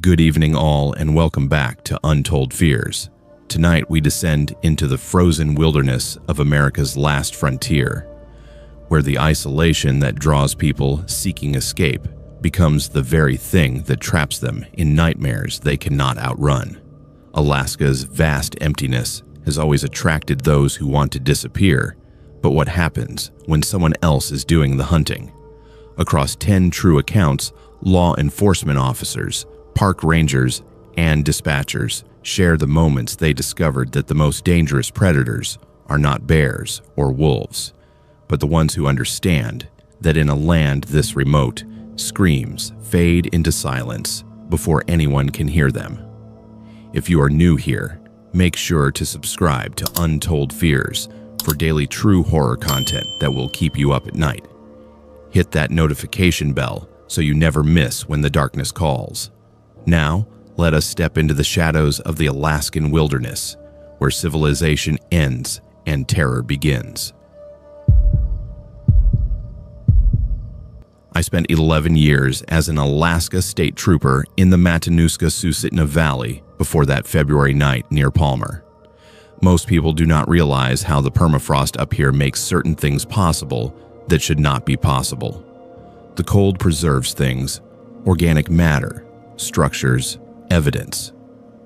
Good evening all, and welcome back to Untold Fears. Tonight we descend into the frozen wilderness of America's last frontier, where the isolation that draws people seeking escape becomes the very thing that traps them in nightmares they cannot outrun. Alaska's vast emptiness has always attracted those who want to disappear, but what happens when someone else is doing the hunting? Across 10 true accounts, law enforcement officers, park rangers, and dispatchers share the moments they discovered that the most dangerous predators are not bears or wolves, but the ones who understand that in a land this remote, screams fade into silence before anyone can hear them. If you are new here, make sure to subscribe to Untold Fears for daily true horror content that will keep you up at night. Hit that notification bell so you never miss when the darkness calls. Now, let us step into the shadows of the Alaskan wilderness, where civilization ends and terror begins. I spent 11 years as an Alaska state trooper in the Matanuska-Susitna Valley before that February night near Palmer. Most people do not realize how the permafrost up here makes certain things possible that should not be possible. The cold preserves things, organic matter, structures, evidence.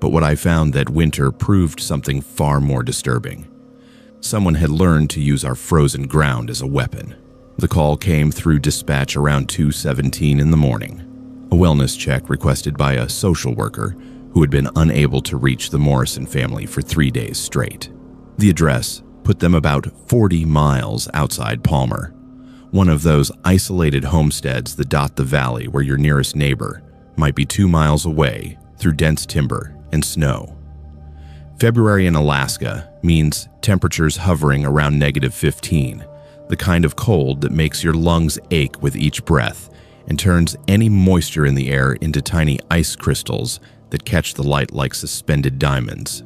But what I found that winter proved something far more disturbing. Someone had learned to use our frozen ground as a weapon. The call came through dispatch around 2:17 in the morning. A wellness check requested by a social worker who had been unable to reach the Morrison family for 3 days straight. The address put them about 40 miles outside Palmer, one of those isolated homesteads that dot the valley where your nearest neighbor might be 2 miles away through dense timber and snow. February in Alaska means temperatures hovering around -15, the kind of cold that makes your lungs ache with each breath and turns any moisture in the air into tiny ice crystals that catch the light like suspended diamonds.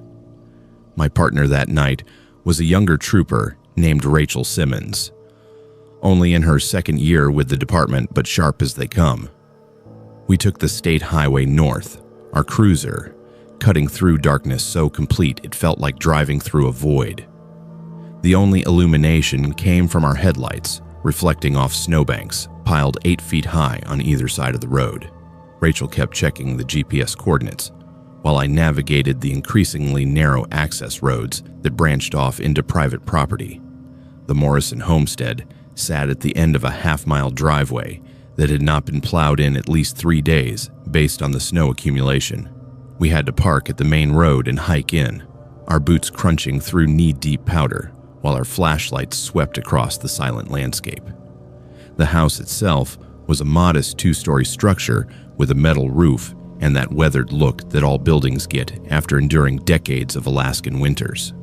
My partner that night was a younger trooper named Rachel Simmons, only in her second year with the department but sharp as they come. We took the state highway north, our cruiser, cutting through darkness so complete it felt like driving through a void. The only illumination came from our headlights, reflecting off snowbanks piled 8 feet high on either side of the road. Rachel kept checking the GPS coordinates, while I navigated the increasingly narrow access roads that branched off into private property. The Morrison homestead sat at the end of a half-mile driveway that had not been plowed in at least 3 days based on the snow accumulation. We had to park at the main road and hike in, our boots crunching through knee-deep powder while our flashlights swept across the silent landscape. The house itself was a modest 2-story structure with a metal roof and that weathered look that all buildings get after enduring decades of Alaskan winters.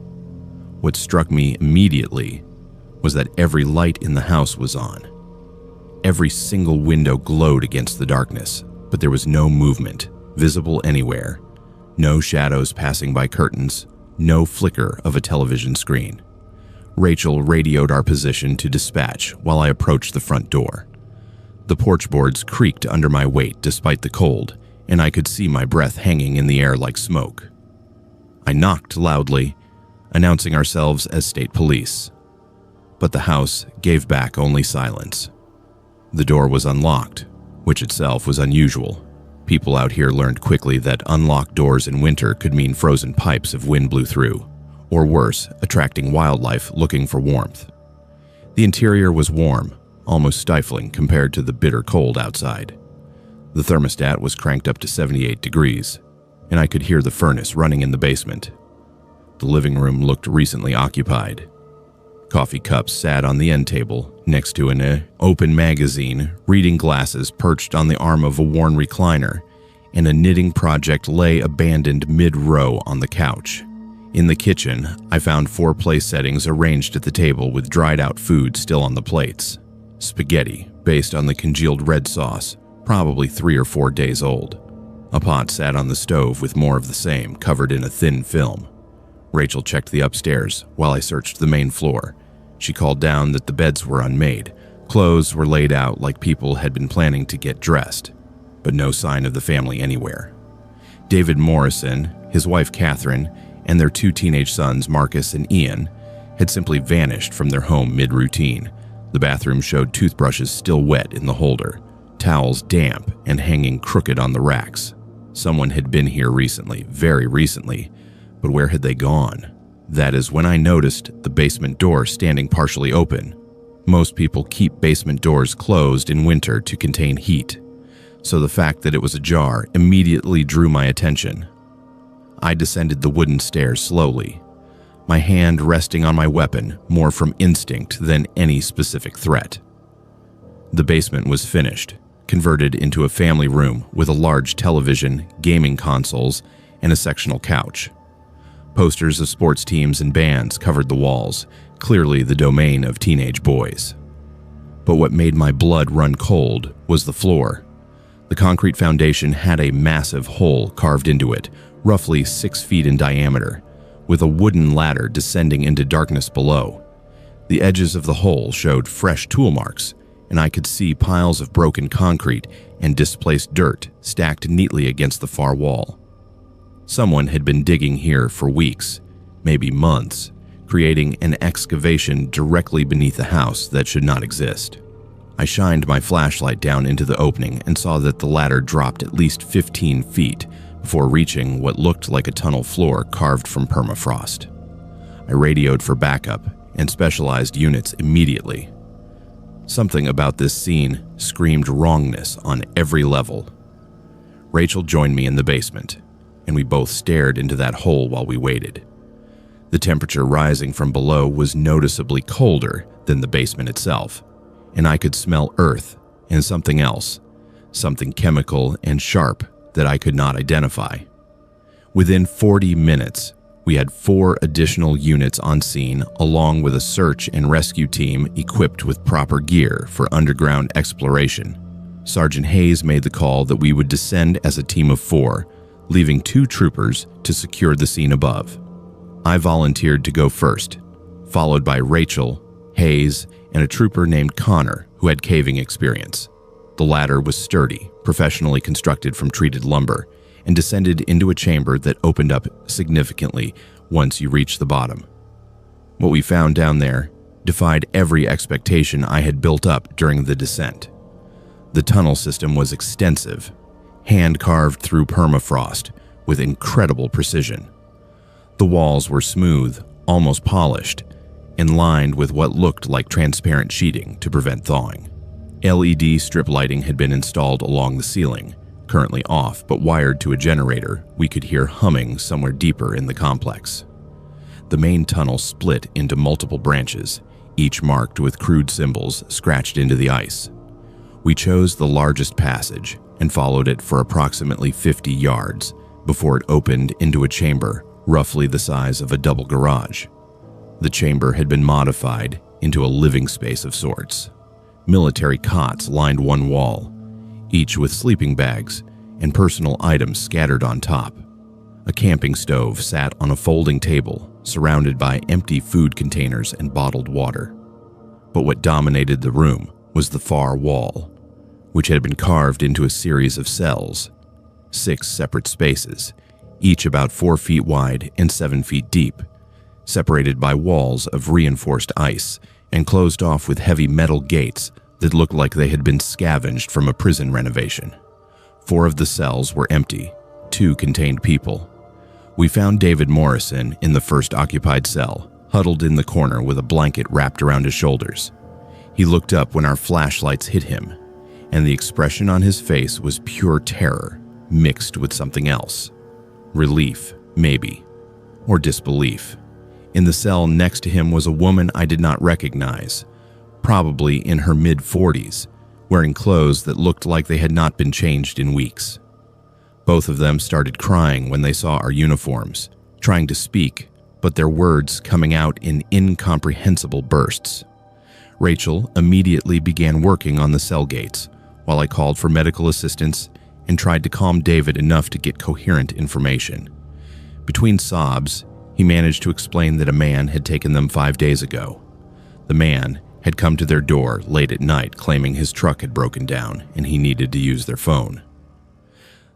What struck me immediately was that every light in the house was on. Every single window glowed against the darkness, but there was no movement visible anywhere. No shadows passing by curtains, no flicker of a television screen. Rachel radioed our position to dispatch while I approached the front door. The porch boards creaked under my weight despite the cold, and I could see my breath hanging in the air like smoke. I knocked loudly, announcing ourselves as state police. But the house gave back only silence. The door was unlocked, which itself was unusual. People out here learned quickly that unlocked doors in winter could mean frozen pipes if wind blew through, or worse, attracting wildlife looking for warmth. The interior was warm, almost stifling compared to the bitter cold outside. The thermostat was cranked up to 78 degrees, and I could hear the furnace running in the basement. The living room looked recently occupied. Coffee cups sat on the end table next to an open magazine, reading glasses perched on the arm of a worn recliner, and a knitting project lay abandoned mid-row on the couch. In the kitchen, I found 4 place settings arranged at the table with dried-out food still on the plates. Spaghetti, based on the congealed red sauce, probably 3 or 4 days old. A pot sat on the stove with more of the same, covered in a thin film. Rachel checked the upstairs while I searched the main floor. She called down that the beds were unmade. Clothes were laid out like people had been planning to get dressed, but no sign of the family anywhere. David Morrison, his wife Catherine, and their 2 teenage sons Marcus and Ian had simply vanished from their home mid-routine. The bathroom showed toothbrushes still wet in the holder, towels damp and hanging crooked on the racks. Someone had been here recently, very recently, but where had they gone? That is when I noticed the basement door standing partially open. Most people keep basement doors closed in winter to contain heat, so the fact that it was ajar immediately drew my attention. I descended the wooden stairs slowly, my hand resting on my weapon more from instinct than any specific threat. The basement was finished, converted into a family room with a large television, gaming consoles, and a sectional couch. Posters of sports teams and bands covered the walls, clearly the domain of teenage boys. But what made my blood run cold was the floor. The concrete foundation had a massive hole carved into it, roughly 6 feet in diameter, with a wooden ladder descending into darkness below. The edges of the hole showed fresh tool marks, and I could see piles of broken concrete and displaced dirt stacked neatly against the far wall. Someone had been digging here for weeks, maybe months, creating an excavation directly beneath the house that should not exist. I shined my flashlight down into the opening and saw that the ladder dropped at least 15 feet before reaching what looked like a tunnel floor carved from permafrost. I radioed for backup and specialized units immediately. Something about this scene screamed wrongness on every level. Rachel joined me in the basement, and we both stared into that hole while we waited. The temperature rising from below was noticeably colder than the basement itself, and I could smell earth and something else, something chemical and sharp that I could not identify. Within 40 minutes, we had 4 additional units on scene, along with a search and rescue team equipped with proper gear for underground exploration. Sergeant Hayes made the call that we would descend as a team of 4, leaving 2 troopers to secure the scene above. I volunteered to go first, followed by Rachel, Hayes, and a trooper named Connor who had caving experience. The latter was sturdy, professionally constructed from treated lumber, and descended into a chamber that opened up significantly once you reached the bottom. What we found down there defied every expectation I had built up during the descent. The tunnel system was extensive, hand-carved through permafrost with incredible precision. The walls were smooth, almost polished, and lined with what looked like transparent sheeting to prevent thawing. LED strip lighting had been installed along the ceiling, currently off but wired to a generator we could hear humming somewhere deeper in the complex. The main tunnel split into multiple branches, each marked with crude symbols scratched into the ice. We chose the largest passage and followed it for approximately 50 yards before it opened into a chamber roughly the size of a double garage. The chamber had been modified into a living space of sorts. Military cots lined one wall, each with sleeping bags and personal items scattered on top. A camping stove sat on a folding table, surrounded by empty food containers and bottled water. But what dominated the room was the far wall, which had been carved into a series of cells, 6 separate spaces, each about 4 feet wide and 7 feet deep, separated by walls of reinforced ice and closed off with heavy metal gates that looked like they had been scavenged from a prison renovation. 4 of the cells were empty, 2 contained people. We found David Morrison in the first occupied cell, huddled in the corner with a blanket wrapped around his shoulders. He looked up when our flashlights hit him, and the expression on his face was pure terror mixed with something else. Relief, maybe, or disbelief. In the cell next to him was a woman I did not recognize, probably in her mid-40s, wearing clothes that looked like they had not been changed in weeks. Both of them started crying when they saw our uniforms, trying to speak, but their words coming out in incomprehensible bursts. Rachel immediately began working on the cell gates, while I called for medical assistance and tried to calm David enough to get coherent information. Between sobs, he managed to explain that a man had taken them 5 days ago. The man had come to their door late at night claiming his truck had broken down and he needed to use their phone.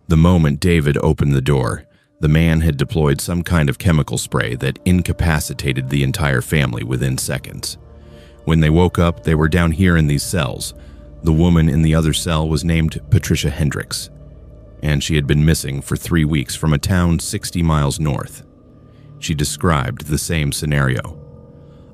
The moment David opened the door, the man had deployed some kind of chemical spray that incapacitated the entire family within seconds. When they woke up, they were down here in these cells. The woman in the other cell was named Patricia Hendricks, and she had been missing for 3 weeks from a town 60 miles north. She described the same scenario.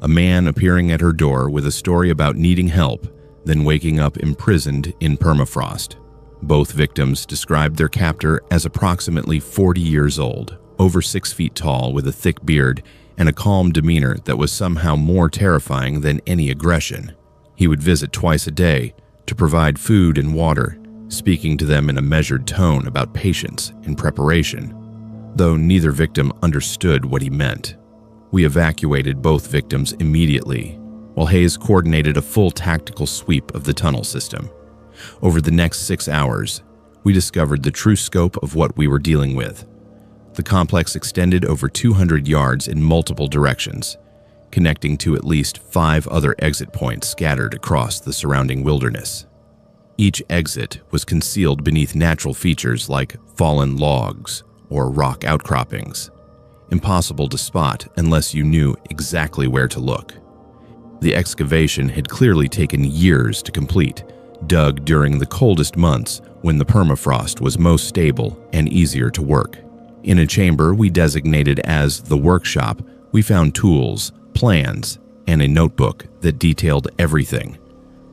A man appearing at her door with a story about needing help, then waking up imprisoned in permafrost. Both victims described their captor as approximately 40 years old, over 6 feet tall with a thick beard and a calm demeanor that was somehow more terrifying than any aggression. He would visit twice a day to provide food and water, speaking to them in a measured tone about patience and preparation, though neither victim understood what he meant. We evacuated both victims immediately, while Hayes coordinated a full tactical sweep of the tunnel system. Over the next 6 hours, we discovered the true scope of what we were dealing with. The complex extended over 200 yards in multiple directions, connecting to at least 5 other exit points scattered across the surrounding wilderness. Each exit was concealed beneath natural features like fallen logs or rock outcroppings, impossible to spot unless you knew exactly where to look. The excavation had clearly taken years to complete, dug during the coldest months when the permafrost was most stable and easier to work. In a chamber we designated as the workshop, we found tools, plans, and a notebook that detailed everything.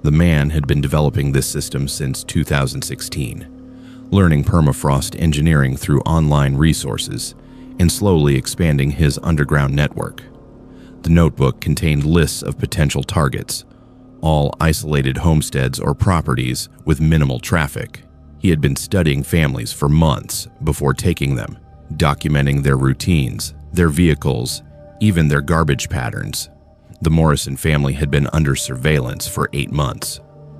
The man had been developing this system since 2016, learning permafrost engineering through online resources and slowly expanding his underground network. The notebook contained lists of potential targets, all isolated homesteads or properties with minimal traffic. He had been studying families for months before taking them, documenting their routines, their vehicles, even their garbage patterns. The Morrison family had been under surveillance for 8 months.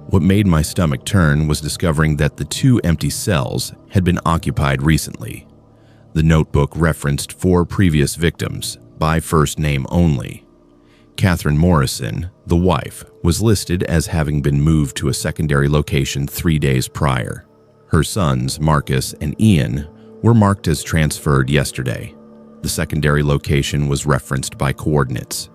What made my stomach turn was discovering that the 2 empty cells had been occupied recently. The notebook referenced 4 previous victims by first name only. Catherine Morrison, the wife, was listed as having been moved to a secondary location 3 days prior. Her sons, Marcus and Ian, were marked as transferred yesterday. The secondary location was referenced by coordinates,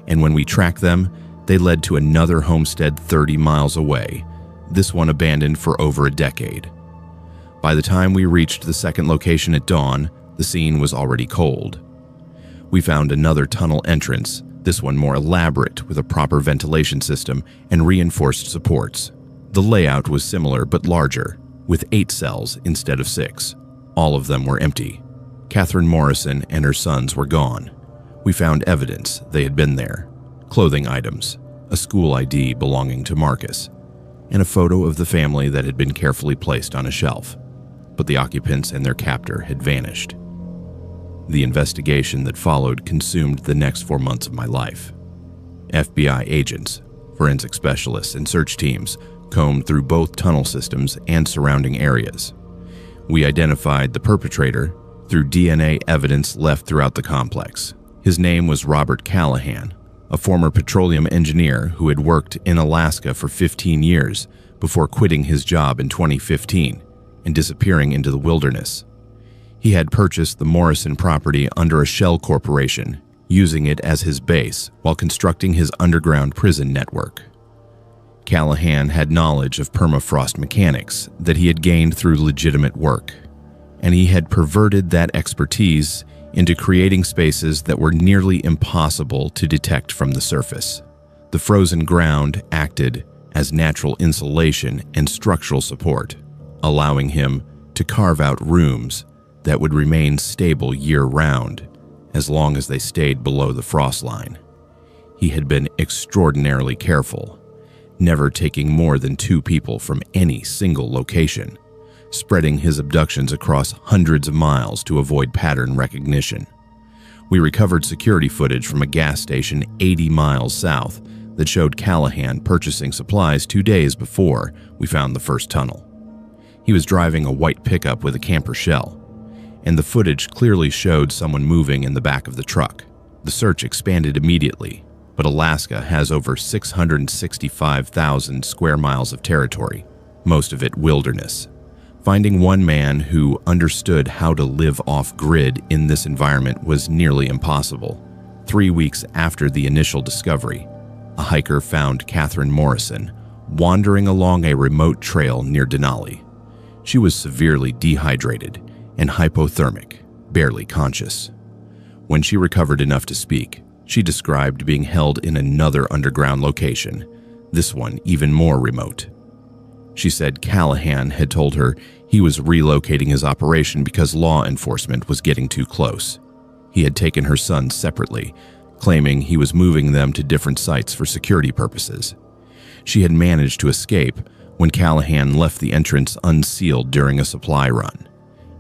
and when we tracked them, they led to another homestead 30 miles away, this one abandoned for over a decade. By the time we reached the second location at dawn, the scene was already cold. We found another tunnel entrance, this one more elaborate with a proper ventilation system and reinforced supports. The layout was similar but larger, with 8 cells instead of 6. All of them were empty. Catherine Morrison and her sons were gone. We found evidence they had been there: clothing items, a school ID belonging to Marcus, and a photo of the family that had been carefully placed on a shelf. But the occupants and their captor had vanished. The investigation that followed consumed the next 4 months of my life. FBI agents, forensic specialists, and search teams combed through both tunnel systems and surrounding areas. We identified the perpetrator through DNA evidence left throughout the complex. His name was Robert Callahan, a former petroleum engineer who had worked in Alaska for 15 years before quitting his job in 2015 and disappearing into the wilderness. He had purchased the Morrison property under a shell corporation, using it as his base while constructing his underground prison network. Callahan had knowledge of permafrost mechanics that he had gained through legitimate work, and he had perverted that expertise into creating spaces that were nearly impossible to detect from the surface. The frozen ground acted as natural insulation and structural support, allowing him to carve out rooms that would remain stable year-round as long as they stayed below the frost line. He had been extraordinarily careful, never taking more than 2 people from any single location, spreading his abductions across hundreds of miles to avoid pattern recognition. We recovered security footage from a gas station 80 miles south that showed Callahan purchasing supplies 2 days before we found the first tunnel. He was driving a white pickup with a camper shell, and the footage clearly showed someone moving in the back of the truck. The search expanded immediately, but Alaska has over 665,000 square miles of territory, most of it wilderness. Finding one man who understood how to live off-grid in this environment was nearly impossible. 3 weeks after the initial discovery, a hiker found Catherine Morrison wandering along a remote trail near Denali. She was severely dehydrated and hypothermic, barely conscious. When she recovered enough to speak, she described being held in another underground location, this one even more remote. She said Callahan had told her he was relocating his operation because law enforcement was getting too close. He had taken her sons separately, claiming he was moving them to different sites for security purposes. She had managed to escape when Callahan left the entrance unsealed during a supply run,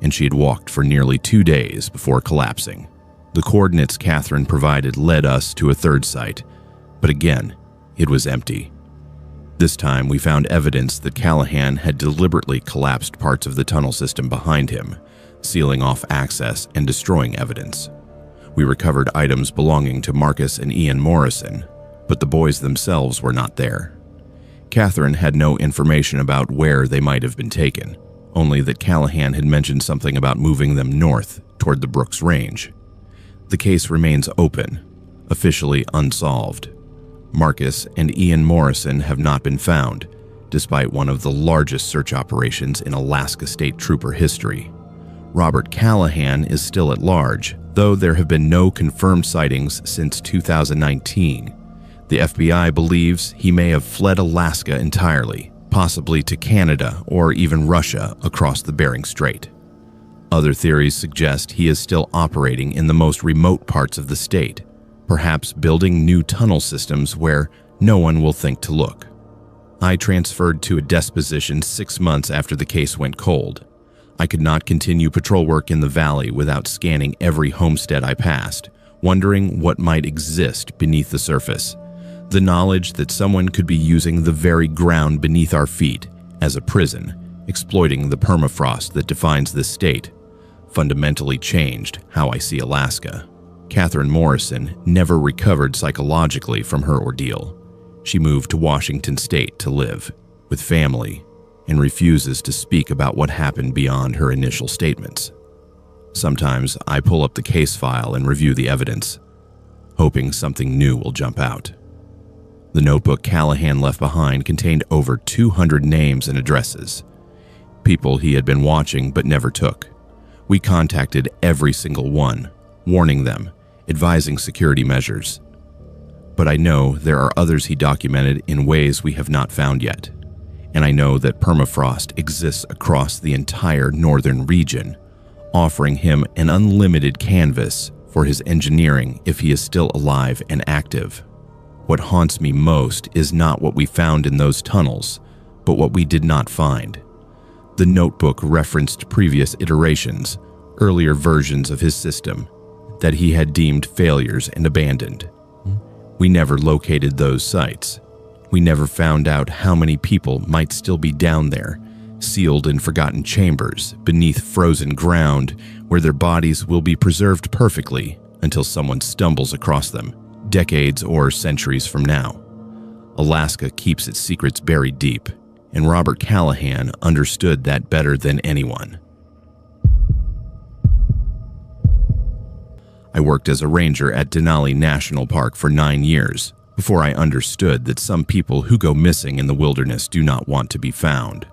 and she had walked for nearly 2 days before collapsing. The coordinates Catherine provided led us to a third site, but again, it was empty. This time, we found evidence that Callahan had deliberately collapsed parts of the tunnel system behind him, sealing off access and destroying evidence. We recovered items belonging to Marcus and Ian Morrison, but the boys themselves were not there. Catherine had no information about where they might have been taken, only that Callahan had mentioned something about moving them north toward the Brooks Range. The case remains open, officially unsolved. Marcus and Ian Morrison have not been found, despite one of the largest search operations in Alaska State Trooper history. Robert Callahan is still at large, though there have been no confirmed sightings since 2019. The FBI believes he may have fled Alaska entirely, possibly to Canada or even Russia across the Bering Strait. Other theories suggest he is still operating in the most remote parts of the state, perhaps building new tunnel systems where no one will think to look. I transferred to a desk position 6 months after the case went cold. I could not continue patrol work in the valley without scanning every homestead I passed, wondering what might exist beneath the surface. The knowledge that someone could be using the very ground beneath our feet as a prison, exploiting the permafrost that defines this state, fundamentally changed how I see Alaska. Catherine Morrison never recovered psychologically from her ordeal. She moved to Washington State to live with family and refuses to speak about what happened beyond her initial statements. Sometimes I pull up the case file and review the evidence, hoping something new will jump out. The notebook Callahan left behind contained over 200 names and addresses, people he had been watching but never took. We contacted every single one, warning them, advising security measures. But I know there are others he documented in ways we have not found yet. And I know that permafrost exists across the entire northern region, offering him an unlimited canvas for his engineering if he is still alive and active. What haunts me most is not what we found in those tunnels, but what we did not find. The notebook referenced previous iterations, earlier versions of his system, that he had deemed failures and abandoned. We never located those sites. We never found out how many people might still be down there, sealed in forgotten chambers beneath frozen ground where their bodies will be preserved perfectly until someone stumbles across them, decades or centuries from now. Alaska keeps its secrets buried deep, and Robert Callahan understood that better than anyone. I worked as a ranger at Denali National Park for 9 years before I understood that some people who go missing in the wilderness do not want to be found.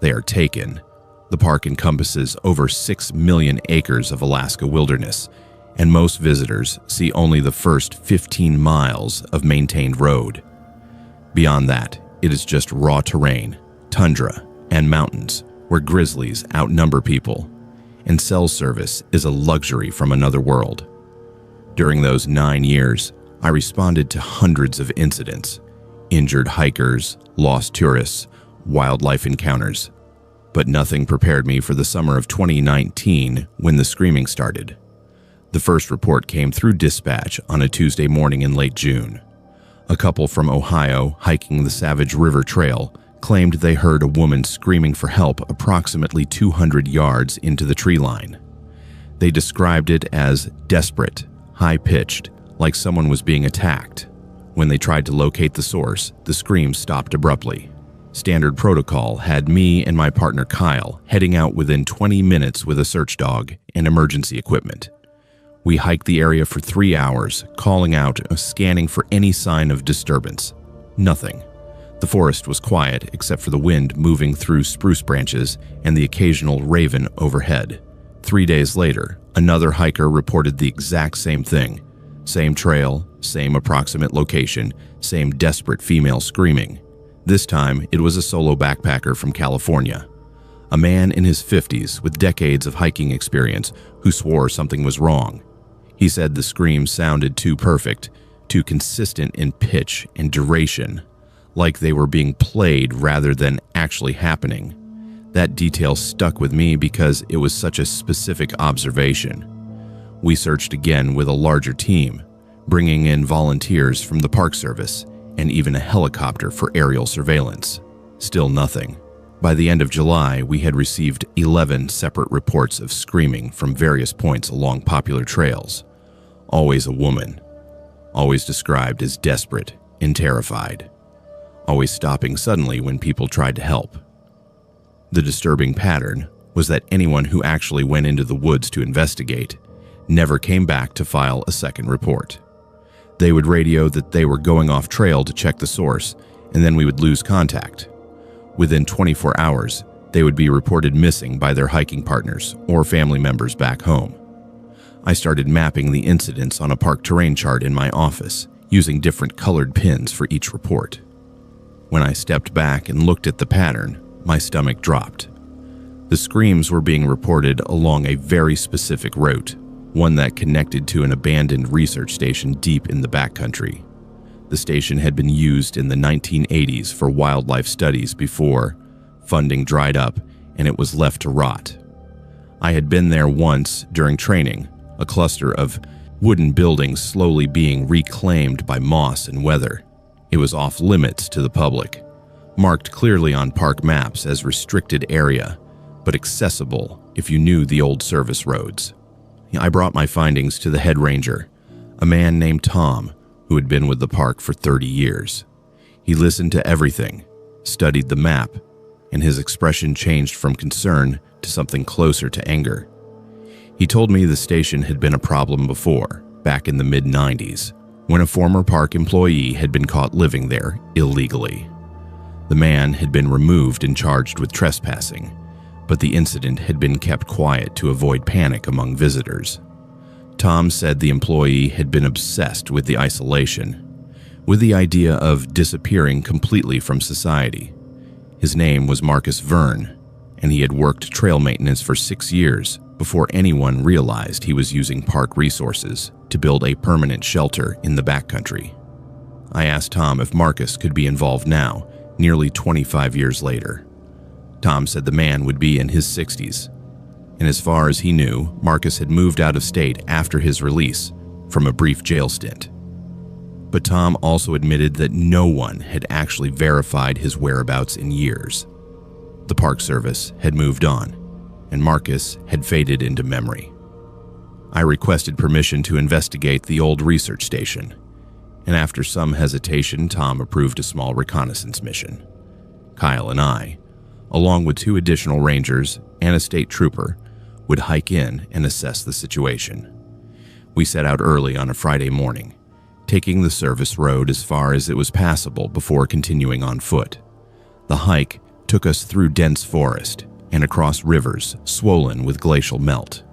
They are taken. The park encompasses over 6 million acres of Alaska wilderness, and most visitors see only the first 15 miles of maintained road. Beyond that, it is just raw terrain, tundra, and mountains where grizzlies outnumber people, and cell service is a luxury from another world. During those 9 years, I responded to hundreds of incidents, injured hikers, lost tourists, wildlife encounters, but nothing prepared me for the summer of 2019 when the screaming started. The first report came through dispatch on a Tuesday morning in late June. A couple from Ohio hiking the Savage River Trail claimed they heard a woman screaming for help approximately 200 yards into the tree line. They described it as desperate, high-pitched, like someone was being attacked. When they tried to locate the source, the scream stopped abruptly. Standard protocol had me and my partner Kyle heading out within 20 minutes with a search dog and emergency equipment. We hiked the area for 3 hours, calling out, scanning for any sign of disturbance. Nothing. The forest was quiet except for the wind moving through spruce branches and the occasional raven overhead. 3 days later, another hiker reported the exact same thing. Same trail, same approximate location, same desperate female screaming. This time, it was a solo backpacker from California. A man in his 50s with decades of hiking experience who swore something was wrong. He said the screams sounded too perfect, too consistent in pitch and duration, like they were being played rather than actually happening. That detail stuck with me because it was such a specific observation. We searched again with a larger team, bringing in volunteers from the Park Service and even a helicopter for aerial surveillance. Still nothing. By the end of July, we had received 11 separate reports of screaming from various points along popular trails. Always a woman. Always described as desperate and terrified. Always stopping suddenly when people tried to help. The disturbing pattern was that anyone who actually went into the woods to investigate never came back to file a second report. They would radio that they were going off trail to check the source, and then we would lose contact. Within 24 hours, they would be reported missing by their hiking partners or family members back home. I started mapping the incidents on a park terrain chart in my office, using different colored pins for each report. When I stepped back and looked at the pattern, my stomach dropped. The screams were being reported along a very specific route, one that connected to an abandoned research station deep in the backcountry. The station had been used in the 1980s for wildlife studies before funding dried up and it was left to rot. I had been there once during training, a cluster of wooden buildings slowly being reclaimed by moss and weather. It was off limits to the public, marked clearly on park maps as restricted area, but accessible if you knew the old service roads. I brought my findings to the head ranger, a man named Tom, who had been with the park for 30 years. He listened to everything, studied the map, and his expression changed from concern to something closer to anger. He told me the station had been a problem before, back in the mid-90s, when a former park employee had been caught living there illegally. The man had been removed and charged with trespassing, but the incident had been kept quiet to avoid panic among visitors. Tom said the employee had been obsessed with the isolation, with the idea of disappearing completely from society. His name was Marcus Verne, and he had worked trail maintenance for 6 years before anyone realized he was using park resources to build a permanent shelter in the backcountry. I asked Tom if Marcus could be involved now, nearly 25 years later. Tom said the man would be in his 60s, and as far as he knew, Marcus had moved out of state after his release from a brief jail stint. But Tom also admitted that no one had actually verified his whereabouts in years. The Park Service had moved on, and Marcus had faded into memory. I requested permission to investigate the old research station, and after some hesitation, Tom approved a small reconnaissance mission. Kyle and I, along with 2 additional rangers and a state trooper, would hike in and assess the situation. We set out early on a Friday morning, taking the service road as far as it was passable before continuing on foot. The hike took us through dense forest and across rivers swollen with glacial melt.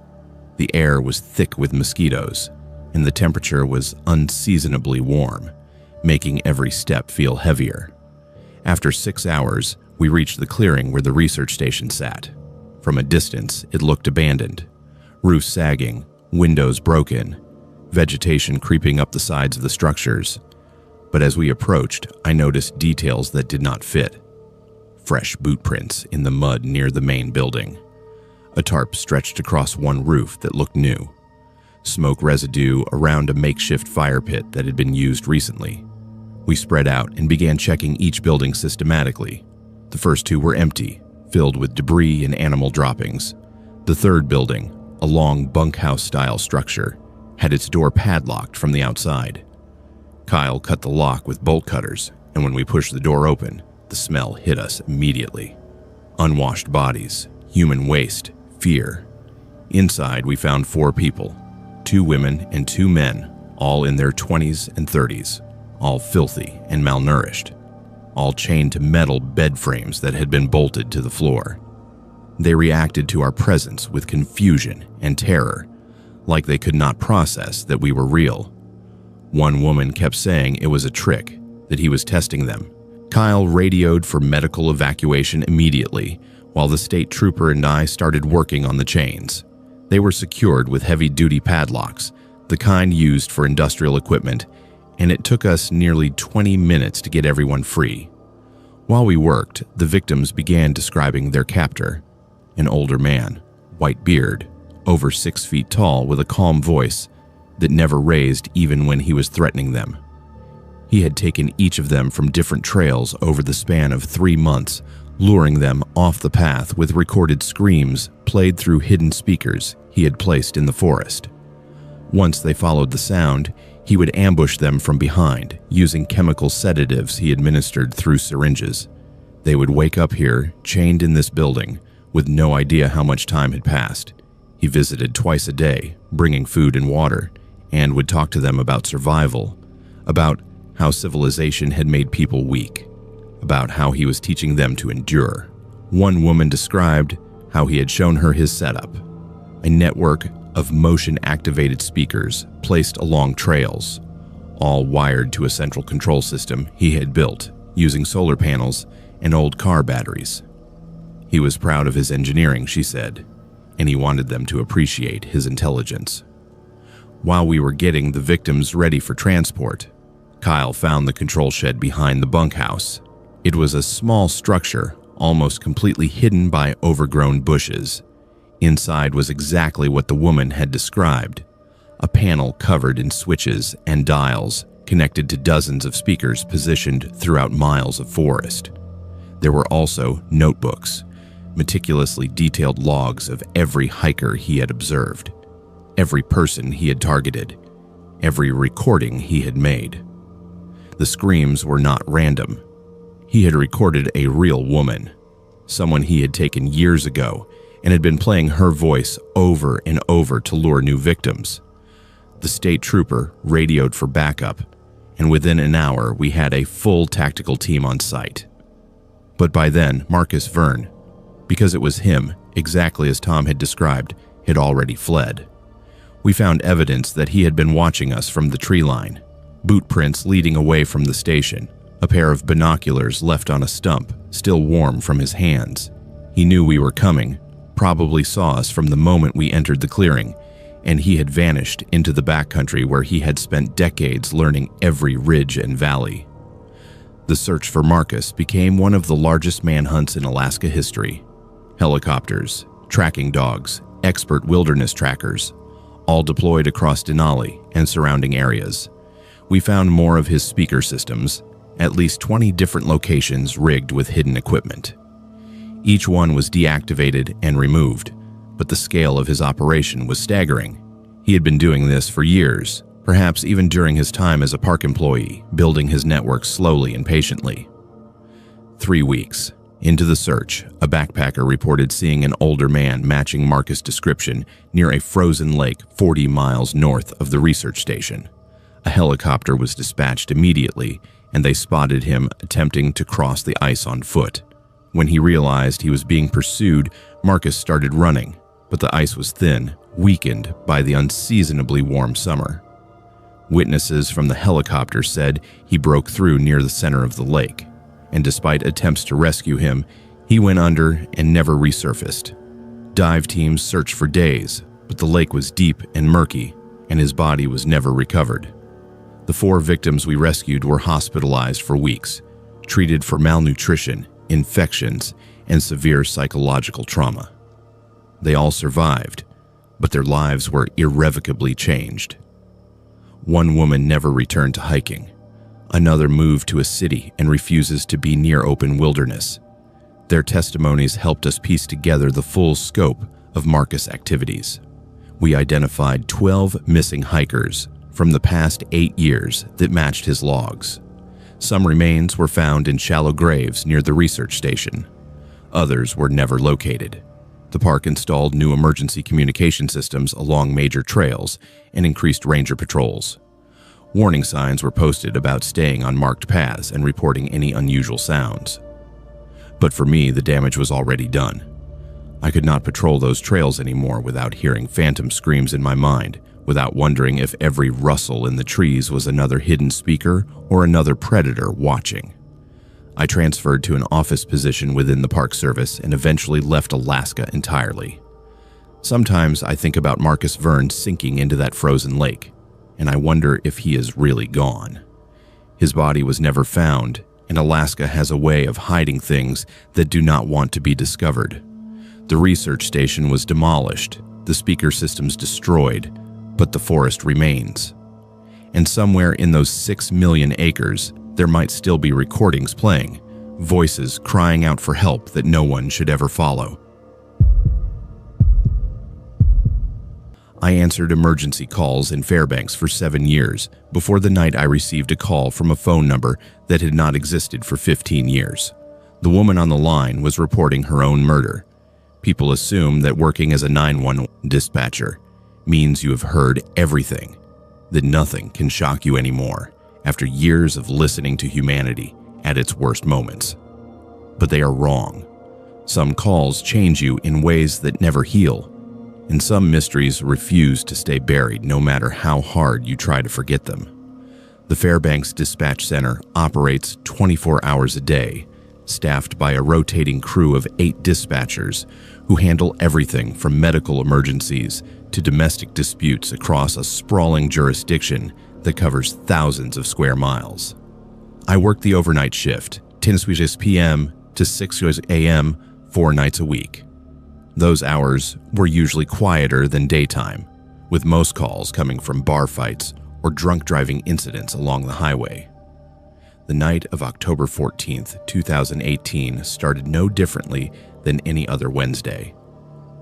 The air was thick with mosquitoes, and the temperature was unseasonably warm, making every step feel heavier. After 6 hours, we reached the clearing where the research station sat. From a distance, it looked abandoned. Roofs sagging, windows broken, vegetation creeping up the sides of the structures. But as we approached, I noticed details that did not fit. Fresh boot prints in the mud near the main building. A tarp stretched across one roof that looked new. Smoke residue around a makeshift fire pit that had been used recently. We spread out and began checking each building systematically. The first 2 were empty, filled with debris and animal droppings. The third building, a long bunkhouse-style structure, had its door padlocked from the outside. Kyle cut the lock with bolt cutters, and when we pushed the door open, the smell hit us immediately. Unwashed bodies, human waste, fear. Inside, we found 4 people, 2 women and 2 men, all in their 20s and 30s, all filthy and malnourished, all chained to metal bed frames that had been bolted to the floor. They reacted to our presence with confusion and terror, like they could not process that we were real. One woman kept saying it was a trick, that he was testing them. Kyle radioed for medical evacuation immediately, while the state trooper and I started working on the chains. They were secured with heavy-duty padlocks, the kind used for industrial equipment, and it took us nearly 20 minutes to get everyone free. While we worked, the victims began describing their captor, an older man, white beard, over 6 feet tall with a calm voice that never raised even when he was threatening them. He had taken each of them from different trails over the span of 3 months, luring them off the path with recorded screams played through hidden speakers he had placed in the forest. Once they followed the sound, he would ambush them from behind, using chemical sedatives he administered through syringes. They would wake up here, chained in this building, with no idea how much time had passed. He visited twice a day, bringing food and water, and would talk to them about survival, about how civilization had made people weak, about how he was teaching them to endure. One woman described how he had shown her his setup, a network of motion-activated speakers placed along trails, all wired to a central control system he had built using solar panels and old car batteries. He was proud of his engineering, she said, and he wanted them to appreciate his intelligence. While we were getting the victims ready for transport, Kyle found the control shed behind the bunkhouse. It was a small structure, almost completely hidden by overgrown bushes. Inside was exactly what the woman had described, a panel covered in switches and dials connected to dozens of speakers positioned throughout miles of forest. There were also notebooks, meticulously detailed logs of every hiker he had observed, every person he had targeted, every recording he had made. The screams were not random. He had recorded a real woman, someone he had taken years ago, and had been playing her voice over and over to lure new victims. The state trooper radioed for backup, and within an hour we had a full tactical team on site. But by then, Marcus Verne, because it was him, exactly as Tom had described, had already fled. We found evidence that he had been watching us from the tree line, boot prints leading away from the station, a pair of binoculars left on a stump, still warm from his hands. He knew we were coming, probably saw us from the moment we entered the clearing, and he had vanished into the backcountry where he had spent decades learning every ridge and valley. The search for Marcus became one of the largest manhunts in Alaska history. Helicopters, tracking dogs, expert wilderness trackers, all deployed across Denali and surrounding areas. We found more of his speaker systems, at least 20 different locations rigged with hidden equipment. Each one was deactivated and removed, but the scale of his operation was staggering. He had been doing this for years, perhaps even during his time as a park employee, building his network slowly and patiently. 3 weeks into the search, a backpacker reported seeing an older man matching Marcus' description near a frozen lake 40 miles north of the research station. A helicopter was dispatched immediately, and they spotted him attempting to cross the ice on foot. When he realized he was being pursued, Marcus started running, but the ice was thin, weakened by the unseasonably warm summer. Witnesses from the helicopter said he broke through near the center of the lake, and despite attempts to rescue him, he went under and never resurfaced. Dive teams searched for days, but the lake was deep and murky, and his body was never recovered. The 4 victims we rescued were hospitalized for weeks, treated for malnutrition, infections, and severe psychological trauma. They all survived, but their lives were irrevocably changed. One woman never returned to hiking. Another moved to a city and refuses to be near open wilderness. Their testimonies helped us piece together the full scope of Marcus' activities. We identified 12 missing hikers from the past 8 years that matched his logs. Some remains were found in shallow graves near the research station. Others were never located. The park installed new emergency communication systems along major trails and increased ranger patrols. Warning signs were posted about staying on marked paths and reporting any unusual sounds. But for me, the damage was already done. I could not patrol those trails anymore without hearing phantom screams in my mind, without wondering if every rustle in the trees was another hidden speaker or another predator watching. I transferred to an office position within the Park Service and eventually left Alaska entirely. Sometimes I think about Marcus Verne sinking into that frozen lake, and I wonder if he is really gone. His body was never found, and Alaska has a way of hiding things that do not want to be discovered. The research station was demolished, the speaker systems destroyed, but the forest remains. And somewhere in those 6 million acres, there might still be recordings playing, voices crying out for help that no one should ever follow. I answered emergency calls in Fairbanks for 7 years before the night I received a call from a phone number that had not existed for 15 years. The woman on the line was reporting her own murder. People assume that working as a 911 dispatcher means you have heard everything, that nothing can shock you anymore after years of listening to humanity at its worst moments. But they are wrong. Some calls change you in ways that never heal, and some mysteries refuse to stay buried no matter how hard you try to forget them. The Fairbanks Dispatch Center operates 24 hours a day, staffed by a rotating crew of 8 dispatchers who handle everything from medical emergencies to domestic disputes across a sprawling jurisdiction that covers thousands of square miles. I work the overnight shift, 10 p.m. to 6 a.m. 4 nights a week. Those hours were usually quieter than daytime, with most calls coming from bar fights or drunk driving incidents along the highway. The night of October 14th, 2018 started no differently than any other Wednesday.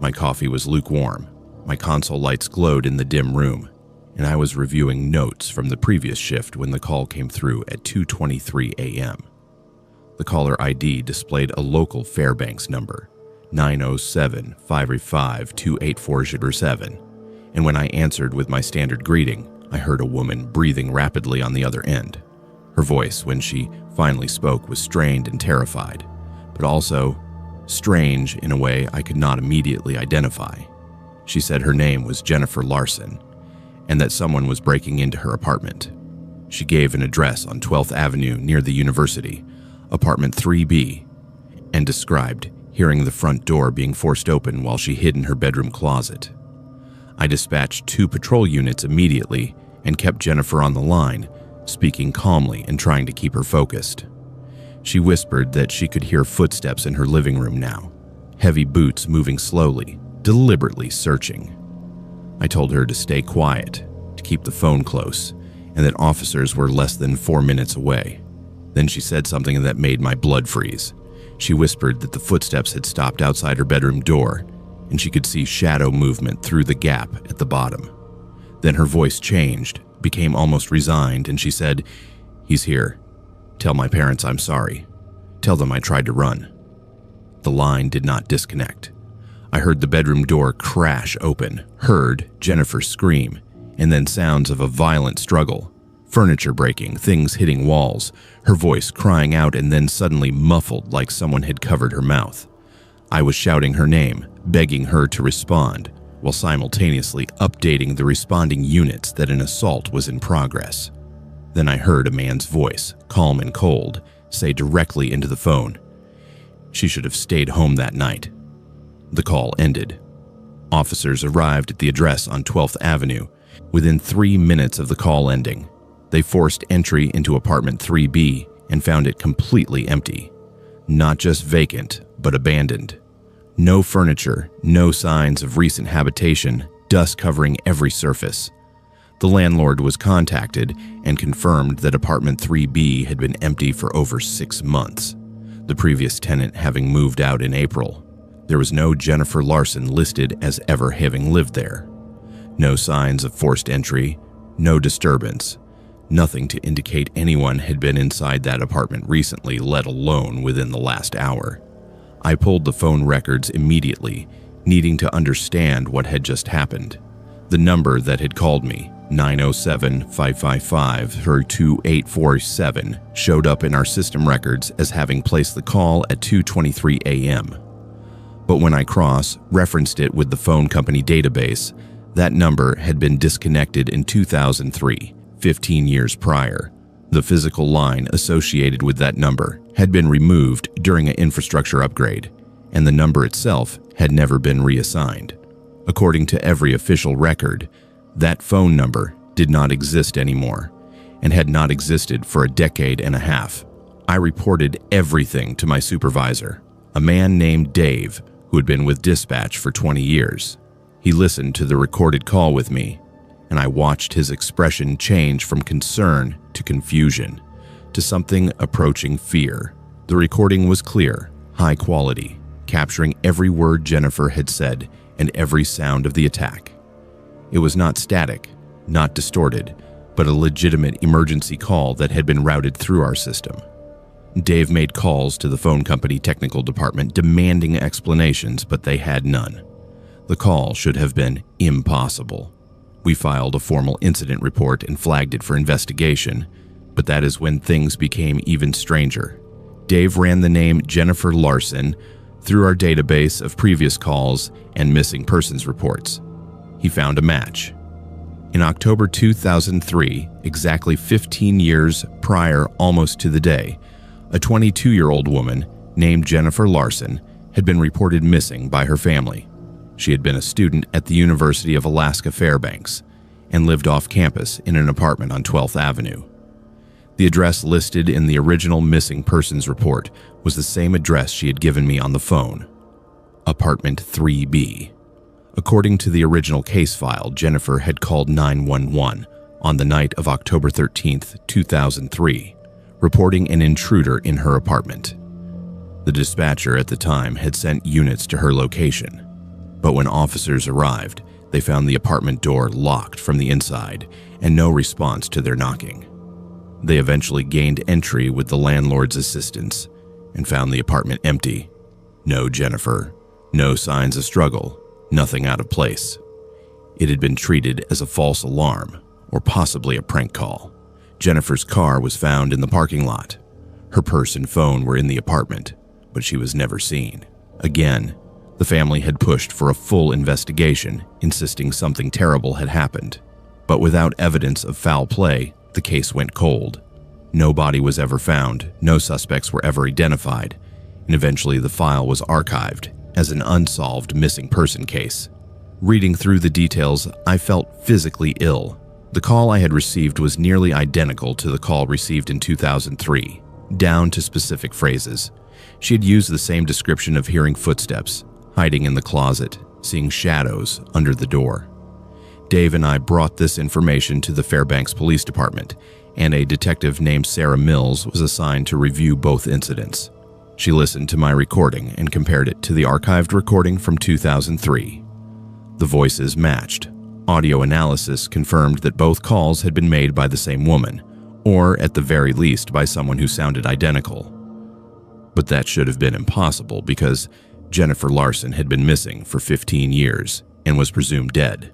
My coffee was lukewarm, my console lights glowed in the dim room, and I was reviewing notes from the previous shift when the call came through at 2:23 a.m. The caller ID displayed a local Fairbanks number, 907-585-28407, and when I answered with my standard greeting, I heard a woman breathing rapidly on the other end. Her voice, when she finally spoke, was strained and terrified, but also strange in a way I could not immediately identify. She said her name was Jennifer Larson, and that someone was breaking into her apartment. She gave an address on 12th Avenue near the university, apartment 3B, and described hearing the front door being forced open while she hid in her bedroom closet. I dispatched 2 patrol units immediately and kept Jennifer on the line, speaking calmly and trying to keep her focused. She whispered that she could hear footsteps in her living room now, heavy boots moving slowly, deliberately searching. I told her to stay quiet, to keep the phone close, and that officers were less than 4 minutes away. Then she said something that made my blood freeze. She whispered that the footsteps had stopped outside her bedroom door, and she could see shadow movement through the gap at the bottom. Then her voice changed, became almost resigned, and she said, "He's here. Tell my parents I'm sorry. Tell them I tried to run." The line did not disconnect. I heard the bedroom door crash open, heard Jennifer scream, and then sounds of a violent struggle. Furniture breaking, things hitting walls, her voice crying out and then suddenly muffled like someone had covered her mouth. I was shouting her name, begging her to respond, while simultaneously updating the responding units that an assault was in progress. Then I heard a man's voice, calm and cold, say directly into the phone, "She should have stayed home that night." The call ended. Officers arrived at the address on 12th Avenue. Within 3 minutes of the call ending, they forced entry into apartment 3B and found it completely empty. Not just vacant, but abandoned. No furniture, no signs of recent habitation, dust covering every surface. The landlord was contacted and confirmed that apartment 3B had been empty for over 6 months, the previous tenant having moved out in April. There was no Jennifer Larson listed as ever having lived there. No signs of forced entry, no disturbance, Nothing to indicate anyone had been inside that apartment recently, let alone within the last hour. I pulled the phone records immediately, needing to understand what had just happened. The number that had called me, 907-555-2847, showed up in our system records as having placed the call at 2:23 a.m. But when I cross-referenced it with the phone company database, that number had been disconnected in 2003, 15 years prior. The physical line associated with that number had been removed during an infrastructure upgrade, and the number itself had never been reassigned. According to every official record, that phone number did not exist anymore and had not existed for a decade and a half. I reported everything to my supervisor, a man named Dave who had been with dispatch for 20 years. He listened to the recorded call with me, and I watched his expression change from concern to confusion to something approaching fear. The recording was clear, high quality, capturing every word Jennifer had said and every sound of the attack. It was not static, not distorted, but a legitimate emergency call that had been routed through our system. Dave made calls to the phone company technical department demanding explanations, but they had none. The call should have been impossible. We filed a formal incident report and flagged it for investigation, but that is when things became even stranger. Dave ran the name Jennifer Larson through our database of previous calls and missing persons reports. He found a match. In October 2003, exactly 15 years prior almost to the day, a 22-year-old woman named Jennifer Larson had been reported missing by her family. She had been a student at the University of Alaska Fairbanks and lived off campus in an apartment on 12th Avenue. The address listed in the original missing persons report was the same address she had given me on the phone, apartment 3B. According to the original case file, Jennifer had called 911 on the night of October 13, 2003, reporting an intruder in her apartment. The dispatcher at the time had sent units to her location, but when officers arrived, they found the apartment door locked from the inside and no response to their knocking. They eventually gained entry with the landlord's assistance and found the apartment empty. No Jennifer, no signs of struggle, nothing out of place. It had been treated as a false alarm or possibly a prank call. Jennifer's car was found in the parking lot. Her purse and phone were in the apartment, but she was never seen. Again, the family had pushed for a full investigation, insisting something terrible had happened. But without evidence of foul play, the case went cold. No body was ever found, no suspects were ever identified, and eventually the file was archived as an unsolved missing person case. Reading through the details, I felt physically ill. The call I had received was nearly identical to the call received in 2003, down to specific phrases. She had used the same description of hearing footsteps, hiding in the closet, seeing shadows under the door. Dave and I brought this information to the Fairbanks Police Department, and a detective named Sarah Mills was assigned to review both incidents. She listened to my recording and compared it to the archived recording from 2003. The voices matched. Audio analysis confirmed that both calls had been made by the same woman, or at the very least by someone who sounded identical. But that should have been impossible because Jennifer Larson had been missing for 15 years and was presumed dead.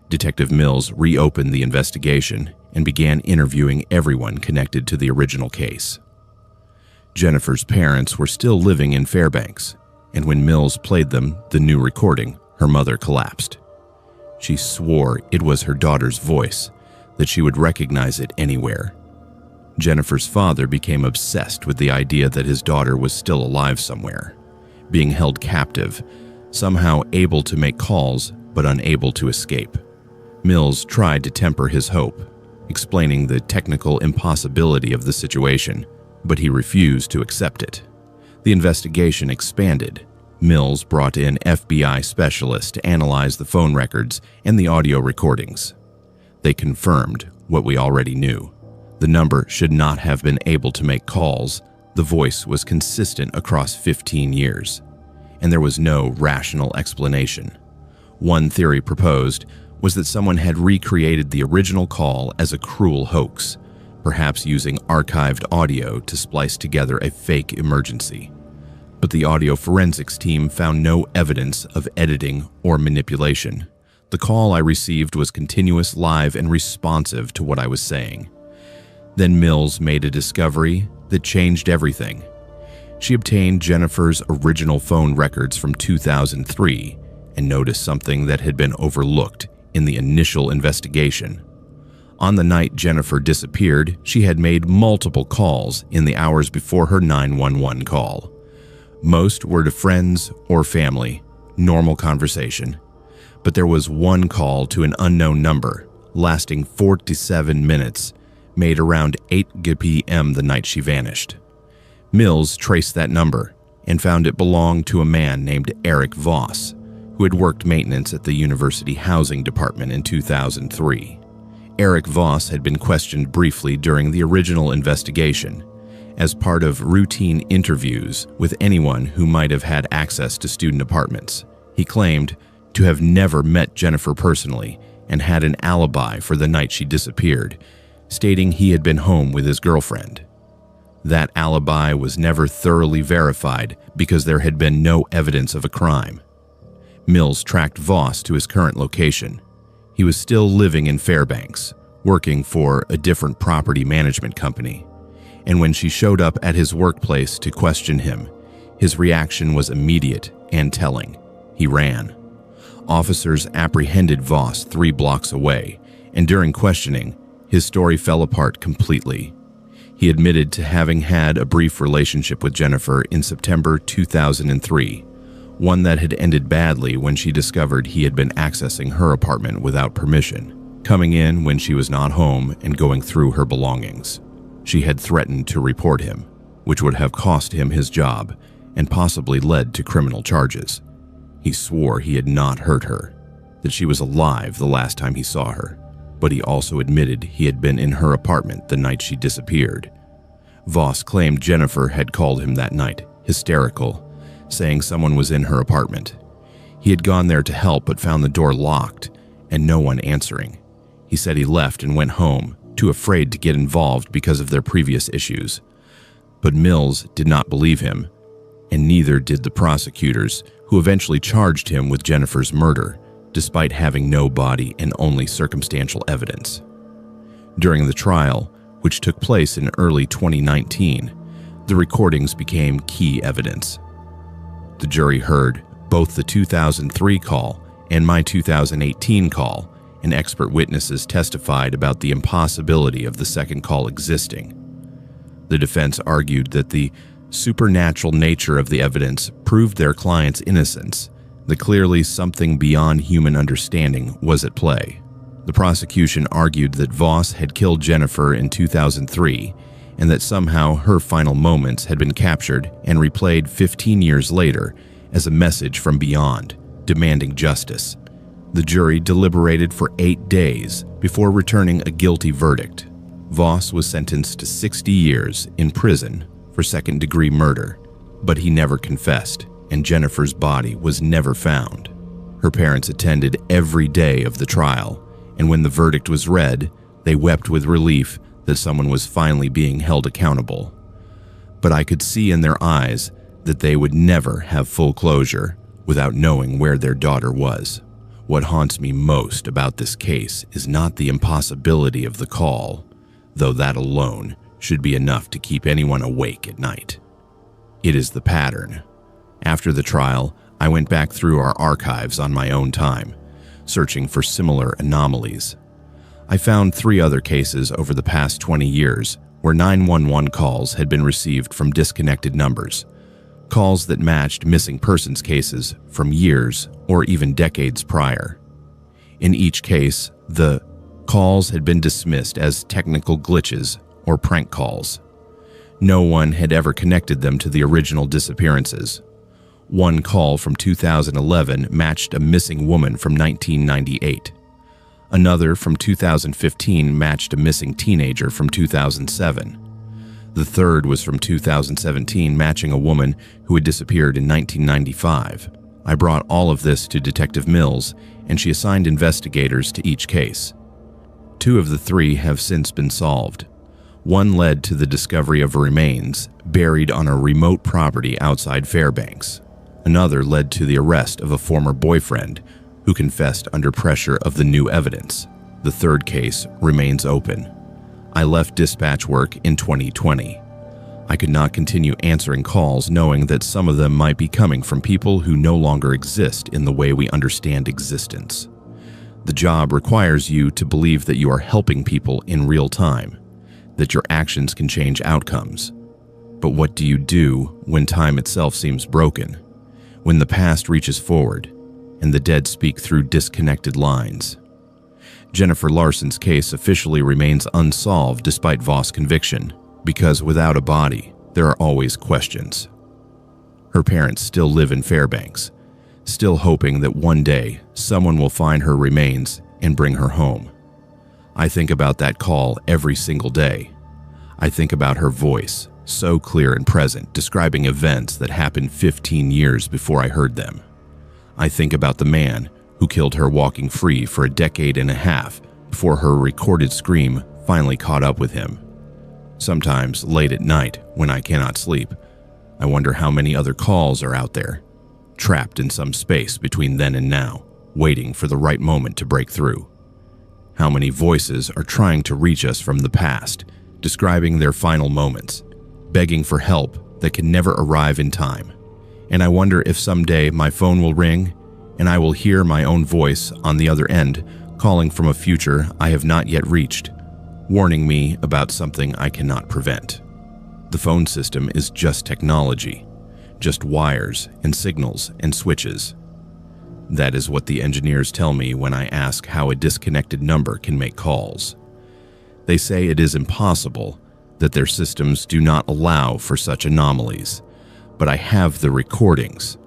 Detective Mills reopened the investigation and began interviewing everyone connected to the original case. Jennifer's parents were still living in Fairbanks, and when Mills played them the new recording, her mother collapsed. She swore it was her daughter's voice, that she would recognize it anywhere. Jennifer's father became obsessed with the idea that his daughter was still alive somewhere, being held captive, somehow able to make calls but unable to escape. Mills tried to temper his hope, explaining the technical impossibility of the situation, but he refused to accept it. The investigation expanded. Mills brought in FBI specialists to analyze the phone records and the audio recordings. They confirmed what we already knew. The number should not have been able to make calls. The voice was consistent across 15 years, and there was no rational explanation. One theory proposed was that someone had recreated the original call as a cruel hoax, perhaps using archived audio to splice together a fake emergency. But the audio forensics team found no evidence of editing or manipulation. The call I received was continuous, live, and responsive to what I was saying. Then Mills made a discovery that changed everything. She obtained Jennifer's original phone records from 2003 and noticed something that had been overlooked in the initial investigation. On the night Jennifer disappeared, she had made multiple calls in the hours before her 911 call. Most were to friends or family, normal conversation. But there was one call to an unknown number, lasting 47 minutes, made around 8 p.m. the night she vanished. Mills traced that number and found it belonged to a man named Eric Voss, who had worked maintenance at the university housing department in 2003. Eric Voss had been questioned briefly during the original investigation as part of routine interviews with anyone who might have had access to student apartments. He claimed to have never met Jennifer personally and had an alibi for the night she disappeared, stating he had been home with his girlfriend. That alibi was never thoroughly verified because there had been no evidence of a crime. Mills tracked Voss to his current location. He was still living in Fairbanks, working for a different property management company. And when she showed up at his workplace to question him, his reaction was immediate and telling. He ran. Officers apprehended Voss 3 blocks away, and during questioning, his story fell apart completely. He admitted to having had a brief relationship with Jennifer in September 2003, one that had ended badly when she discovered he had been accessing her apartment without permission, coming in when she was not home and going through her belongings. She had threatened to report him, which would have cost him his job and possibly led to criminal charges. He swore he had not hurt her, that she was alive the last time he saw her, but he also admitted he had been in her apartment the night she disappeared. Voss claimed Jennifer had called him that night, hysterical, saying someone was in her apartment. He had gone there to help but found the door locked and no one answering. He said he left and went home, too afraid to get involved because of their previous issues. But Mills did not believe him, and neither did the prosecutors, who eventually charged him with Jennifer's murder, despite having no body and only circumstantial evidence. During the trial, which took place in early 2019, the recordings became key evidence. The jury heard both the 2003 call and my 2018 call, and expert witnesses testified about the impossibility of the second call existing. The defense argued that the supernatural nature of the evidence proved their client's innocence, that clearly something beyond human understanding was at play. The prosecution argued that Voss had killed Jennifer in 2003 and that somehow her final moments had been captured and replayed 15 years later as a message from beyond, demanding justice. The jury deliberated for 8 days before returning a guilty verdict. Voss was sentenced to 60 years in prison for second-degree murder, but he never confessed, and Jennifer's body was never found. Her parents attended every day of the trial, and when the verdict was read, they wept with relief that someone was finally being held accountable. But I could see in their eyes that they would never have full closure without knowing where their daughter was. What haunts me most about this case is not the impossibility of the call, though that alone should be enough to keep anyone awake at night. It is the pattern. After the trial, I went back through our archives on my own time, searching for similar anomalies. I found 3 other cases over the past 20 years where 911 calls had been received from disconnected numbers, calls that matched missing persons cases from years or even decades prior. In each case, the calls had been dismissed as technical glitches or prank calls. No one had ever connected them to the original disappearances. One call from 2011 matched a missing woman from 1998. Another from 2015 matched a missing teenager from 2007. The third was from 2017, matching a woman who had disappeared in 1995. I brought all of this to Detective Mills, and she assigned investigators to each case. 2 of the 3 have since been solved. One led to the discovery of remains buried on a remote property outside Fairbanks. Another led to the arrest of a former boyfriend who confessed under pressure of the new evidence. The 3rd case remains open. I left dispatch work in 2020. I could not continue answering calls knowing that some of them might be coming from people who no longer exist in the way we understand existence. The job requires you to believe that you are helping people in real time, that your actions can change outcomes. But what do you do when time itself seems broken? When the past reaches forward and the dead speak through disconnected lines? Jennifer Larson's case officially remains unsolved despite Voss' conviction, because without a body, there are always questions. Her parents still live in Fairbanks, still hoping that one day someone will find her remains and bring her home. I think about that call every single day. I think about her voice, so clear and present, describing events that happened 15 years before I heard them. I think about the man who killed her walking free for a decade and a half before her recorded scream finally caught up with him. Sometimes, late at night, when I cannot sleep, I wonder how many other calls are out there, trapped in some space between then and now, waiting for the right moment to break through. How many voices are trying to reach us from the past, describing their final moments, begging for help that can never arrive in time. And I wonder if someday my phone will ring and I will hear my own voice on the other end calling from a future I have not yet reached, warning me about something I cannot prevent. The phone system is just technology, just wires and signals and switches. That is what the engineers tell me when I ask how a disconnected number can make calls. They say it is impossible, that their systems do not allow for such anomalies. But I have the recordings,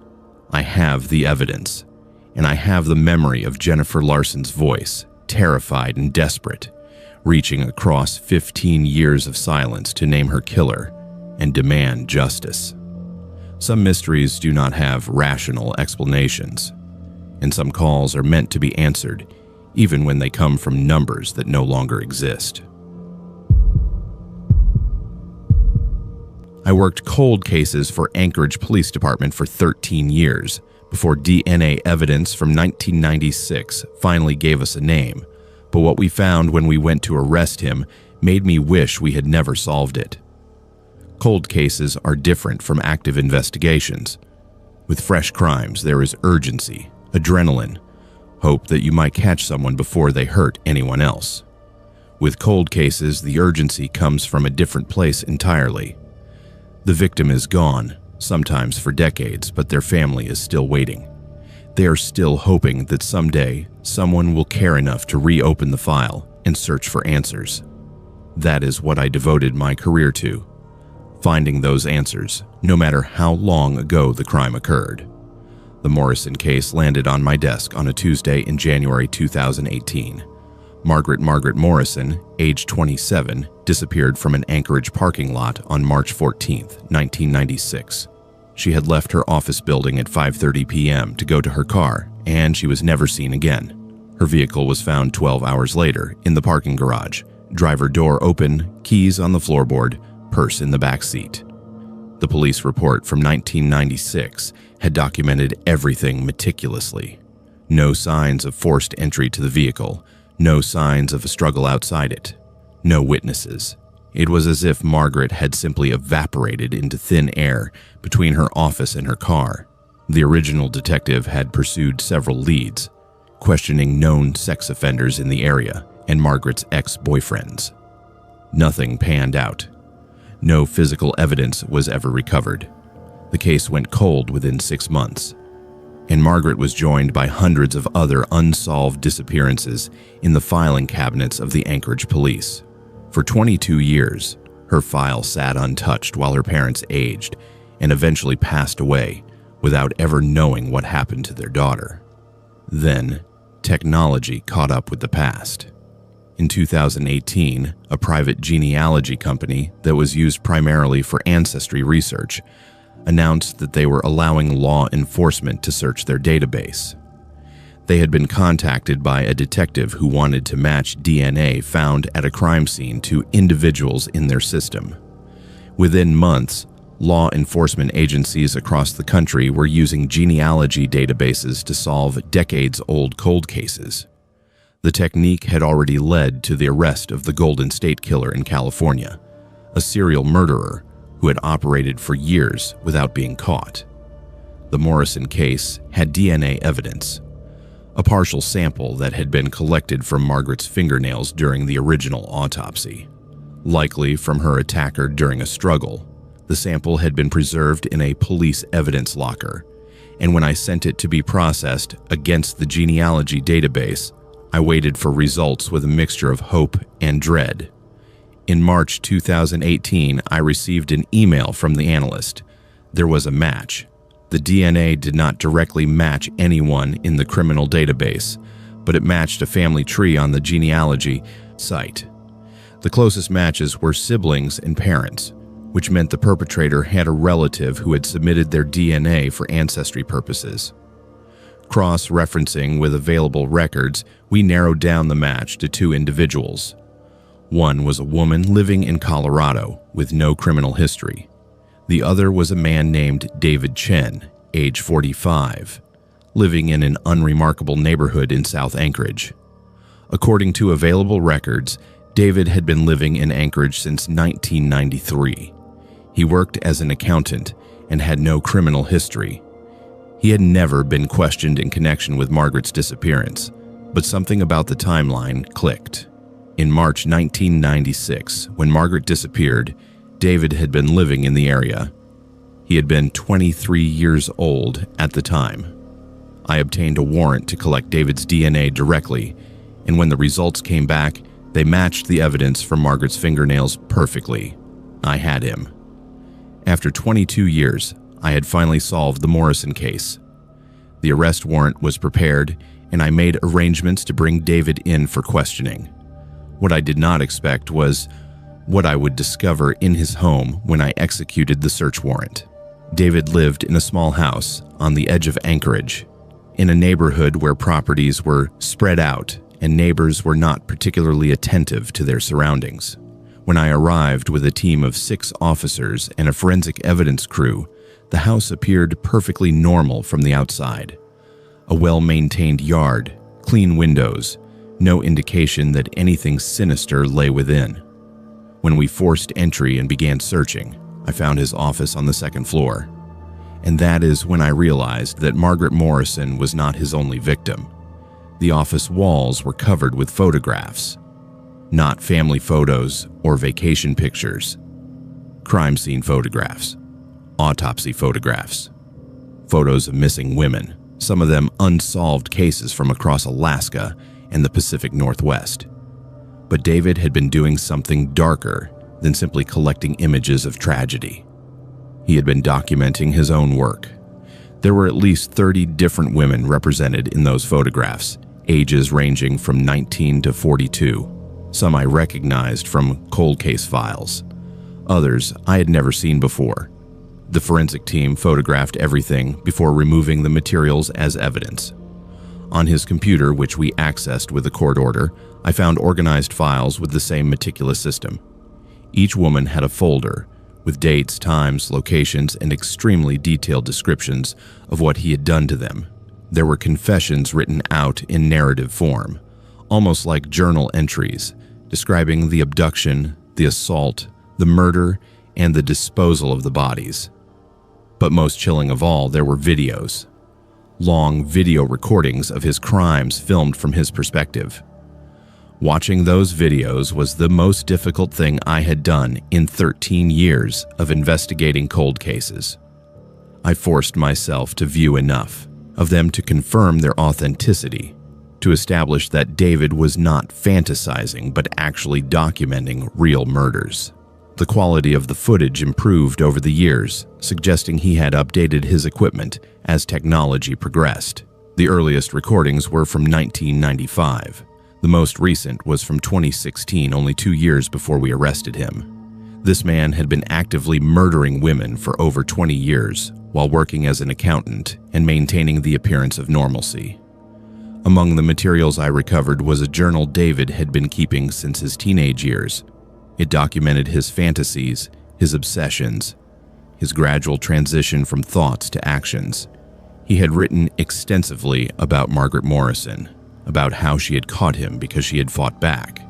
I have the evidence, and I have the memory of Jennifer Larson's voice, terrified and desperate, reaching across 15 years of silence to name her killer and demand justice. Some mysteries do not have rational explanations, and some calls are meant to be answered even when they come from numbers that no longer exist. I worked cold cases for Anchorage Police Department for 13 years before DNA evidence from 1996 finally gave us a name, but what we found when we went to arrest him made me wish we had never solved it. Cold cases are different from active investigations. With fresh crimes, there is urgency, adrenaline, hope that you might catch someone before they hurt anyone else. With cold cases, the urgency comes from a different place entirely. The victim is gone, sometimes for decades, but their family is still waiting. They are still hoping that someday someone will care enough to reopen the file and search for answers. That is what I devoted my career to, finding those answers, no matter how long ago the crime occurred. The Morrison case landed on my desk on a Tuesday in January 2018. Margaret Morrison, age 27, disappeared from an Anchorage parking lot on March 14, 1996. She had left her office building at 5:30 p.m. to go to her car, and she was never seen again. Her vehicle was found 12 hours later in the parking garage, driver door open, keys on the floorboard, purse in the back seat. The police report from 1996 had documented everything meticulously. No signs of forced entry to the vehicle, no signs of a struggle outside it, no witnesses. It was as if Margaret had simply evaporated into thin air between her office and her car. The original detective had pursued several leads, questioning known sex offenders in the area and Margaret's ex-boyfriends. Nothing panned out. No physical evidence was ever recovered. The case went cold within 6 months, and Margaret was joined by hundreds of other unsolved disappearances in the filing cabinets of the Anchorage police. For 22 years, her file sat untouched while her parents aged and eventually passed away without ever knowing what happened to their daughter. Then, technology caught up with the past. In 2018, a private genealogy company that was used primarily for ancestry research announced that they were allowing law enforcement to search their database. They had been contacted by a detective who wanted to match DNA found at a crime scene to individuals in their system. Within months, law enforcement agencies across the country were using genealogy databases to solve decades-old cold cases. The technique had already led to the arrest of the Golden State Killer in California, a serial murderer who had operated for years without being caught. The Morrison case had DNA evidence, a partial sample that had been collected from Margaret's fingernails during the original autopsy. Likely from her attacker during a struggle, the sample had been preserved in a police evidence locker, and when I sent it to be processed against the genealogy database, I waited for results with a mixture of hope and dread. In March 2018, I received an email from the analyst. There was a match. The DNA did not directly match anyone in the criminal database, but it matched a family tree on the genealogy site. The closest matches were siblings and parents, which meant the perpetrator had a relative who had submitted their DNA for ancestry purposes. Cross-referencing with available records, we narrowed down the match to 2 individuals. One was a woman living in Colorado with no criminal history. The other was a man named David Chen, age 45, living in an unremarkable neighborhood in South Anchorage. According to available records, David had been living in Anchorage since 1993. He worked as an accountant and had no criminal history. He had never been questioned in connection with Margaret's disappearance, but something about the timeline clicked. In March 1996, when Margaret disappeared, David had been living in the area. He had been 23 years old at the time. I obtained a warrant to collect David's DNA directly, and when the results came back, they matched the evidence from Margaret's fingernails perfectly. I had him. After 22 years, I had finally solved the Morrison case. The arrest warrant was prepared, and I made arrangements to bring David in for questioning. What I did not expect was what I would discover in his home when I executed the search warrant. David lived in a small house on the edge of Anchorage, in a neighborhood where properties were spread out and neighbors were not particularly attentive to their surroundings. When I arrived with a team of 6 officers and a forensic evidence crew, the house appeared perfectly normal from the outside. A well-maintained yard, clean windows, no indication that anything sinister lay within. When we forced entry and began searching, I found his office on the 2nd floor. And that is when I realized that Margaret Morrison was not his only victim. The office walls were covered with photographs. Not family photos or vacation pictures. Crime scene photographs. Autopsy photographs. Photos of missing women, some of them unsolved cases from across Alaska and the Pacific Northwest. But David had been doing something darker than simply collecting images of tragedy. He had been documenting his own work. There were at least 30 different women represented in those photographs, ages ranging from 19 to 42. Some I recognized from cold case files. Others I had never seen before. The forensic team photographed everything before removing the materials as evidence. On his computer, which we accessed with a court order, I found organized files with the same meticulous system. Each woman had a folder with dates, times, locations, and extremely detailed descriptions of what he had done to them. There were confessions written out in narrative form, almost like journal entries, describing the abduction, the assault, the murder, and the disposal of the bodies. But most chilling of all, there were videos. Long video recordings of his crimes filmed from his perspective. Watching those videos was the most difficult thing I had done in 13 years of investigating cold cases. I forced myself to view enough of them to confirm their authenticity, to establish that David was not fantasizing but actually documenting real murders. The quality of the footage improved over the years, suggesting he had updated his equipment as technology progressed. The earliest recordings were from 1995. The most recent was from 2016, only 2 years before we arrested him. This man had been actively murdering women for over 20 years while working as an accountant and maintaining the appearance of normalcy. Among the materials I recovered was a journal David had been keeping since his teenage years. It documented his fantasies, his obsessions, his gradual transition from thoughts to actions. He had written extensively about Margaret Morrison, about how she had caught him because she had fought back,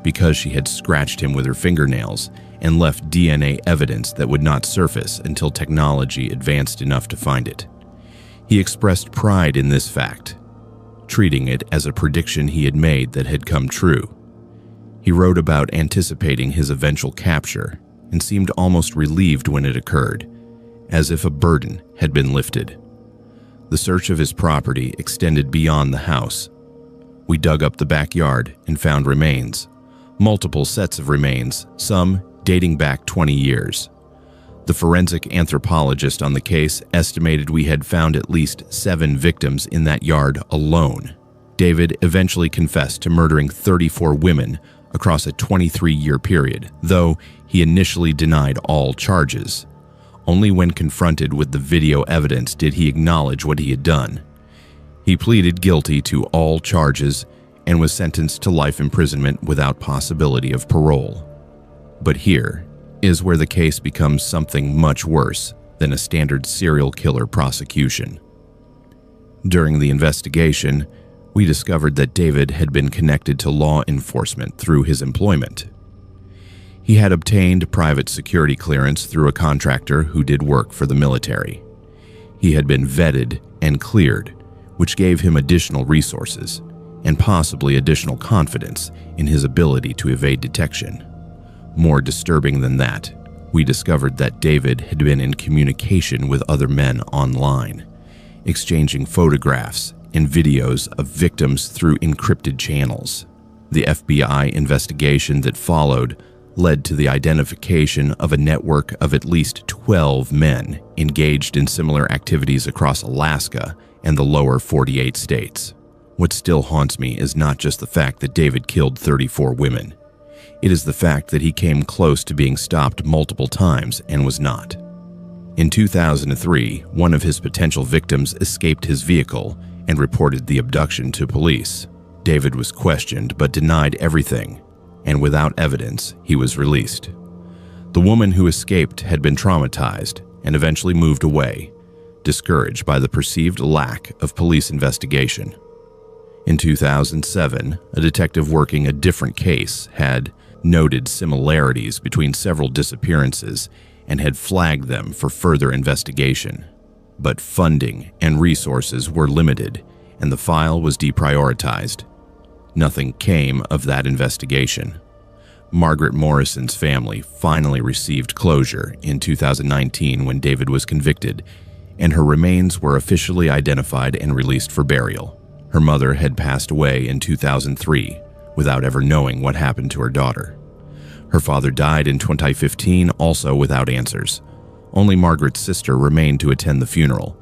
because she had scratched him with her fingernails and left DNA evidence that would not surface until technology advanced enough to find it. He expressed pride in this fact, treating it as a prediction he had made that had come true. He wrote about anticipating his eventual capture and seemed almost relieved when it occurred, as if a burden had been lifted. The search of his property extended beyond the house. We dug up the backyard and found remains, multiple sets of remains, some dating back 20 years. The forensic anthropologist on the case estimated we had found at least 7 victims in that yard alone. David eventually confessed to murdering 34 women across a 23-year period, though he initially denied all charges. Only when confronted with the video evidence did he acknowledge what he had done. He pleaded guilty to all charges and was sentenced to life imprisonment without possibility of parole. But here is where the case becomes something much worse than a standard serial killer prosecution. During the investigation, we discovered that David had been connected to law enforcement through his employment. He had obtained private security clearance through a contractor who did work for the military. He had been vetted and cleared, which gave him additional resources and possibly additional confidence in his ability to evade detection. More disturbing than that, we discovered that David had been in communication with other men online, exchanging photographs and videos of victims through encrypted channels. The FBI investigation that followed led to the identification of a network of at least 12 men engaged in similar activities across Alaska and the lower 48 states. What still haunts me is not just the fact that David killed 34 women. It is the fact that he came close to being stopped multiple times and was not. In 2003, one of his potential victims escaped his vehicle and reported the abduction to police. David was questioned but denied everything, and without evidence, he was released. The woman who escaped had been traumatized and eventually moved away, discouraged by the perceived lack of police investigation. In 2007, a detective working a different case had noted similarities between several disappearances and had flagged them for further investigation. But funding and resources were limited, and the file was deprioritized. Nothing came of that investigation. Margaret Morrison's family finally received closure in 2019 when David was convicted, and her remains were officially identified and released for burial. Her mother had passed away in 2003 without ever knowing what happened to her daughter. Her father died in 2015, also without answers. Only Margaret's sister remained to attend the funeral,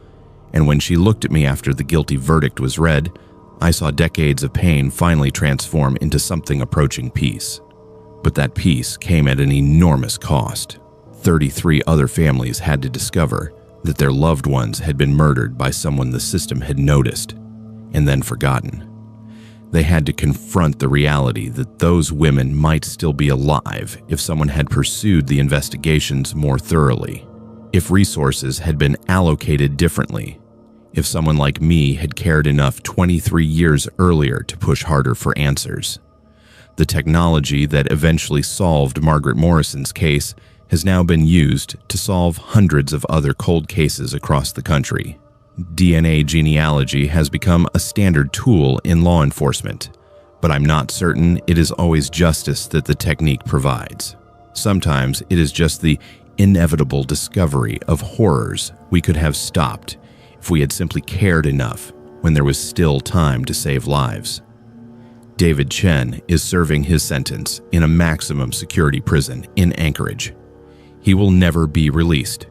and when she looked at me after the guilty verdict was read, I saw decades of pain finally transform into something approaching peace. But that peace came at an enormous cost. 33 other families had to discover that their loved ones had been murdered by someone the system had noticed and then forgotten. They had to confront the reality that those women might still be alive if someone had pursued the investigations more thoroughly, if resources had been allocated differently, if someone like me had cared enough 23 years earlier to push harder for answers. The technology that eventually solved Margaret Morrison's case has now been used to solve hundreds of other cold cases across the country. DNA genealogy has become a standard tool in law enforcement, but I'm not certain it is always justice that the technique provides. Sometimes it is just the inevitable discovery of horrors we could have stopped if we had simply cared enough when there was still time to save lives. David Chen is serving his sentence in a maximum security prison in Anchorage. He will never be released.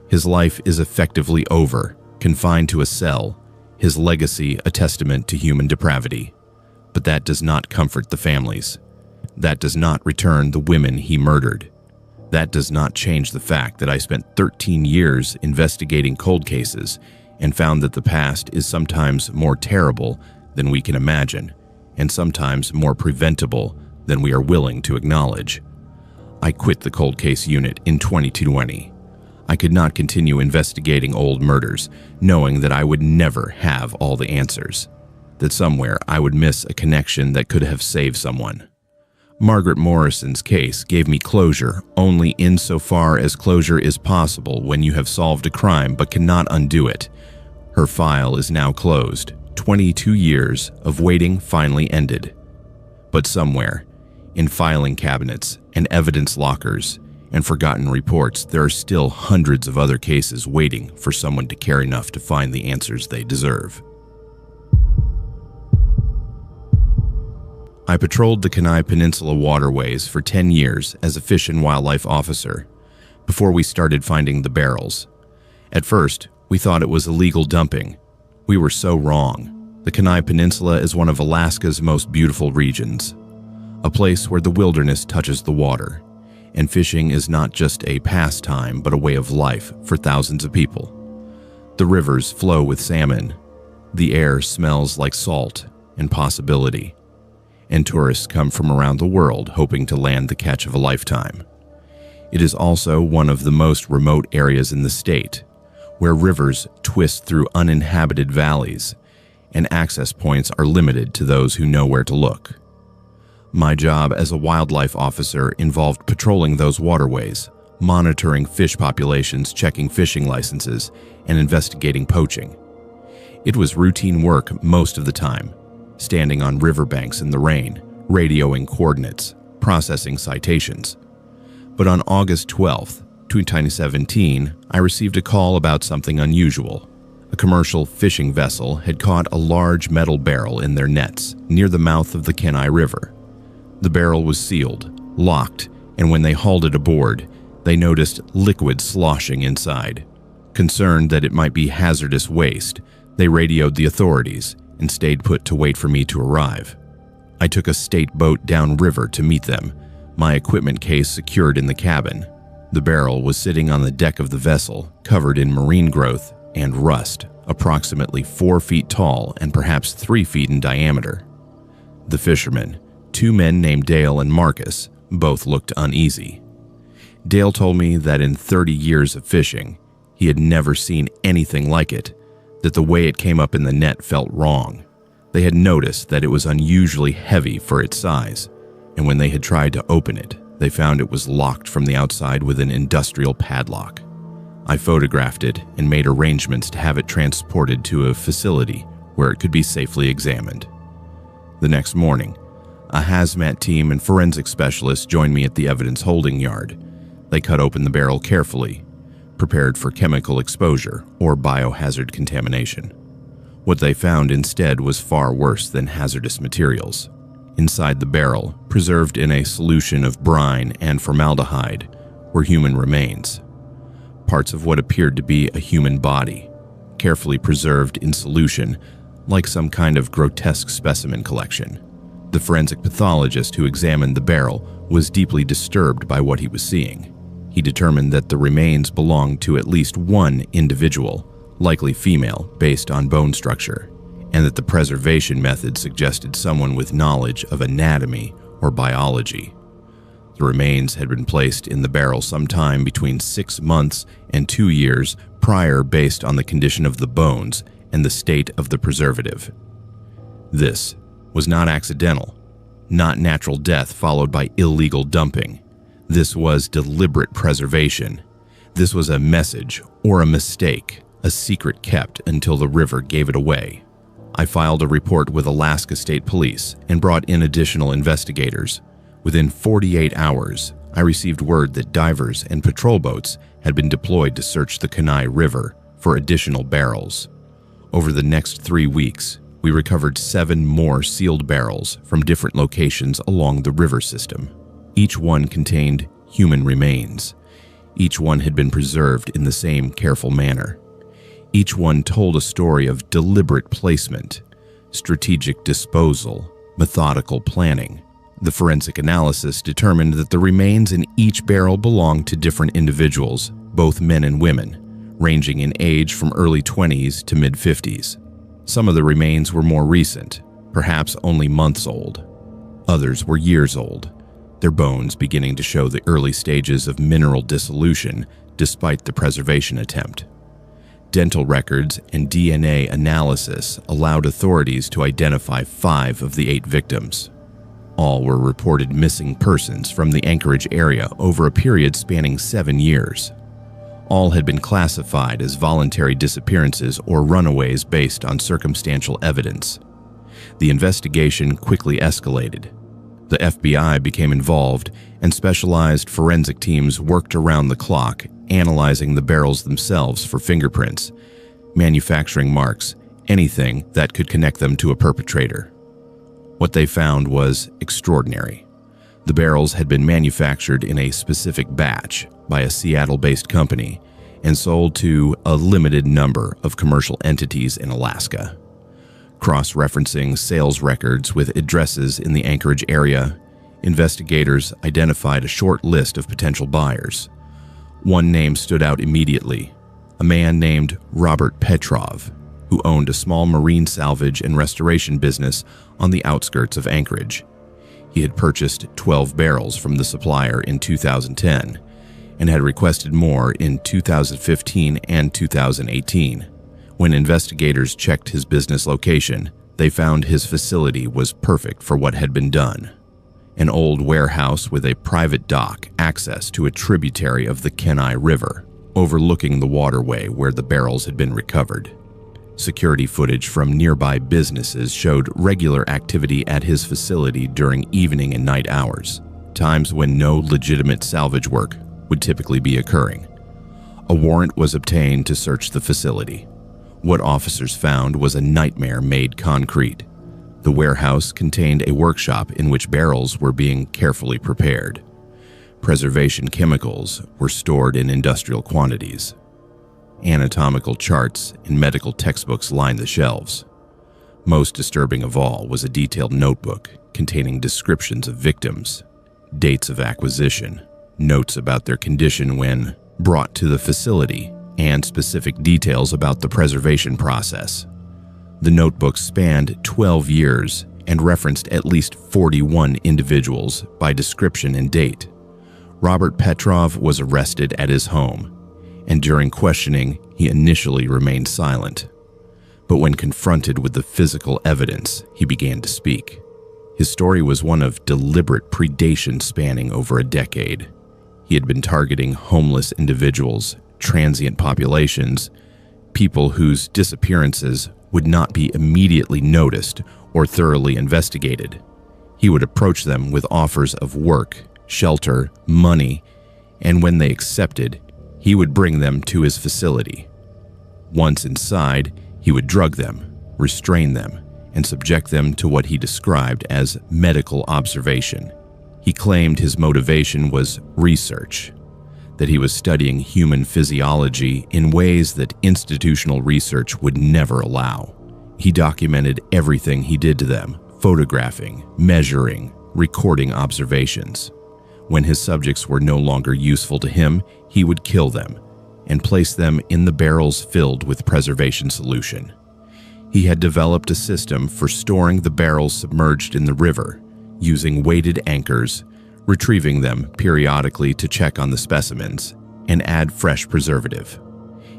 His life is effectively over, confined to a cell, his legacy a testament to human depravity. But that does not comfort the families. That does not return the women he murdered. That does not change the fact that I spent 13 years investigating cold cases and found that the past is sometimes more terrible than we can imagine, and sometimes more preventable than we are willing to acknowledge. I quit the cold case unit in 2020. I could not continue investigating old murders, knowing that I would never have all the answers, that somewhere I would miss a connection that could have saved someone. Margaret Morrison's case gave me closure only insofar as closure is possible when you have solved a crime but cannot undo it. Her file is now closed. 22 years of waiting finally ended. But somewhere, in filing cabinets and evidence lockers and forgotten reports, there are still hundreds of other cases waiting for someone to care enough to find the answers they deserve. I patrolled the Kenai Peninsula waterways for 10 years as a fish and wildlife officer before we started finding the barrels. At first, we thought it was illegal dumping. We were so wrong. The Kenai Peninsula is one of Alaska's most beautiful regions, a place where the wilderness touches the water, and fishing is not just a pastime but a way of life for thousands of people. The rivers flow with salmon, the air smells like salt and possibility, and tourists come from around the world hoping to land the catch of a lifetime. It is also one of the most remote areas in the state, where rivers twist through uninhabited valleys, and access points are limited to those who know where to look. My job as a wildlife officer involved patrolling those waterways, monitoring fish populations, checking fishing licenses, and investigating poaching. It was routine work most of the time, standing on riverbanks in the rain, radioing coordinates, processing citations. But on August 12th, 2017, I received a call about something unusual. A commercial fishing vessel had caught a large metal barrel in their nets near the mouth of the Kenai River. The barrel was sealed, locked, and when they hauled it aboard, they noticed liquid sloshing inside. Concerned that it might be hazardous waste, they radioed the authorities and stayed put to wait for me to arrive. I took a state boat downriver to meet them, my equipment case secured in the cabin. The barrel was sitting on the deck of the vessel, covered in marine growth and rust, approximately 4 feet tall and perhaps 3 feet in diameter. The fishermen, 2 men named Dale and Marcus, both looked uneasy. Dale told me that in 30 years of fishing, he had never seen anything like it, that the way it came up in the net felt wrong. They had noticed that it was unusually heavy for its size, and when they had tried to open it, they found it was locked from the outside with an industrial padlock. I photographed it and made arrangements to have it transported to a facility where it could be safely examined. The next morning, a hazmat team and forensic specialists joined me at the evidence holding yard. They cut open the barrel carefully, prepared for chemical exposure or biohazard contamination. What they found instead was far worse than hazardous materials. Inside the barrel, preserved in a solution of brine and formaldehyde, were human remains. Parts of what appeared to be a human body, carefully preserved in solution, like some kind of grotesque specimen collection. The forensic pathologist who examined the barrel was deeply disturbed by what he was seeing. He determined that the remains belonged to at least one individual, likely female, based on bone structure, and that the preservation method suggested someone with knowledge of anatomy or biology. The remains had been placed in the barrel sometime between 6 months and 2 years prior based on the condition of the bones and the state of the preservative. This was not accidental, not natural death followed by illegal dumping. This was deliberate preservation. This was a message or a mistake, a secret kept until the river gave it away. I filed a report with Alaska State Police and brought in additional investigators. Within 48 hours, I received word that divers and patrol boats had been deployed to search the Kenai River for additional barrels. Over the next 3 weeks, we recovered 7 more sealed barrels from different locations along the river system. Each one contained human remains. Each one had been preserved in the same careful manner. Each one told a story of deliberate placement, strategic disposal, methodical planning. The forensic analysis determined that the remains in each barrel belonged to different individuals, both men and women, ranging in age from early 20s to mid-50s. Some of the remains were more recent, perhaps only months old. Others were years old, their bones beginning to show the early stages of mineral dissolution despite the preservation attempt. Dental records and DNA analysis allowed authorities to identify 5 of the 8 victims. All were reported missing persons from the Anchorage area over a period spanning 7 years. All had been classified as voluntary disappearances or runaways based on circumstantial evidence. The investigation quickly escalated. The FBI became involved, and specialized forensic teams worked around the clock, analyzing the barrels themselves for fingerprints, manufacturing marks, anything that could connect them to a perpetrator. What they found was extraordinary. The barrels had been manufactured in a specific batch by a Seattle-based company and sold to a limited number of commercial entities in Alaska. Cross-referencing sales records with addresses in the Anchorage area, investigators identified a short list of potential buyers. One name stood out immediately, a man named Robert Petrov, who owned a small marine salvage and restoration business on the outskirts of Anchorage. He had purchased 12 barrels from the supplier in 2010 and had requested more in 2015 and 2018. When investigators checked his business location, they found his facility was perfect for what had been done. An old warehouse with a private dock access to a tributary of the Kenai River, overlooking the waterway where the barrels had been recovered. Security footage from nearby businesses showed regular activity at his facility during evening and night hours, times when no legitimate salvage work would typically be occurring. A warrant was obtained to search the facility. What officers found was a nightmare made concrete. The warehouse contained a workshop in which barrels were being carefully prepared. Preservation chemicals were stored in industrial quantities. Anatomical charts and medical textbooks lined the shelves. Most disturbing of all was a detailed notebook containing descriptions of victims, dates of acquisition, notes about their condition when brought to the facility, and specific details about the preservation process. The notebook spanned 12 years and referenced at least 41 individuals by description and date. Robert Petrov was arrested at his home, and during questioning, he initially remained silent. But when confronted with the physical evidence, he began to speak. His story was one of deliberate predation spanning over a decade. He had been targeting homeless individuals, transient populations, people whose disappearances would not be immediately noticed or thoroughly investigated. He would approach them with offers of work, shelter, money, and when they accepted, he would bring them to his facility. Once inside, he would drug them, restrain them, and subject them to what he described as medical observation. He claimed his motivation was research, that he was studying human physiology in ways that institutional research would never allow. He documented everything he did to them, photographing, measuring, recording observations. When his subjects were no longer useful to him, he would kill them and place them in the barrels filled with preservation solution. He had developed a system for storing the barrels submerged in the river, using weighted anchors, retrieving them periodically to check on the specimens, and add fresh preservative.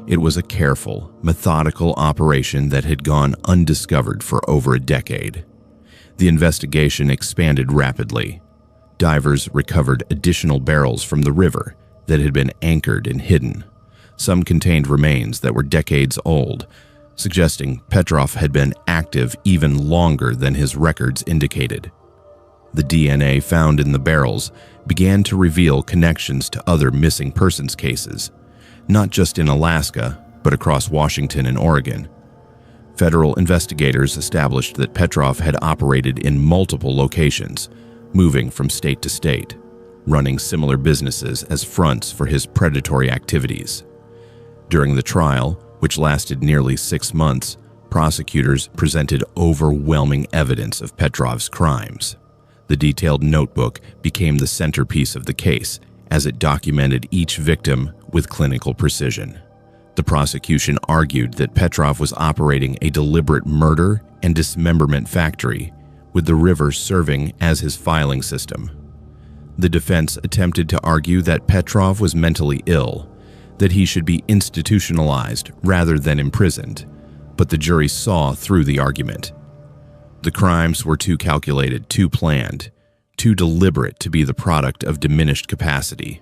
It was a careful, methodical operation that had gone undiscovered for over a decade. The investigation expanded rapidly. Divers recovered additional barrels from the river that had been anchored and hidden. Some contained remains that were decades old, suggesting Petrov had been active even longer than his records indicated. The DNA found in the barrels began to reveal connections to other missing persons cases, not just in Alaska, but across Washington and Oregon. Federal investigators established that Petrov had operated in multiple locations, moving from state to state, running similar businesses as fronts for his predatory activities. During the trial, which lasted nearly 6 months, prosecutors presented overwhelming evidence of Petrov's crimes. The detailed notebook became the centerpiece of the case as it documented each victim with clinical precision. The prosecution argued that Petrov was operating a deliberate murder and dismemberment factory, with the river serving as his filing system. The defense attempted to argue that Petrov was mentally ill, that he should be institutionalized rather than imprisoned, but the jury saw through the argument. The crimes were too calculated, too planned, too deliberate to be the product of diminished capacity.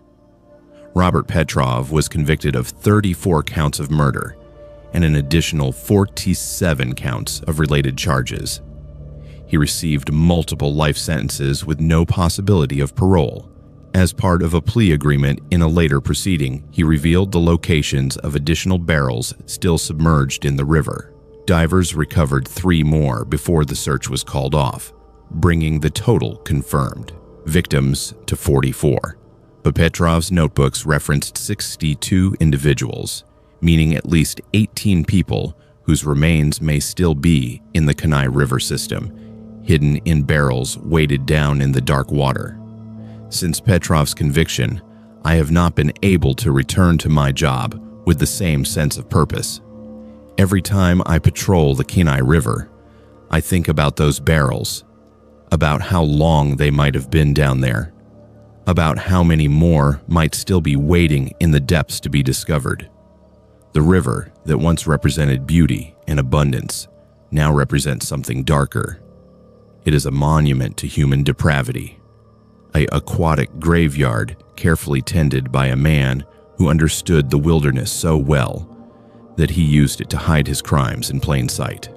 Robert Petrov was convicted of 34 counts of murder and an additional 47 counts of related charges. He received multiple life sentences with no possibility of parole. As part of a plea agreement in a later proceeding, he revealed the locations of additional barrels still submerged in the river. Divers recovered 3 more before the search was called off, bringing the total confirmed victims to 44. But Petrov's notebooks referenced 62 individuals, meaning at least 18 people whose remains may still be in the Kenai River system, hidden in barrels weighted down in the dark water. Since Petrov's conviction, I have not been able to return to my job with the same sense of purpose. Every time I patrol the Kenai River, I think about those barrels, about how long they might have been down there, about how many more might still be waiting in the depths to be discovered. The river that once represented beauty and abundance now represents something darker. It is a monument to human depravity, an aquatic graveyard carefully tended by a man who understood the wilderness so well that he used it to hide his crimes in plain sight.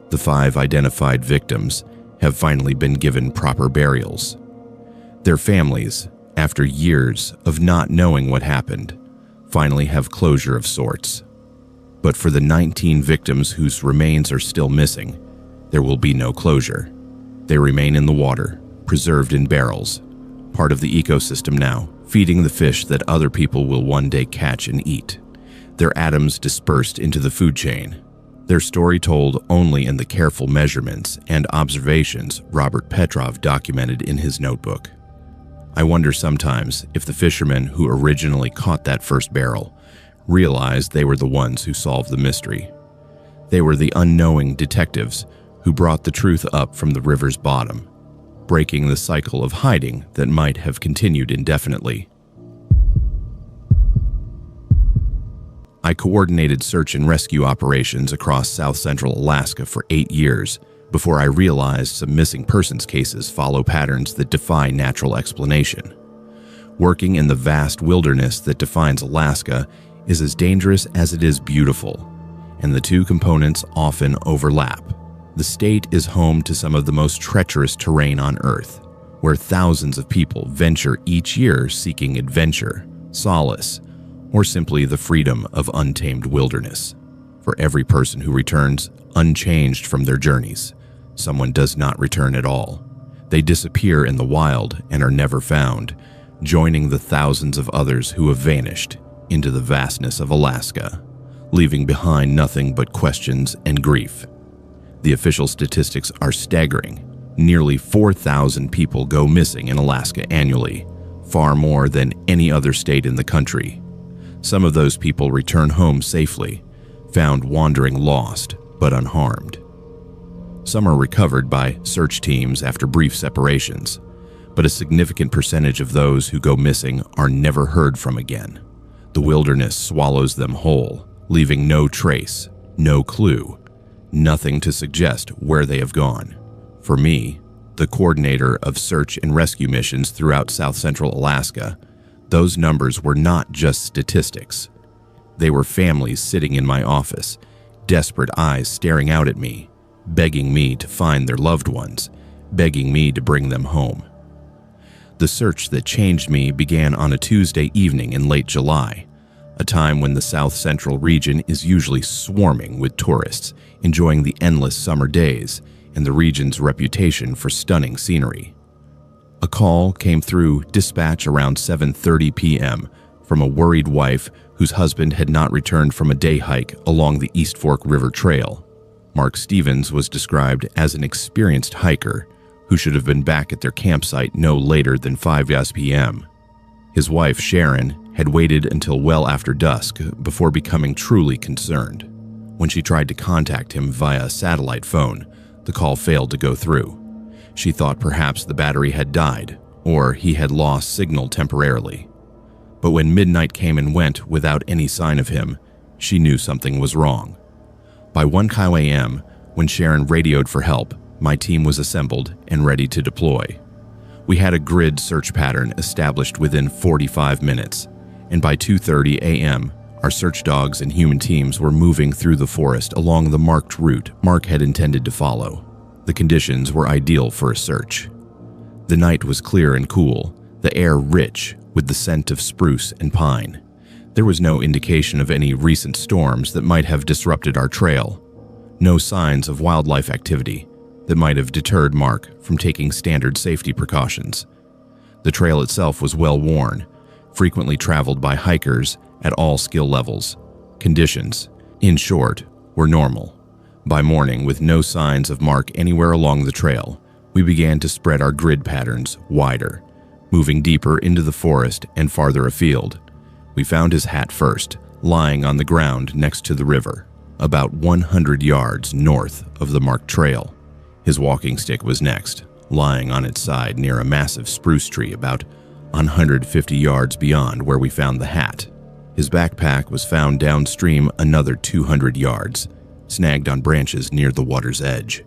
The 5 identified victims have finally been given proper burials. Their families, after years of not knowing what happened, finally have closure of sorts. But for the 19 victims whose remains are still missing, there will be no closure. They remain in the water, preserved in barrels, part of the ecosystem now, feeding the fish that other people will one day catch and eat. Their atoms dispersed into the food chain. Their story told only in the careful measurements and observations Robert Petrov documented in his notebook. I wonder sometimes if the fishermen who originally caught that first barrel realized they were the ones who solved the mystery. They were the unknowing detectives who brought the truth up from the river's bottom, breaking the cycle of hiding that might have continued indefinitely. I coordinated search and rescue operations across south-central Alaska for 8 years before I realized some missing persons cases follow patterns that defy natural explanation. Working in the vast wilderness that defines Alaska is as dangerous as it is beautiful, and the two components often overlap. The state is home to some of the most treacherous terrain on Earth, where thousands of people venture each year seeking adventure, solace, or simply the freedom of untamed wilderness. For every person who returns unchanged from their journeys, someone does not return at all. They disappear in the wild and are never found, joining the thousands of others who have vanished into the vastness of Alaska, leaving behind nothing but questions and grief. The official statistics are staggering. Nearly 4,000 people go missing in Alaska annually, far more than any other state in the country. Some of those people return home safely, found wandering lost but unharmed. Some are recovered by search teams after brief separations, but a significant percentage of those who go missing are never heard from again. The wilderness swallows them whole, leaving no trace, no clue, nothing to suggest where they have gone. For me, the coordinator of search and rescue missions throughout south-central Alaska, those numbers were not just statistics. They were families sitting in my office, desperate eyes staring out at me, begging me to find their loved ones, begging me to bring them home. The search that changed me began on a Tuesday evening in late July, a time when the south-central region is usually swarming with tourists, enjoying the endless summer days and the region's reputation for stunning scenery. A call came through dispatch around 7:30 p.m. from a worried wife whose husband had not returned from a day hike along the East Fork River Trail. Mark Stevens was described as an experienced hiker who should have been back at their campsite no later than 5 p.m. His wife, Sharon, had waited until well after dusk before becoming truly concerned. When she tried to contact him via a satellite phone, the call failed to go through. She thought perhaps the battery had died, or he had lost signal temporarily. But when midnight came and went without any sign of him, she knew something was wrong. By 1 a.m., when Sharon radioed for help, my team was assembled and ready to deploy. We had a grid search pattern established within 45 minutes, and by 2:30 a.m., our search dogs and human teams were moving through the forest along the marked route Mark had intended to follow. The conditions were ideal for a search. The night was clear and cool, the air rich with the scent of spruce and pine. There was no indication of any recent storms that might have disrupted our trail. No signs of wildlife activity that might have deterred Mark from taking standard safety precautions. The trail itself was well worn, frequently traveled by hikers at all skill levels. Conditions, in short, were normal. By morning, with no signs of Mark anywhere along the trail, we began to spread our grid patterns wider, moving deeper into the forest and farther afield. We found his hat first, lying on the ground next to the river, about 100 yards north of the marked trail. His walking stick was next, lying on its side near a massive spruce tree about 150 yards beyond where we found the hat. His backpack was found downstream another 200 yards, snagged on branches near the water's edge.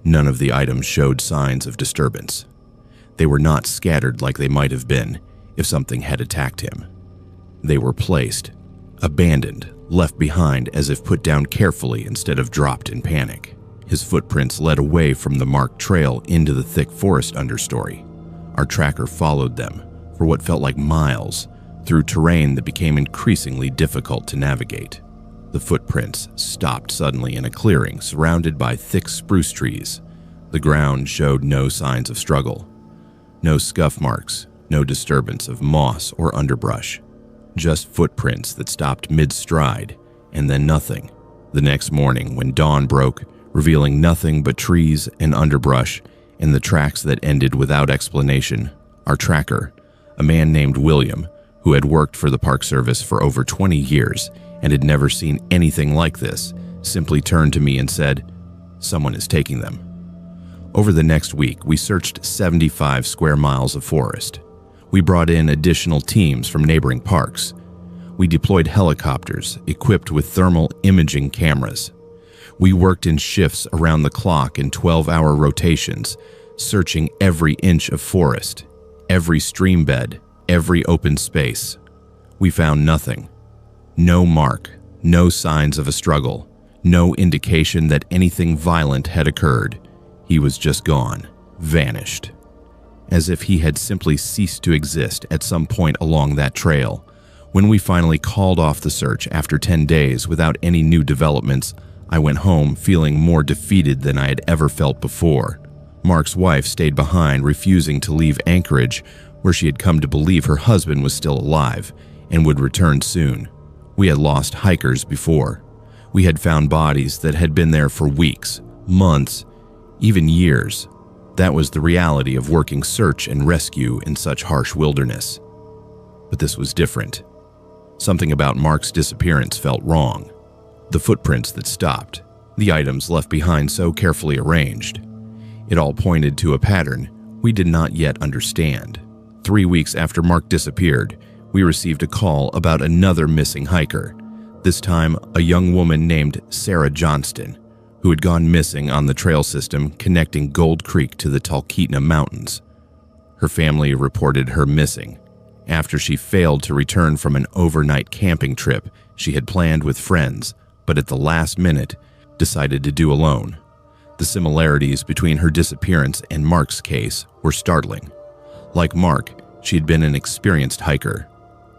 None of the items showed signs of disturbance. They were not scattered like they might have been if something had attacked him. They were placed, abandoned, left behind as if put down carefully instead of dropped in panic. His footprints led away from the marked trail into the thick forest understory. Our tracker followed them for what felt like miles through terrain that became increasingly difficult to navigate. The footprints stopped suddenly in a clearing surrounded by thick spruce trees. The ground showed no signs of struggle. No scuff marks, no disturbance of moss or underbrush. Just footprints that stopped mid-stride, and then nothing. The next morning, when dawn broke, revealing nothing but trees and underbrush and the tracks that ended without explanation, our tracker, a man named William, who had worked for the Park Service for over 20 years and had never seen anything like this, simply turned to me and said, "Someone is taking them." Over the next week, we searched 75 square miles of forest. We brought in additional teams from neighboring parks. We deployed helicopters equipped with thermal imaging cameras. We worked in shifts around the clock in 12-hour rotations, searching every inch of forest, every stream bed, every open space. We found nothing. No mark, no signs of a struggle, no indication that anything violent had occurred. He was just gone, vanished. As if he had simply ceased to exist at some point along that trail. When we finally called off the search after 10 days without any new developments, I went home feeling more defeated than I had ever felt before. Mark's wife stayed behind, refusing to leave Anchorage, where she had come to believe her husband was still alive and would return soon. We had lost hikers before. We had found bodies that had been there for weeks, months, even years. That was the reality of working search and rescue in such harsh wilderness. But this was different. Something about Mark's disappearance felt wrong. The footprints that stopped, the items left behind so carefully arranged. It all pointed to a pattern we did not yet understand. 3 weeks after Mark disappeared, we received a call about another missing hiker, this time a young woman named Sarah Johnston, who had gone missing on the trail system connecting Gold Creek to the Talkeetna Mountains. Her family reported her missing after she failed to return from an overnight camping trip she had planned with friends, but at the last minute decided to do alone. The similarities between her disappearance and Mark's case were startling. Like Mark, she had been an experienced hiker.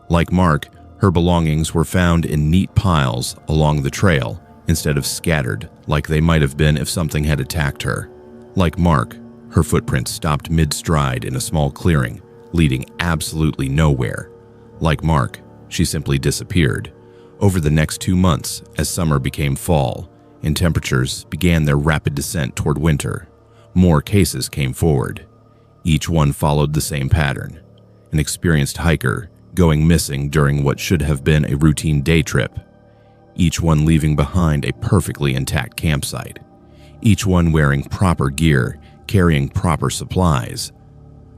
Like Mark, her belongings were found in neat piles along the trail instead of scattered like they might have been if something had attacked her. Like Mark, her footprints stopped mid-stride in a small clearing, leading absolutely nowhere. Like Mark, she simply disappeared. Over the next 2 months, as summer became fall and temperatures began their rapid descent toward winter, more cases came forward. Each one followed the same pattern. An experienced hiker going missing during what should have been a routine day trip, each one leaving behind a perfectly intact campsite, each one wearing proper gear, carrying proper supplies.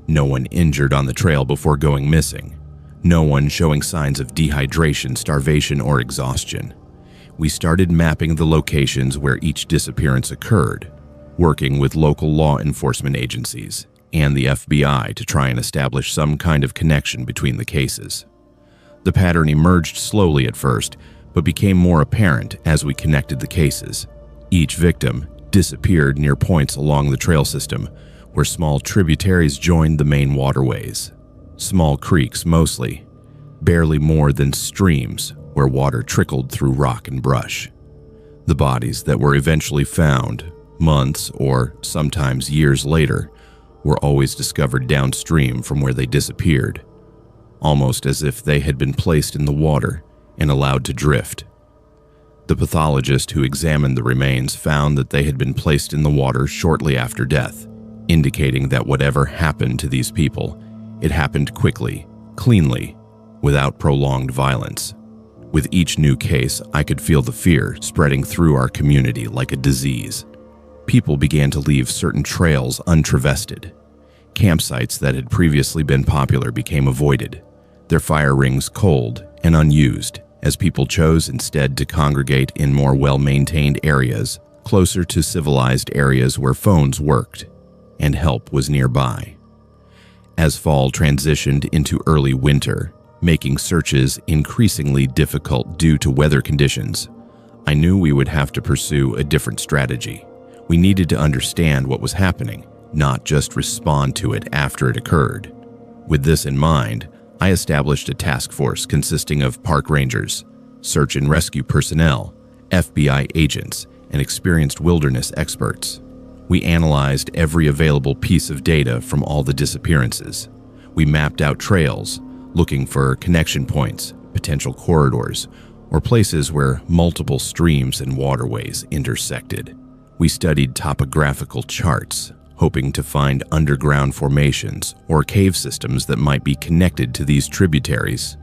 No one injured on the trail before going missing. No one showing signs of dehydration, starvation, or exhaustion. We started mapping the locations where each disappearance occurred, working with local law enforcement agencies and the FBI to try and establish some kind of connection between the cases. The pattern emerged slowly at first, but became more apparent as we connected the cases. Each victim disappeared near points along the trail system where small tributaries joined the main waterways. Small creeks mostly, barely more than streams where water trickled through rock and brush. The bodies that were eventually found, months or sometimes years later, were always discovered downstream from where they disappeared, almost as if they had been placed in the water and allowed to drift. The pathologist who examined the remains found that they had been placed in the water shortly after death, indicating that whatever happened to these people, it happened quickly, cleanly, without prolonged violence. With each new case, I could feel the fear spreading through our community like a disease. People began to leave certain trails untraversed. Campsites that had previously been popular became avoided, their fire rings cold and unused, as people chose instead to congregate in more well-maintained areas, closer to civilized areas where phones worked and help was nearby. As fall transitioned into early winter, making searches increasingly difficult due to weather conditions, I knew we would have to pursue a different strategy. We needed to understand what was happening, not just respond to it after it occurred. With this in mind, I established a task force consisting of park rangers, search and rescue personnel, FBI agents, and experienced wilderness experts. We analyzed every available piece of data from all the disappearances. We mapped out trails, looking for connection points, potential corridors, or places where multiple streams and waterways intersected. We studied topographical charts, hoping to find underground formations or cave systems that might be connected to these tributaries.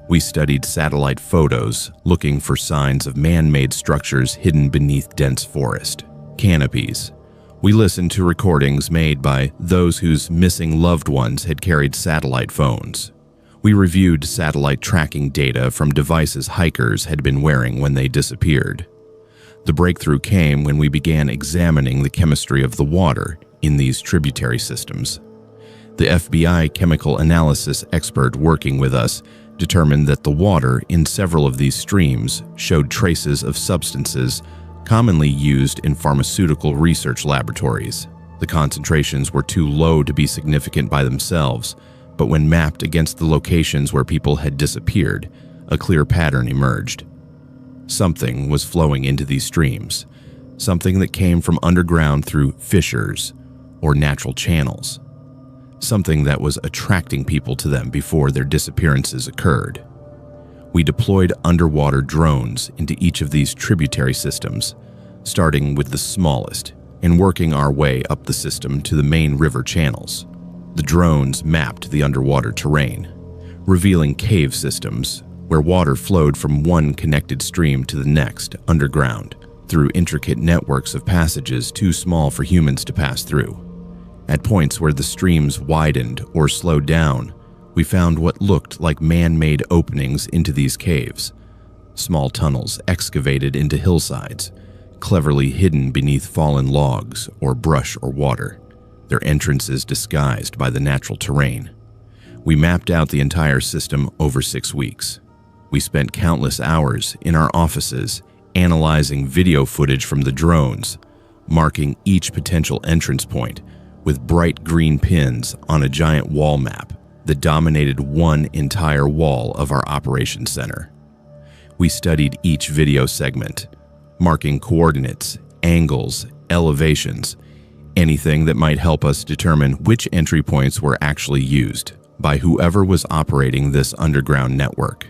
We studied satellite photos, looking for signs of man-made structures hidden beneath dense forest. Canopies. We listened to recordings made by those whose missing loved ones had carried satellite phones. We reviewed satellite tracking data from devices hikers had been wearing when they disappeared. The breakthrough came when we began examining the chemistry of the water in these tributary systems. The FBI chemical analysis expert working with us determined that the water in several of these streams showed traces of substances commonly used in pharmaceutical research laboratories. The concentrations were too low to be significant by themselves, but when mapped against the locations where people had disappeared, a clear pattern emerged. Something was flowing into these streams, something that came from underground through fissures or natural channels, something that was attracting people to them before their disappearances occurred. We deployed underwater drones into each of these tributary systems, starting with the smallest and working our way up the system to the main river channels. The drones mapped the underwater terrain, revealing cave systems where water flowed from one connected stream to the next underground through intricate networks of passages too small for humans to pass through. At points where the streams widened or slowed down, we found what looked like man-made openings into these caves, small tunnels excavated into hillsides, cleverly hidden beneath fallen logs or brush or water, their entrances disguised by the natural terrain. We mapped out the entire system over 6 weeks. We spent countless hours in our offices analyzing video footage from the drones, marking each potential entrance point with bright green pins on a giant wall map that dominated one entire wall of our operations center. We studied each video segment, marking coordinates, angles, elevations, anything that might help us determine which entry points were actually used by whoever was operating this underground network.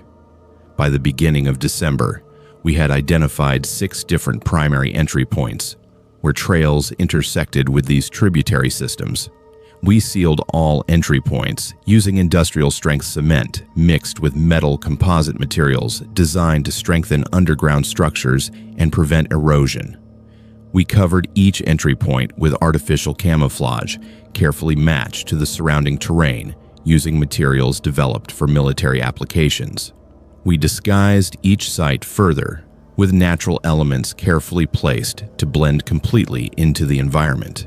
By the beginning of December, we had identified 6 different primary entry points where trails intersected with these tributary systems. We sealed all entry points using industrial-strength cement mixed with metal composite materials designed to strengthen underground structures and prevent erosion. We covered each entry point with artificial camouflage, carefully matched to the surrounding terrain using materials developed for military applications. We disguised each site further with natural elements carefully placed to blend completely into the environment.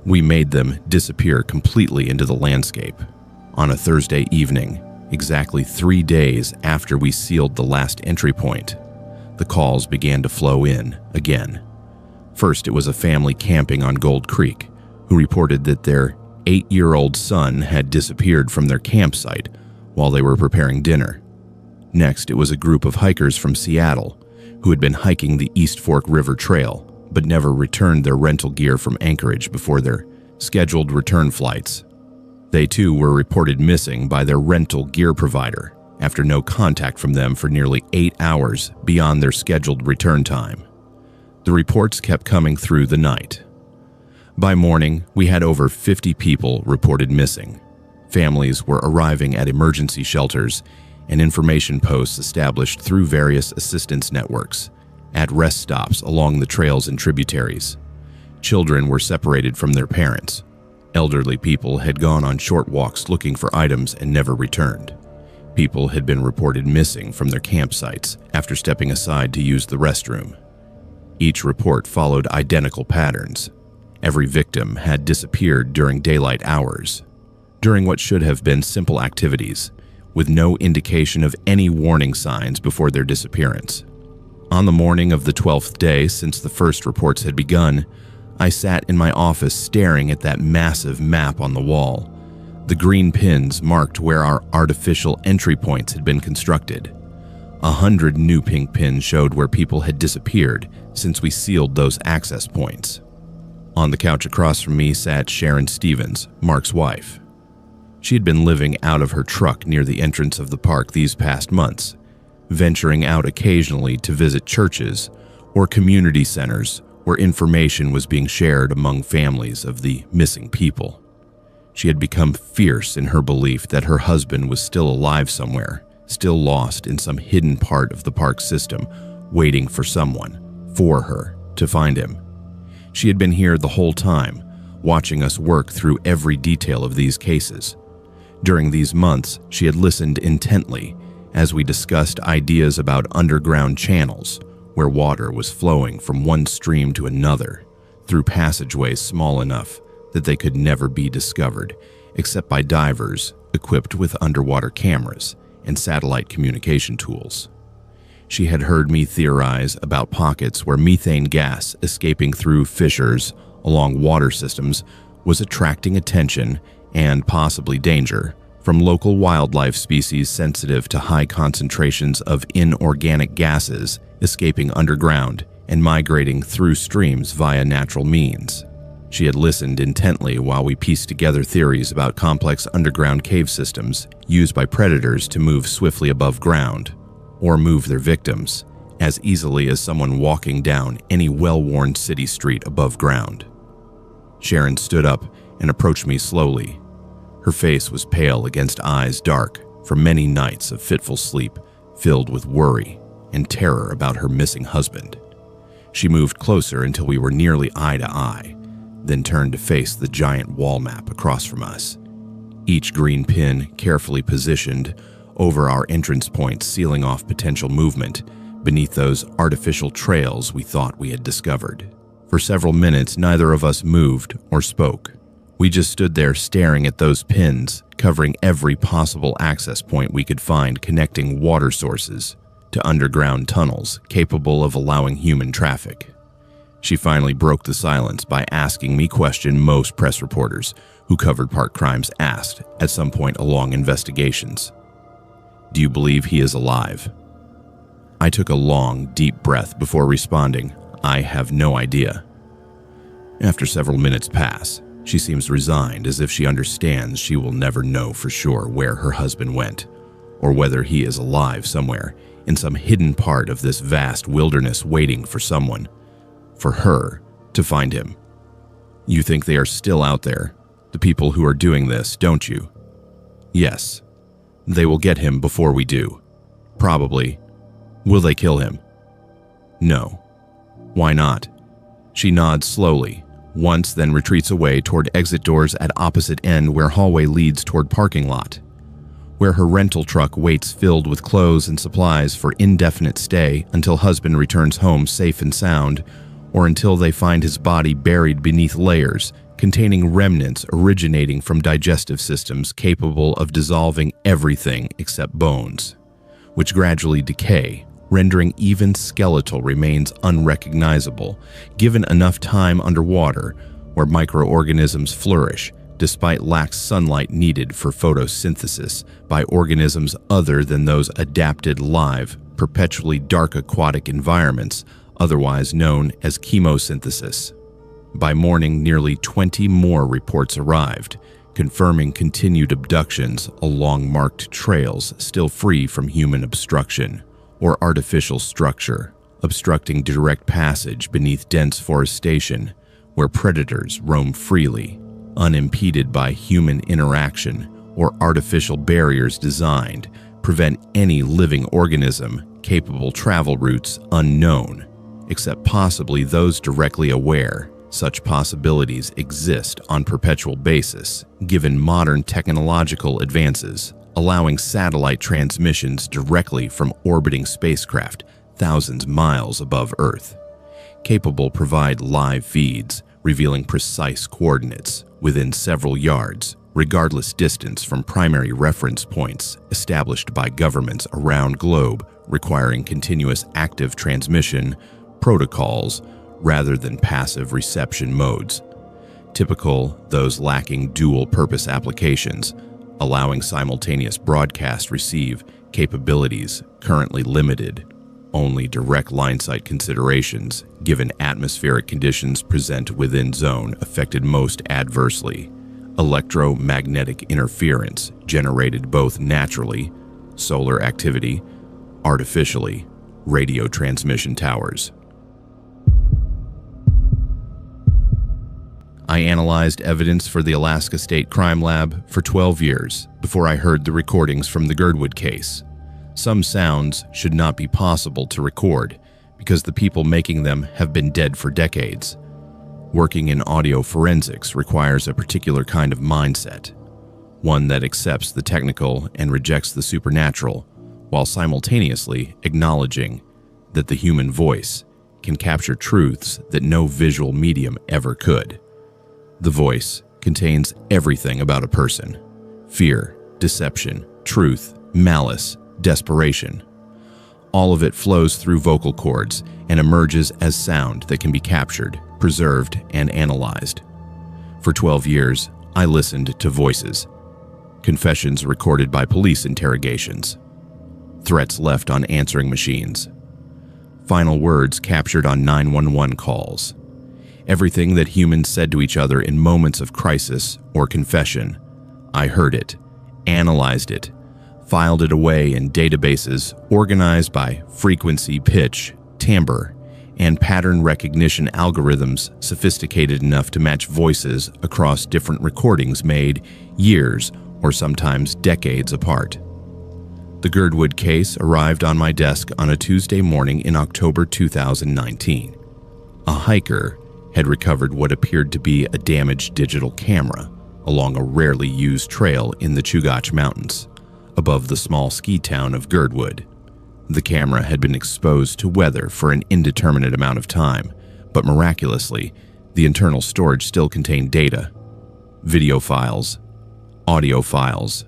We made them disappear completely into the landscape. On a Thursday evening, exactly 3 days after we sealed the last entry point, the calls began to flow in again. First, it was a family camping on Gold Creek who reported that their 8-year-old son had disappeared from their campsite while they were preparing dinner. Next, it was a group of hikers from Seattle who had been hiking the East Fork River Trail but never returned their rental gear from Anchorage before their scheduled return flights. They too were reported missing by their rental gear provider after no contact from them for nearly 8 hours beyond their scheduled return time. The reports kept coming through the night. By morning, we had over 50 people reported missing. Families were arriving at emergency shelters and information posts established through various assistance networks, at rest stops along the trails and tributaries. Children were separated from their parents. Elderly people had gone on short walks looking for items and never returned. People had been reported missing from their campsites after stepping aside to use the restroom. Each report followed identical patterns. Every victim had disappeared during daylight hours, during what should have been simple activities, with no indication of any warning signs before their disappearance. On the morning of the 12th day since the first reports had begun, I sat in my office staring at that massive map on the wall. The green pins marked where our artificial entry points had been constructed. 100 new pink pins showed where people had disappeared since we sealed those access points. On the couch across from me sat Sharon Stevens, Mark's wife. She had been living out of her truck near the entrance of the park these past months, venturing out occasionally to visit churches or community centers where information was being shared among families of the missing people. She had become fierce in her belief that her husband was still alive somewhere, still lost in some hidden part of the park system, waiting for someone, for her, to find him. She had been here the whole time, watching us work through every detail of these cases. During these months, she had listened intently as we discussed ideas about underground channels, where water was flowing from one stream to another, through passageways small enough that they could never be discovered, except by divers equipped with underwater cameras and satellite communication tools. She had heard me theorize about pockets where methane gas escaping through fissures along water systems was attracting attention and possibly danger from local wildlife species sensitive to high concentrations of inorganic gases escaping underground and migrating through streams via natural means. She had listened intently while we pieced together theories about complex underground cave systems used by predators to move swiftly above ground or move their victims as easily as someone walking down any well-worn city street above ground. Sharon stood up and approached me slowly. Her face was pale against eyes dark from many nights of fitful sleep filled with worry and terror about her missing husband. She moved closer until we were nearly eye to eye, then turned to face the giant wall map across from us, each green pin carefully positioned over our entrance points, sealing off potential movement beneath those artificial trails we thought we had discovered. For several minutes, neither of us moved or spoke. We just stood there staring at those pins, covering every possible access point we could find connecting water sources to underground tunnels capable of allowing human traffic. She finally broke the silence by asking me question most press reporters who covered park crimes asked at some point along investigations. Do you believe he is alive? I took a long, deep breath before responding, I have no idea. After several minutes pass, she seems resigned, as if she understands she will never know for sure where her husband went, or whether he is alive somewhere in some hidden part of this vast wilderness waiting for someone, for her, to find him. You think they are still out there, The people who are doing this, don't you? Yes. They will get him before we do. Probably. Will they kill him? No. Why not? She nods slowly, once then retreats away toward exit doors at opposite end where hallway leads toward parking lot, where her rental truck waits filled with clothes and supplies for indefinite stay until husband returns home safe and sound, or until they find his body buried beneath layers containing remnants originating from digestive systems capable of dissolving everything except bones, which gradually decay, rendering even skeletal remains unrecognizable, given enough time underwater where microorganisms flourish despite lax sunlight needed for photosynthesis by organisms other than those adapted live, perpetually dark aquatic environments, otherwise known as chemosynthesis. By morning, nearly 20 more reports arrived, confirming continued abductions along marked trails still free from human obstruction or artificial structure, obstructing direct passage beneath dense forestation where predators roam freely, unimpeded by human interaction or artificial barriers designed prevent any living organism capable travel routes unknown, except possibly those directly aware. Such possibilities exist on perpetual basis, given modern technological advances, allowing satellite transmissions directly from orbiting spacecraft thousands miles above Earth, capable provide live feeds revealing precise coordinates within several yards, regardless distance from primary reference points established by governments around globe, requiring continuous active transmission protocols rather than passive reception modes. Typical, those lacking dual-purpose applications, allowing simultaneous broadcast receive capabilities currently limited. Only direct line-sight considerations, given atmospheric conditions present within zone affected most adversely. Electromagnetic interference generated both naturally, solar activity, artificially, radio transmission towers. I analyzed evidence for the Alaska State Crime Lab for 12 years before I heard the recordings from the Girdwood case. Some sounds should not be possible to record because the people making them have been dead for decades. Working in audio forensics requires a particular kind of mindset, one that accepts the technical and rejects the supernatural, while simultaneously acknowledging that the human voice can capture truths that no visual medium ever could. The voice contains everything about a person: fear, deception, truth, malice, desperation. All of it flows through vocal cords and emerges as sound that can be captured, preserved, and analyzed. For 12 years, I listened to voices, confessions recorded by police interrogations, threats left on answering machines, final words captured on 911 calls. Everything that humans said to each other in moments of crisis or confession. I heard it, analyzed it, filed it away in databases organized by frequency, pitch, timbre, and pattern recognition algorithms sophisticated enough to match voices across different recordings made years or sometimes decades apart. The Girdwood case arrived on my desk on a Tuesday morning in October 2019. A hiker had recovered what appeared to be a damaged digital camera along a rarely used trail in the Chugach Mountains, above the small ski town of Girdwood. The camera had been exposed to weather for an indeterminate amount of time, but miraculously, the internal storage still contained data, video files, audio files.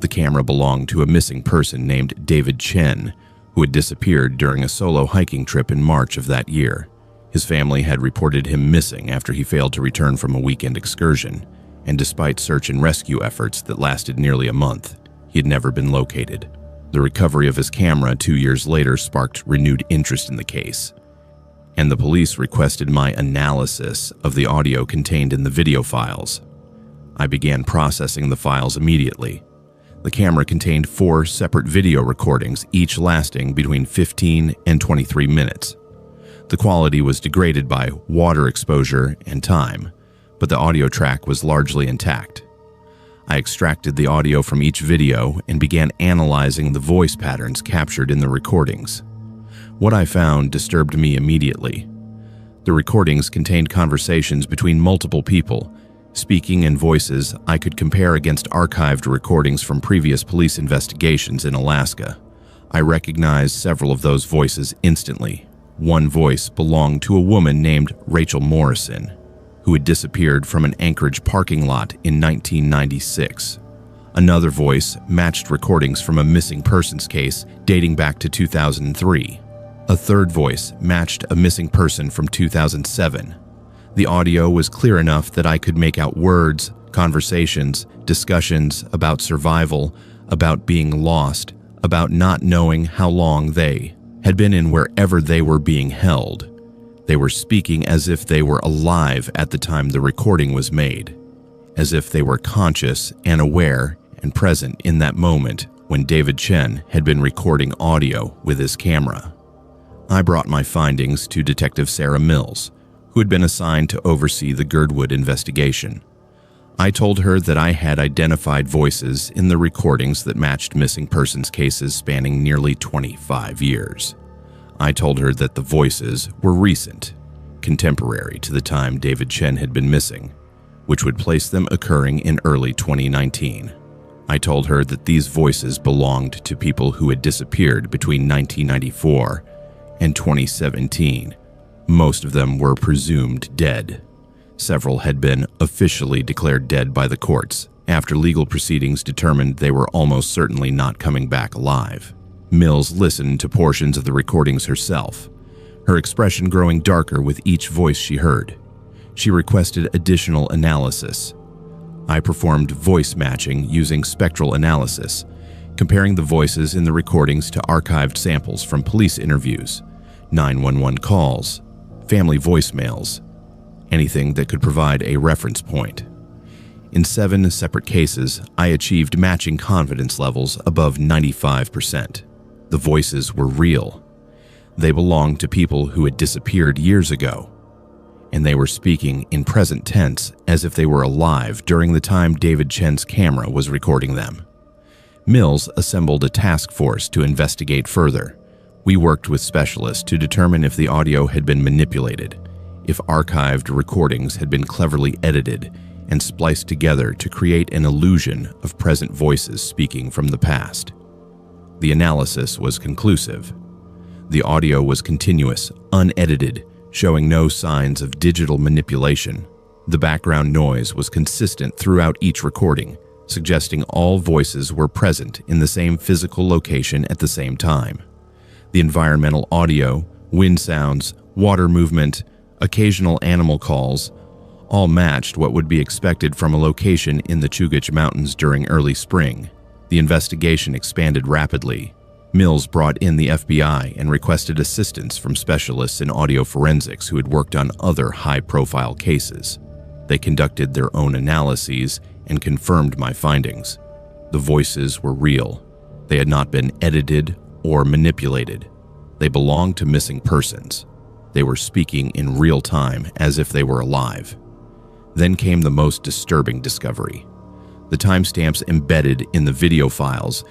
The camera belonged to a missing person named David Chen, who had disappeared during a solo hiking trip in March of that year. His family had reported him missing after he failed to return from a weekend excursion, and despite search and rescue efforts that lasted nearly a month, he had never been located. The recovery of his camera 2 years later sparked renewed interest in the case, and the police requested my analysis of the audio contained in the video files. I began processing the files immediately. The camera contained 4 separate video recordings, each lasting between 15 and 23 minutes. The quality was degraded by water exposure and time, but the audio track was largely intact. I extracted the audio from each video and began analyzing the voice patterns captured in the recordings. What I found disturbed me immediately. The recordings contained conversations between multiple people, speaking in voices I could compare against archived recordings from previous police investigations in Alaska. I recognized several of those voices instantly. One voice belonged to a woman named Rachel Morrison, who had disappeared from an Anchorage parking lot in 1996. Another voice matched recordings from a missing persons case dating back to 2003. A third voice matched a missing person from 2007. The audio was clear enough that I could make out words, conversations, discussions about survival, about being lost, about not knowing how long they had been in wherever they were being held. They were speaking as if they were alive at the time the recording was made, as if they were conscious and aware and present in that moment when David Chen had been recording audio with his camera. I brought my findings to Detective Sarah Mills, who had been assigned to oversee the Girdwood investigation. I told her that I had identified voices in the recordings that matched missing persons cases spanning nearly 25 years. I told her that the voices were recent, contemporary to the time David Chen had been missing, which would place them occurring in early 2019. I told her that these voices belonged to people who had disappeared between 1994 and 2017. Most of them were presumed dead. Several had been officially declared dead by the courts after legal proceedings determined they were almost certainly not coming back alive. Mills listened to portions of the recordings herself, her expression growing darker with each voice she heard. She requested additional analysis. I performed voice matching using spectral analysis, comparing the voices in the recordings to archived samples from police interviews, 911 calls, family voicemails, anything that could provide a reference point. In 7 separate cases, I achieved matching confidence levels above 95%. The voices were real. They belonged to people who had disappeared years ago, and they were speaking in present tense as if they were alive during the time David Chen's camera was recording them. Mills assembled a task force to investigate further. We worked with specialists to determine if the audio had been manipulated, if archived recordings had been cleverly edited and spliced together to create an illusion of present voices speaking from the past. The analysis was conclusive. The audio was continuous, unedited, showing no signs of digital manipulation. The background noise was consistent throughout each recording, suggesting all voices were present in the same physical location at the same time. The environmental audio, wind sounds, water movement, occasional animal calls, all matched what would be expected from a location in the Chugach Mountains during early spring. The investigation expanded rapidly. Mills brought in the FBI and requested assistance from specialists in audio forensics who had worked on other high-profile cases. They conducted their own analyses and confirmed my findings. The voices were real. They had not been edited or manipulated. They belonged to missing persons. They were speaking in real time as if they were alive. Then came the most disturbing discovery. The timestamps embedded in the video files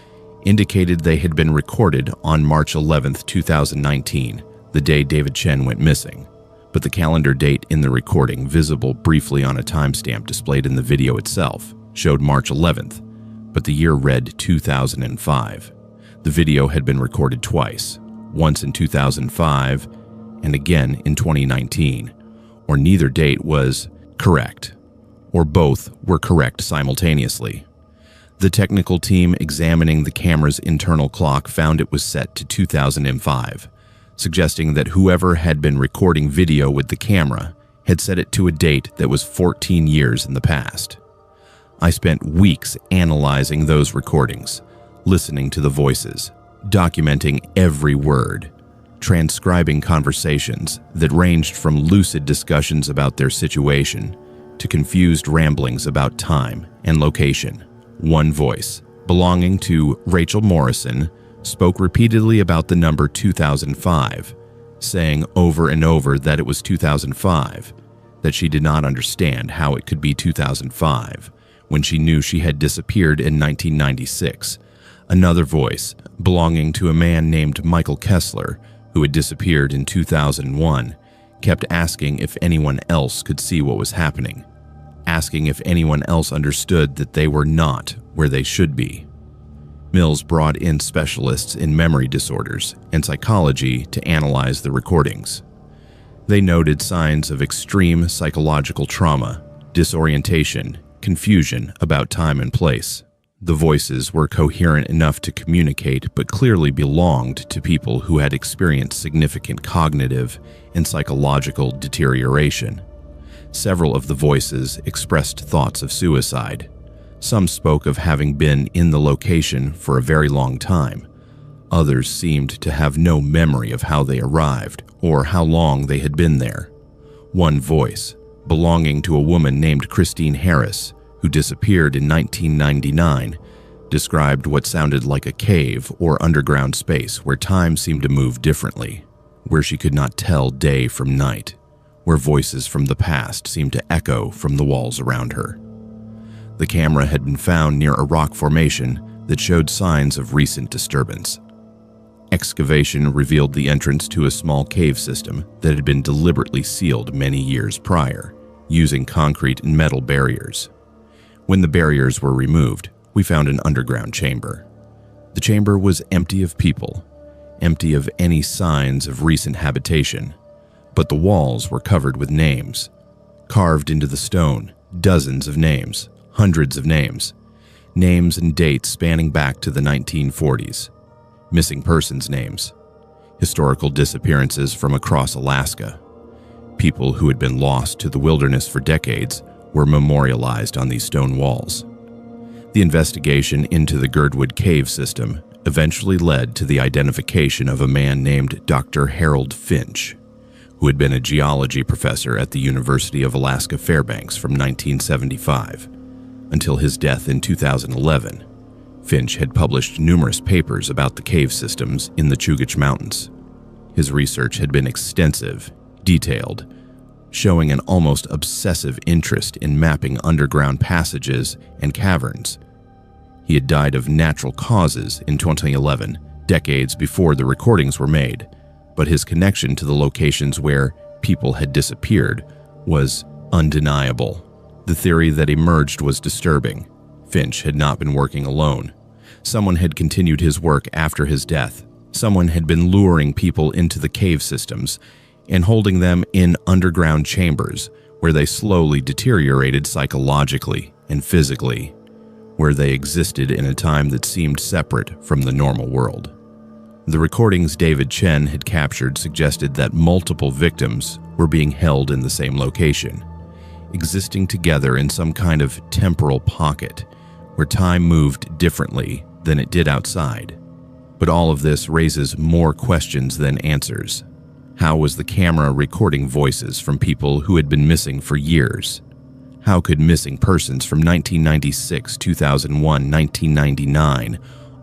indicated they had been recorded on March 11, 2019, the day David Chen went missing. But the calendar date in the recording, visible briefly on a timestamp displayed in the video itself, showed March 11th, but the year read 2005. The video had been recorded twice, once in 2005 and again in 2019, or neither date was correct, or both were correct simultaneously. The technical team examining the camera's internal clock found it was set to 2005, suggesting that whoever had been recording video with the camera had set it to a date that was 14 years in the past. I spent weeks analyzing those recordings, listening to the voices, documenting every word, transcribing conversations that ranged from lucid discussions about their situation to confused ramblings about time and location. One voice, belonging to Rachel Morrison, spoke repeatedly about the number 2005, saying over and over that it was 2005, that she did not understand how it could be 2005 when she knew she had disappeared in 1996. Another voice, belonging to a man named Michael Kessler, who had disappeared in 2001, kept asking if anyone else could see what was happening, asking if anyone else understood that they were not where they should be. Mills brought in specialists in memory disorders and psychology to analyze the recordings. They noted signs of extreme psychological trauma, disorientation, confusion about time and place. The voices were coherent enough to communicate, but clearly belonged to people who had experienced significant cognitive and psychological deterioration. Several of the voices expressed thoughts of suicide. Some spoke of having been in the location for a very long time. Others seemed to have no memory of how they arrived or how long they had been there. One voice, belonging to a woman named Christine Harris, who disappeared in 1999, described what sounded like a cave or underground space where time seemed to move differently, where she could not tell day from night, where voices from the past seemed to echo from the walls around her. The camera had been found near a rock formation that showed signs of recent disturbance. Excavation revealed the entrance to a small cave system that had been deliberately sealed many years prior, using concrete and metal barriers. When the barriers were removed, we found an underground chamber. The chamber was empty of people, empty of any signs of recent habitation, but the walls were covered with names. Carved into the stone, dozens of names, hundreds of names, names and dates spanning back to the 1940s. Missing persons names, historical disappearances from across Alaska. People who had been lost to the wilderness for decades were memorialized on these stone walls. The investigation into the Girdwood Cave system eventually led to the identification of a man named Dr. Harold Finch, who had been a geology professor at the University of Alaska Fairbanks from 1975 until his death in 2011. Finch had published numerous papers about the cave systems in the Chugach Mountains. His research had been extensive, detailed, showing an almost obsessive interest in mapping underground passages and caverns. He had died of natural causes in 2011, decades before the recordings were made, but his connection to the locations where people had disappeared was undeniable. The theory that emerged was disturbing. Finch had not been working alone. Someone had continued his work after his death. Someone had been luring people into the cave systems and holding them in underground chambers where they slowly deteriorated psychologically and physically, where they existed in a time that seemed separate from the normal world. The recordings David Chen had captured suggested that multiple victims were being held in the same location, existing together in some kind of temporal pocket where time moved differently than it did outside. But all of this raises more questions than answers. How was the camera recording voices from people who had been missing for years? How could missing persons from 1996, 2001, 1999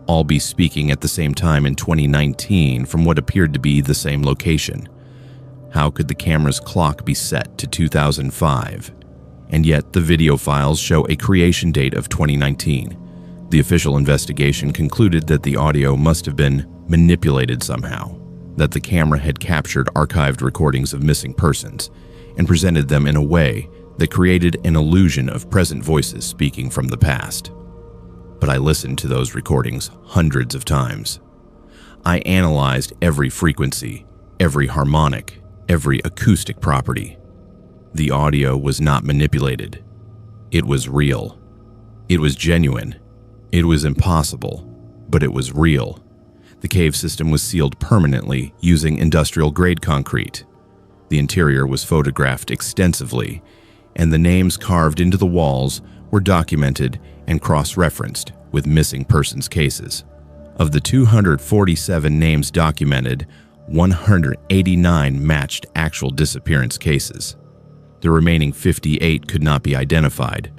all be speaking at the same time in 2019 from what appeared to be the same location? How could the camera's clock be set to 2005? And yet the video files show a creation date of 2019. The official investigation concluded that the audio must have been manipulated somehow, that the camera had captured archived recordings of missing persons and presented them in a way that created an illusion of present voices speaking from the past. But I listened to those recordings hundreds of times. I analyzed every frequency, every harmonic, every acoustic property. The audio was not manipulated. It was real. It was genuine. It was impossible, but it was real. The cave system was sealed permanently using industrial-grade concrete. The interior was photographed extensively, and the names carved into the walls were documented and cross-referenced with missing persons cases. Of the 247 names documented, 189 matched actual disappearance cases. The remaining 58 could not be identified.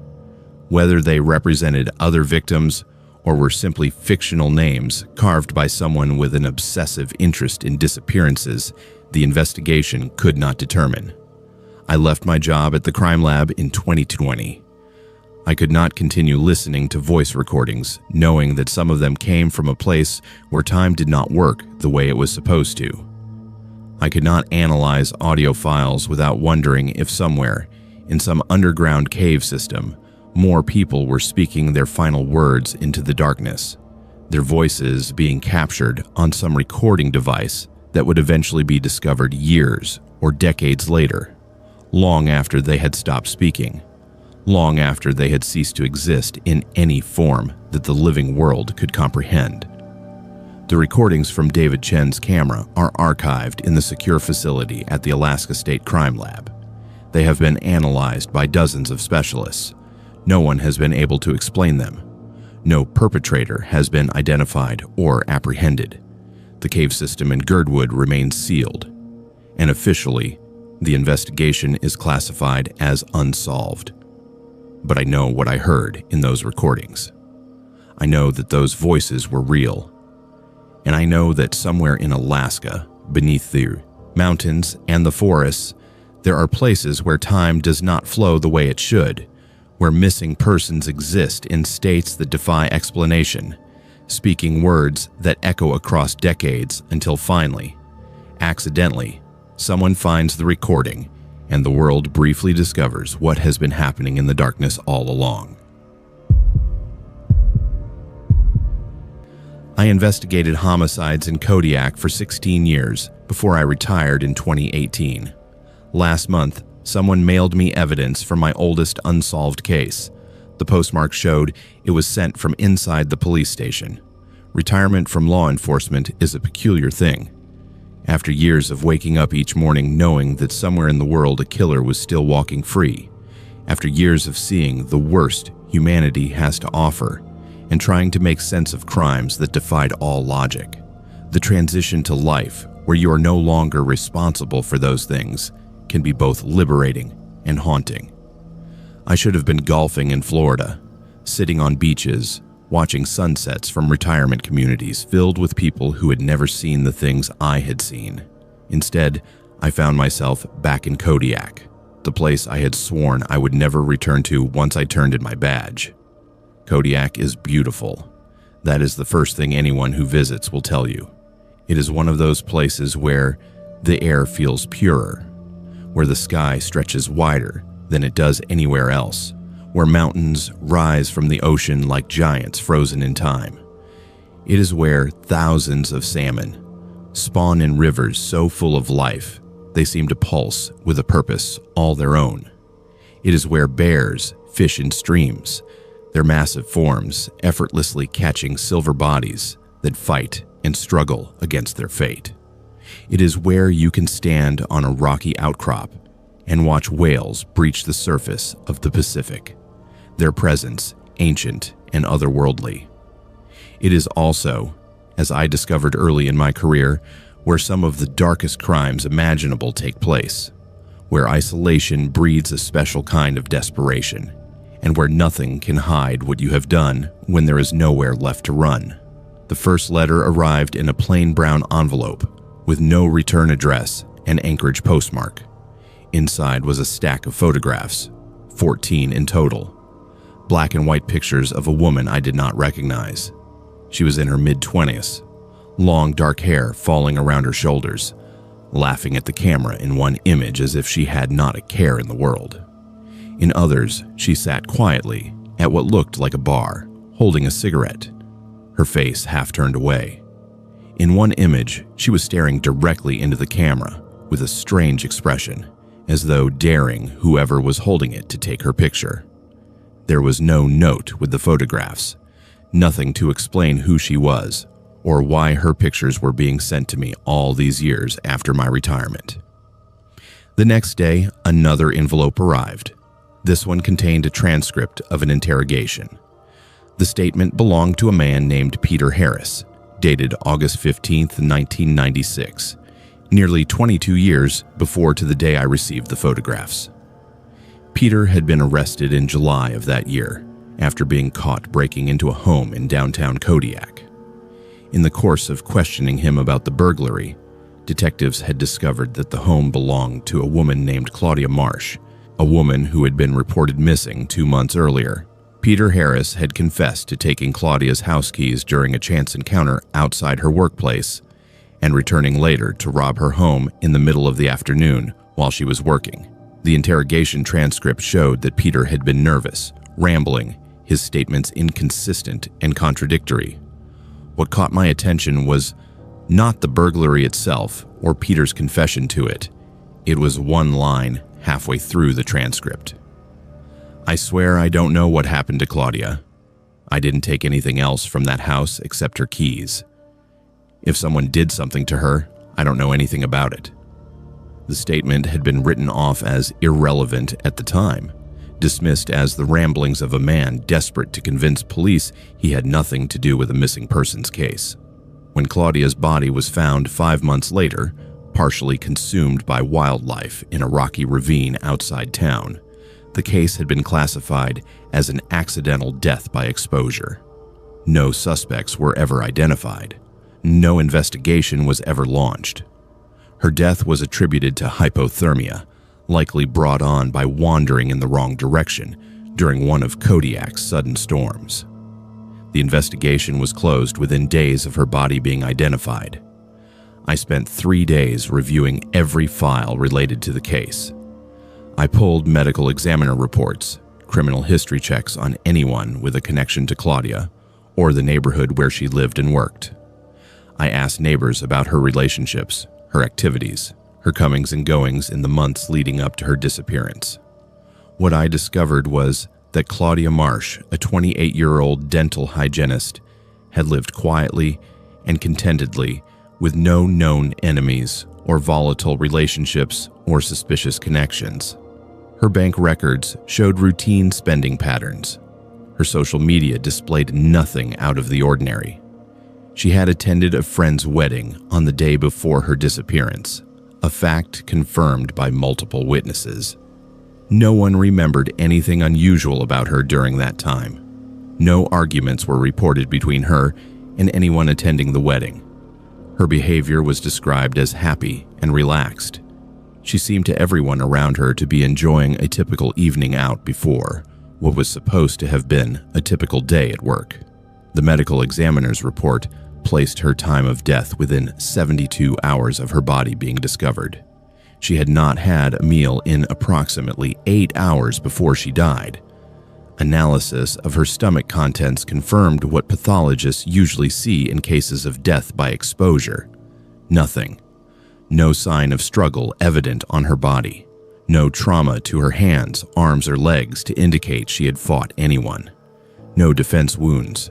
Whether they represented other victims or were simply fictional names carved by someone with an obsessive interest in disappearances, the investigation could not determine. I left my job at the crime lab in 2020. I could not continue listening to voice recordings, knowing that some of them came from a place where time did not work the way it was supposed to. I could not analyze audio files without wondering if somewhere, in some underground cave system, more people were speaking their final words into the darkness, their voices being captured on some recording device that would eventually be discovered years or decades later, long after they had stopped speaking, long after they had ceased to exist in any form that the living world could comprehend. The recordings from David Chen's camera are archived in the secure facility at the Alaska State Crime Lab. They have been analyzed by dozens of specialists. No one has been able to explain them. No perpetrator has been identified or apprehended. The cave system in Girdwood remains sealed, and officially, the investigation is classified as unsolved. But I know what I heard in those recordings. I know that those voices were real. And I know that somewhere in Alaska, beneath the mountains and the forests, there are places where time does not flow the way it should, where missing persons exist in states that defy explanation, speaking words that echo across decades until finally, accidentally, someone finds the recording and the world briefly discovers what has been happening in the darkness all along. I investigated homicides in Kodiak for 16 years before I retired in 2018. Last month, someone mailed me evidence from my oldest unsolved case. The postmark showed it was sent from inside the police station. Retirement from law enforcement is a peculiar thing. After years of waking up each morning knowing that somewhere in the world a killer was still walking free, after years of seeing the worst humanity has to offer, and trying to make sense of crimes that defied all logic, the transition to life where you are no longer responsible for those things can be both liberating and haunting. I should have been golfing in Florida, sitting on beaches, watching sunsets from retirement communities filled with people who had never seen the things I had seen. Instead, I found myself back in Kodiak, the place I had sworn I would never return to once I turned in my badge. Kodiak is beautiful. That is the first thing anyone who visits will tell you. It is one of those places where the air feels purer, where the sky stretches wider than it does anywhere else, where mountains rise from the ocean like giants frozen in time. It is where thousands of salmon spawn in rivers so full of life they seem to pulse with a purpose all their own. It is where bears fish in streams, their massive forms effortlessly catching silver bodies that fight and struggle against their fate. It is where you can stand on a rocky outcrop and watch whales breach the surface of the Pacific, their presence ancient and otherworldly. It is also, as I discovered early in my career, where some of the darkest crimes imaginable take place, where isolation breeds a special kind of desperation, and where nothing can hide what you have done when there is nowhere left to run. The first letter arrived in a plain brown envelope with no return address and Anchorage postmark. Inside was a stack of photographs, 14 in total. Black and white pictures of a woman I did not recognize. She was in her mid-20s, long dark hair falling around her shoulders, laughing at the camera in one image as if she had not a care in the world. In others, she sat quietly at what looked like a bar, holding a cigarette, her face half turned away. In one image, she was staring directly into the camera with a strange expression, as though daring whoever was holding it to take her picture. There was no note with the photographs, nothing to explain who she was or why her pictures were being sent to me all these years after my retirement. The next day, another envelope arrived. This one contained a transcript of an interrogation. The statement belonged to a man named Peter Harris, dated August 15, 1996, nearly 22 years before to the day I received the photographs. Peter had been arrested in July of that year after being caught breaking into a home in downtown Kodiak. In the course of questioning him about the burglary, Detectives had discovered that the home belonged to a woman named Claudia Marsh, a woman who had been reported missing 2 months earlier. Peter Harris had confessed to taking Claudia's house keys during a chance encounter outside her workplace and returning later to rob her home in the middle of the afternoon while she was working. The interrogation transcript showed that Peter had been nervous, rambling, his statements inconsistent and contradictory. What caught my attention was not the burglary itself or Peter's confession to it. It was one line halfway through the transcript. "I swear I don't know what happened to Claudia. I didn't take anything else from that house except her keys. If someone did something to her, I don't know anything about it." The statement had been written off as irrelevant at the time, dismissed as the ramblings of a man desperate to convince police he had nothing to do with a missing persons case. When Claudia's body was found 5 months later, partially consumed by wildlife in a rocky ravine outside town, the case had been classified as an accidental death by exposure. No suspects were ever identified. No investigation was ever launched. Her death was attributed to hypothermia, likely brought on by wandering in the wrong direction during one of Kodiak's sudden storms. The investigation was closed within days of her body being identified. I spent 3 days reviewing every file related to the case. I pulled medical examiner reports, criminal history checks on anyone with a connection to Claudia or the neighborhood where she lived and worked. I asked neighbors about her relationships, her activities, her comings and goings in the months leading up to her disappearance. What I discovered was that Claudia Marsh, a 28-year-old dental hygienist, had lived quietly and contentedly with no known enemies or volatile relationships or suspicious connections. Her bank records showed routine spending patterns. Her social media displayed nothing out of the ordinary. She had attended a friend's wedding on the day before her disappearance, a fact confirmed by multiple witnesses. No one remembered anything unusual about her during that time. No arguments were reported between her and anyone attending the wedding. Her behavior was described as happy and relaxed. She seemed to everyone around her to be enjoying a typical evening out before what was supposed to have been a typical day at work. The medical examiner's report placed her time of death within 72 hours of her body being discovered. She had not had a meal in approximately 8 hours before she died. Analysis of her stomach contents confirmed what pathologists usually see in cases of death by exposure. Nothing. No sign of struggle evident on her body. No trauma to her hands, arms, or legs to indicate she had fought anyone. No defense wounds.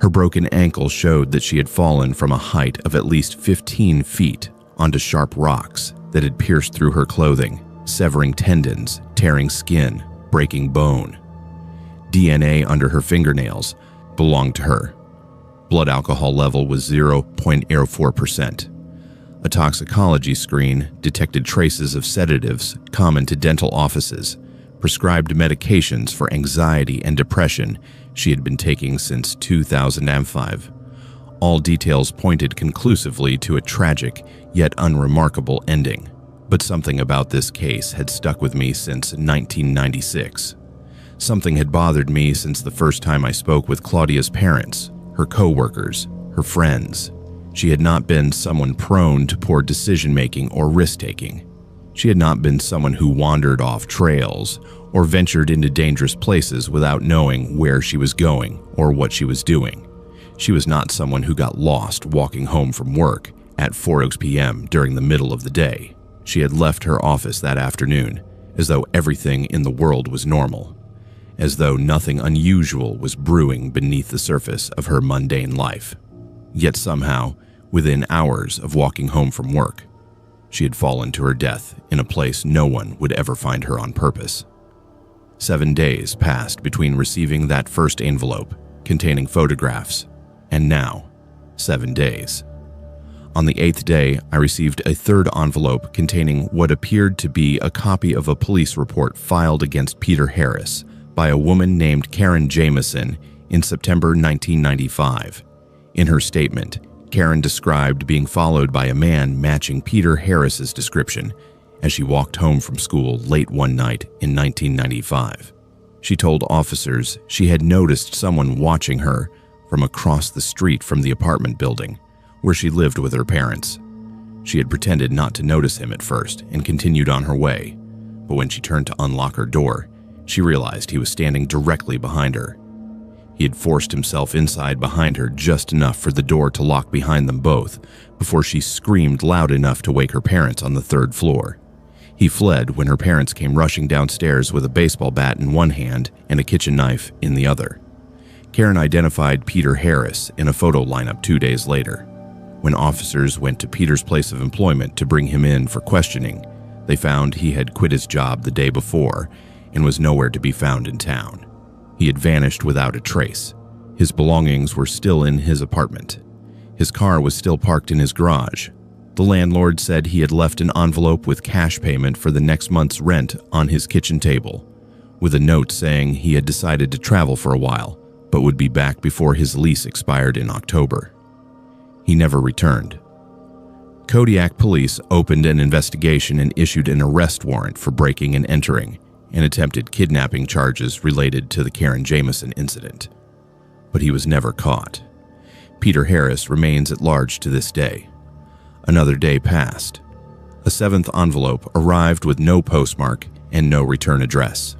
Her broken ankle showed that she had fallen from a height of at least 15 feet onto sharp rocks that had pierced through her clothing, severing tendons, tearing skin, breaking bone. DNA under her fingernails belonged to her. Blood alcohol level was 0.04%. A toxicology screen detected traces of sedatives common to dental offices, prescribed medications for anxiety and depression she had been taking since 2005. All details pointed conclusively to a tragic yet unremarkable ending. But something about this case had stuck with me since 1996. Something had bothered me since the first time I spoke with Claudia's parents, her co-workers, her friends. She had not been someone prone to poor decision-making or risk-taking. She had not been someone who wandered off trails or ventured into dangerous places without knowing where she was going or what she was doing. She was not someone who got lost walking home from work at 4 p.m. during the middle of the day. She had left her office that afternoon as though everything in the world was normal, as though nothing unusual was brewing beneath the surface of her mundane life. Yet somehow, within hours of walking home from work, she had fallen to her death in a place no one would ever find her on purpose. 7 days passed between receiving that first envelope containing photographs and now 7 days. On the 8th day, I received a third envelope containing what appeared to be a copy of a police report filed against Peter Harris by a woman named Karen Jameson in September 1995. In her statement, Karen described being followed by a man matching Peter Harris's description as she walked home from school late one night in 1995. She told officers she had noticed someone watching her from across the street from the apartment building where she lived with her parents. She had pretended not to notice him at first and continued on her way, but when she turned to unlock her door, she realized he was standing directly behind her. He had forced himself inside behind her just enough for the door to lock behind them both before she screamed loud enough to wake her parents on the third floor. He fled when her parents came rushing downstairs with a baseball bat in one hand and a kitchen knife in the other. Karen identified Peter Harris in a photo lineup 2 days later. When officers went to Peter's place of employment to bring him in for questioning, they found he had quit his job the day before and was nowhere to be found in town. He had vanished without a trace. His belongings were still in his apartment. His car was still parked in his garage. The landlord said he had left an envelope with cash payment for the next month's rent on his kitchen table, with a note saying he had decided to travel for a while, but would be back before his lease expired in October. He never returned. Kodiak police opened an investigation and issued an arrest warrant for breaking and entering and attempted kidnapping charges related to the Karen Jamison incident. But he was never caught. Peter Harris remains at large to this day. Another day passed. A seventh envelope arrived with no postmark and no return address.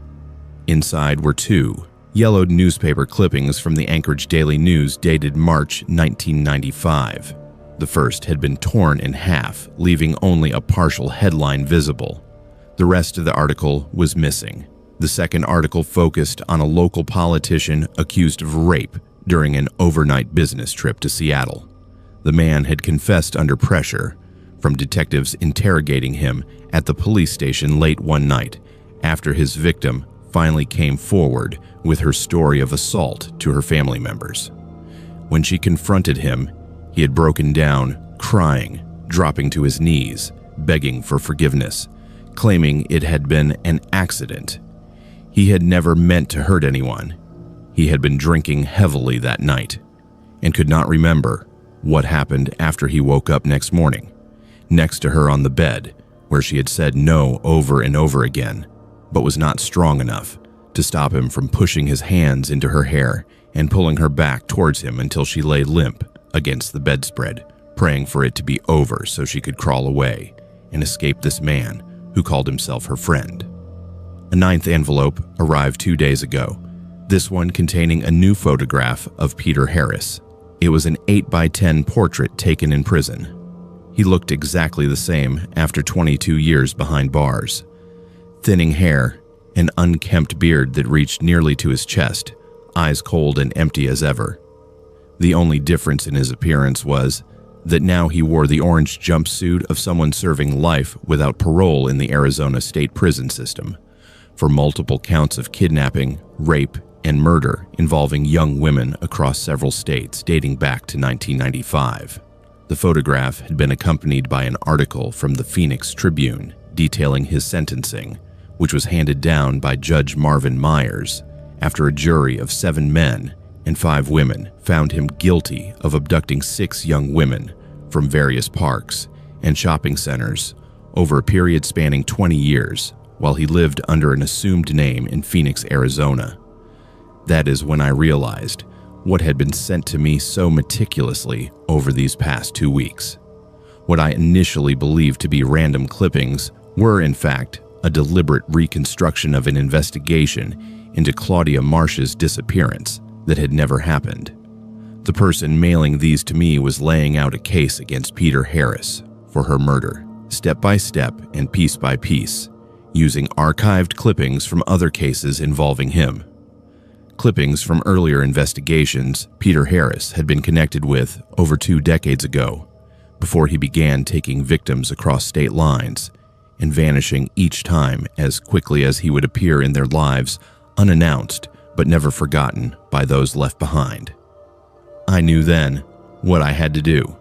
Inside were 2 yellowed newspaper clippings from the Anchorage Daily News dated March 1995. The first had been torn in half, leaving only a partial headline visible. The rest of the article was missing. The second article focused on a local politician accused of rape during an overnight business trip to Seattle. The man had confessed under pressure from detectives interrogating him at the police station late one night after his victim finally came forward with her story of assault to her family members. When she confronted him, he had broken down, crying, dropping to his knees, begging for forgiveness, claiming it had been an accident. He had never meant to hurt anyone. He had been drinking heavily that night and could not remember what happened after he woke up next morning, next to her on the bed, where she had said no over and over again, but was not strong enough to stop him from pushing his hands into her hair and pulling her back towards him until she lay limp against the bedspread, praying for it to be over so she could crawl away and escape this man who called himself her friend. A 9th envelope arrived 2 days ago, this one containing a new photograph of Peter Harris. It was an 8x10 portrait taken in prison. He looked exactly the same after 22 years behind bars. Thinning hair, an unkempt beard that reached nearly to his chest, eyes cold and empty as ever. The only difference in his appearance was that now he wore the orange jumpsuit of someone serving life without parole in the Arizona state prison system for multiple counts of kidnapping, rape, and murder involving young women across several states dating back to 1995. The photograph had been accompanied by an article from the Phoenix Tribune detailing his sentencing, which was handed down by Judge Marvin Myers after a jury of 7 men and 5 women found him guilty of abducting 6 young women from various parks and shopping centers over a period spanning 20 years while he lived under an assumed name in Phoenix, Arizona. That is when I realized what had been sent to me so meticulously over these past 2 weeks. What I initially believed to be random clippings were, in fact, a deliberate reconstruction of an investigation into Claudia Marsh's disappearance that had never happened. The person mailing these to me was laying out a case against Peter Harris for her murder, step by step and piece by piece, using archived clippings from other cases involving him. Clippings from earlier investigations Peter Harris had been connected with over 2 decades ago, before he began taking victims across state lines and vanishing each time as quickly as he would appear in their lives, unannounced but never forgotten by those left behind. I knew then what I had to do.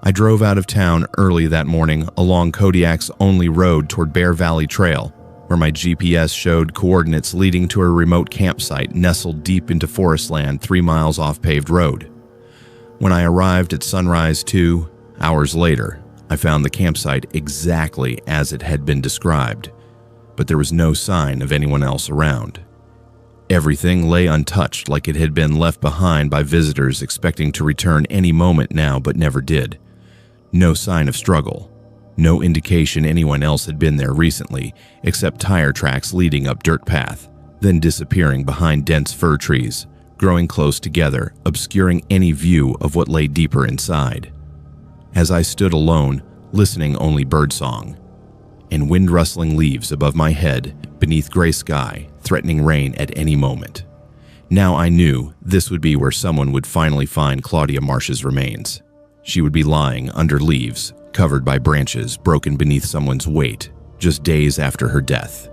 I drove out of town early that morning along Kodiak's only road toward Bear Valley Trail, where my GPS showed coordinates leading to a remote campsite nestled deep into forest land 3 miles off paved road. When I arrived at sunrise 2 hours later, I found the campsite exactly as it had been described, but there was no sign of anyone else around. Everything lay untouched, like it had been left behind by visitors expecting to return any moment now but never did. No sign of struggle. No indication anyone else had been there recently, except tire tracks leading up dirt path, then disappearing behind dense fir trees, growing close together, obscuring any view of what lay deeper inside. As I stood alone, listening only birdsong, and wind-rustling leaves above my head, beneath gray sky, threatening rain at any moment. Now I knew this would be where someone would finally find Claudia Marsh's remains. She would be lying under leaves, covered by branches broken beneath someone's weight, just days after her death.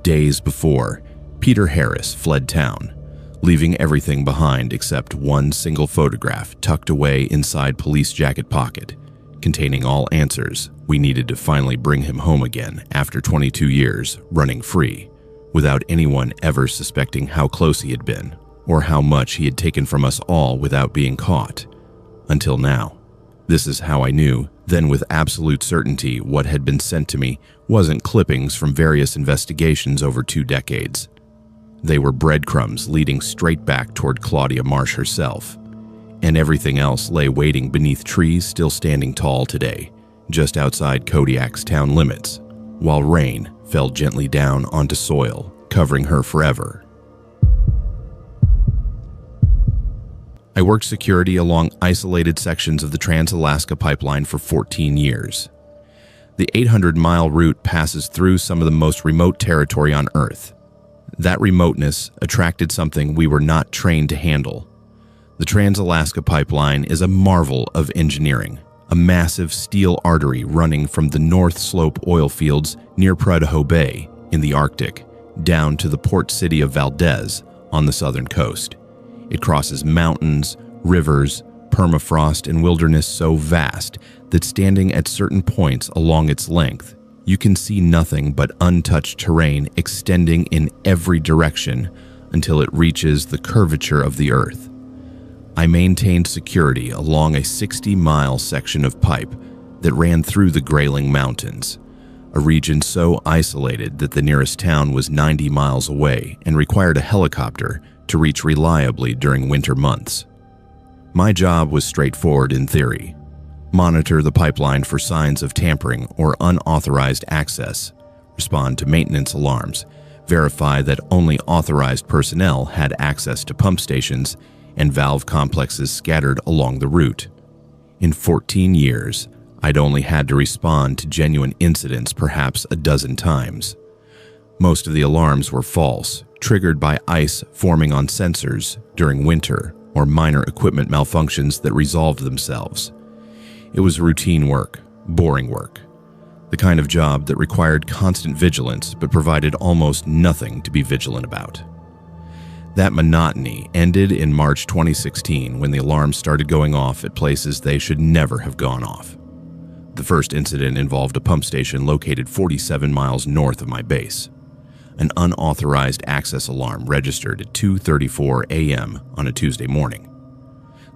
Days before, Peter Harris fled town, leaving everything behind except one single photograph tucked away inside police jacket pocket, containing all answers we needed to finally bring him home again after 22 years running free, without anyone ever suspecting how close he had been or how much he had taken from us all without being caught. Until now. This is how I knew, then with absolute certainty, what had been sent to me wasn't clippings from various investigations over 2 decades. They were breadcrumbs leading straight back toward Claudia Marsh herself, and everything else lay waiting beneath trees still standing tall today, just outside Kodiak's town limits, while rain fell gently down onto soil, covering her forever. I worked security along isolated sections of the Trans-Alaska Pipeline for 14 years. The 800-mile route passes through some of the most remote territory on Earth. That remoteness attracted something we were not trained to handle. The Trans-Alaska Pipeline is a marvel of engineering, a massive steel artery running from the North Slope oil fields near Bristol Bay in the Arctic down to the port city of Valdez on the southern coast. It crosses mountains, rivers, permafrost, and wilderness so vast that standing at certain points along its length, you can see nothing but untouched terrain extending in every direction until it reaches the curvature of the earth. I maintained security along a 60-mile section of pipe that ran through the Grayling Mountains, a region so isolated that the nearest town was 90 miles away and required a helicopter to reach reliably during winter months. My job was straightforward in theory. Monitor the pipeline for signs of tampering or unauthorized access, respond to maintenance alarms, verify that only authorized personnel had access to pump stations and valve complexes scattered along the route. In 14 years, I'd only had to respond to genuine incidents perhaps a dozen times. Most of the alarms were false, triggered by ice forming on sensors during winter or minor equipment malfunctions that resolved themselves. It was routine work, boring work, the kind of job that required constant vigilance but provided almost nothing to be vigilant about. That monotony ended in March 2016 when the alarms started going off at places they should never have gone off. The first incident involved a pump station located 47 miles north of my base. An unauthorized access alarm registered at 2:34 a.m. on a Tuesday morning.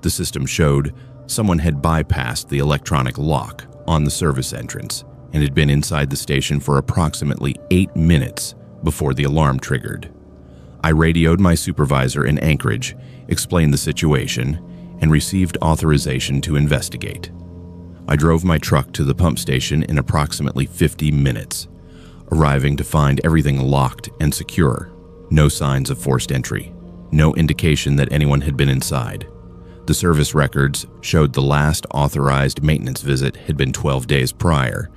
The system showed someone had bypassed the electronic lock on the service entrance and had been inside the station for approximately 8 minutes before the alarm triggered. I radioed my supervisor in Anchorage, explained the situation, and received authorization to investigate. I drove my truck to the pump station in approximately 50 minutes, arriving to find everything locked and secure. No signs of forced entry, no indication that anyone had been inside. The service records showed the last authorized maintenance visit had been 12 days prior.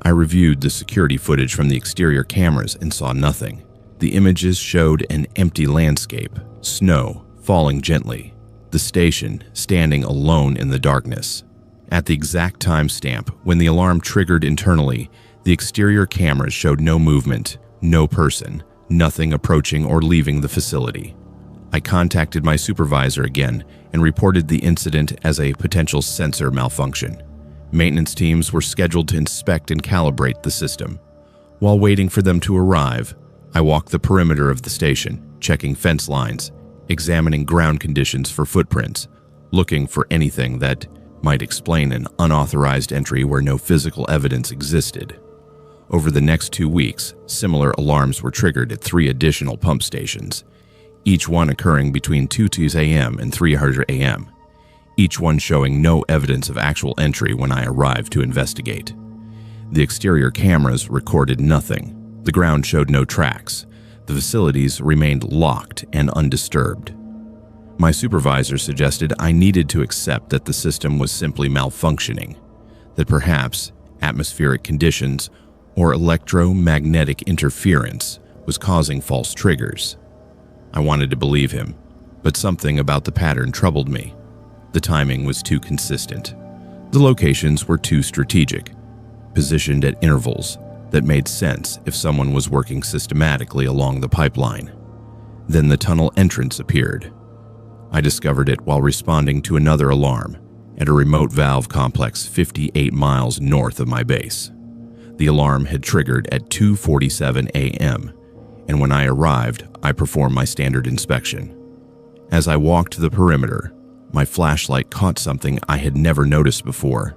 I reviewed the security footage from the exterior cameras and saw nothing. The images showed an empty landscape, snow falling gently, the station standing alone in the darkness. At the exact timestamp when the alarm triggered internally, the exterior cameras showed no movement, no person, nothing approaching or leaving the facility. I contacted my supervisor again and reported the incident as a potential sensor malfunction. Maintenance teams were scheduled to inspect and calibrate the system. While waiting for them to arrive, I walked the perimeter of the station, checking fence lines, examining ground conditions for footprints, looking for anything that might explain an unauthorized entry where no physical evidence existed. Over the next 2 weeks, similar alarms were triggered at 3 additional pump stations, each one occurring between 2:02 a.m. and 3:00 a.m., each one showing no evidence of actual entry when I arrived to investigate. The exterior cameras recorded nothing. The ground showed no tracks. The facilities remained locked and undisturbed. My supervisor suggested I needed to accept that the system was simply malfunctioning, that perhaps atmospheric conditions or electromagnetic interference was causing false triggers. I wanted to believe him, but something about the pattern troubled me. The timing was too consistent. The locations were too strategic, positioned at intervals that made sense if someone was working systematically along the pipeline. Then the tunnel entrance appeared. I discovered it while responding to another alarm at a remote valve complex 58 miles north of my base. The alarm had triggered at 2:47 a.m., and when I arrived, I performed my standard inspection. As I walked the perimeter, my flashlight caught something I had never noticed before: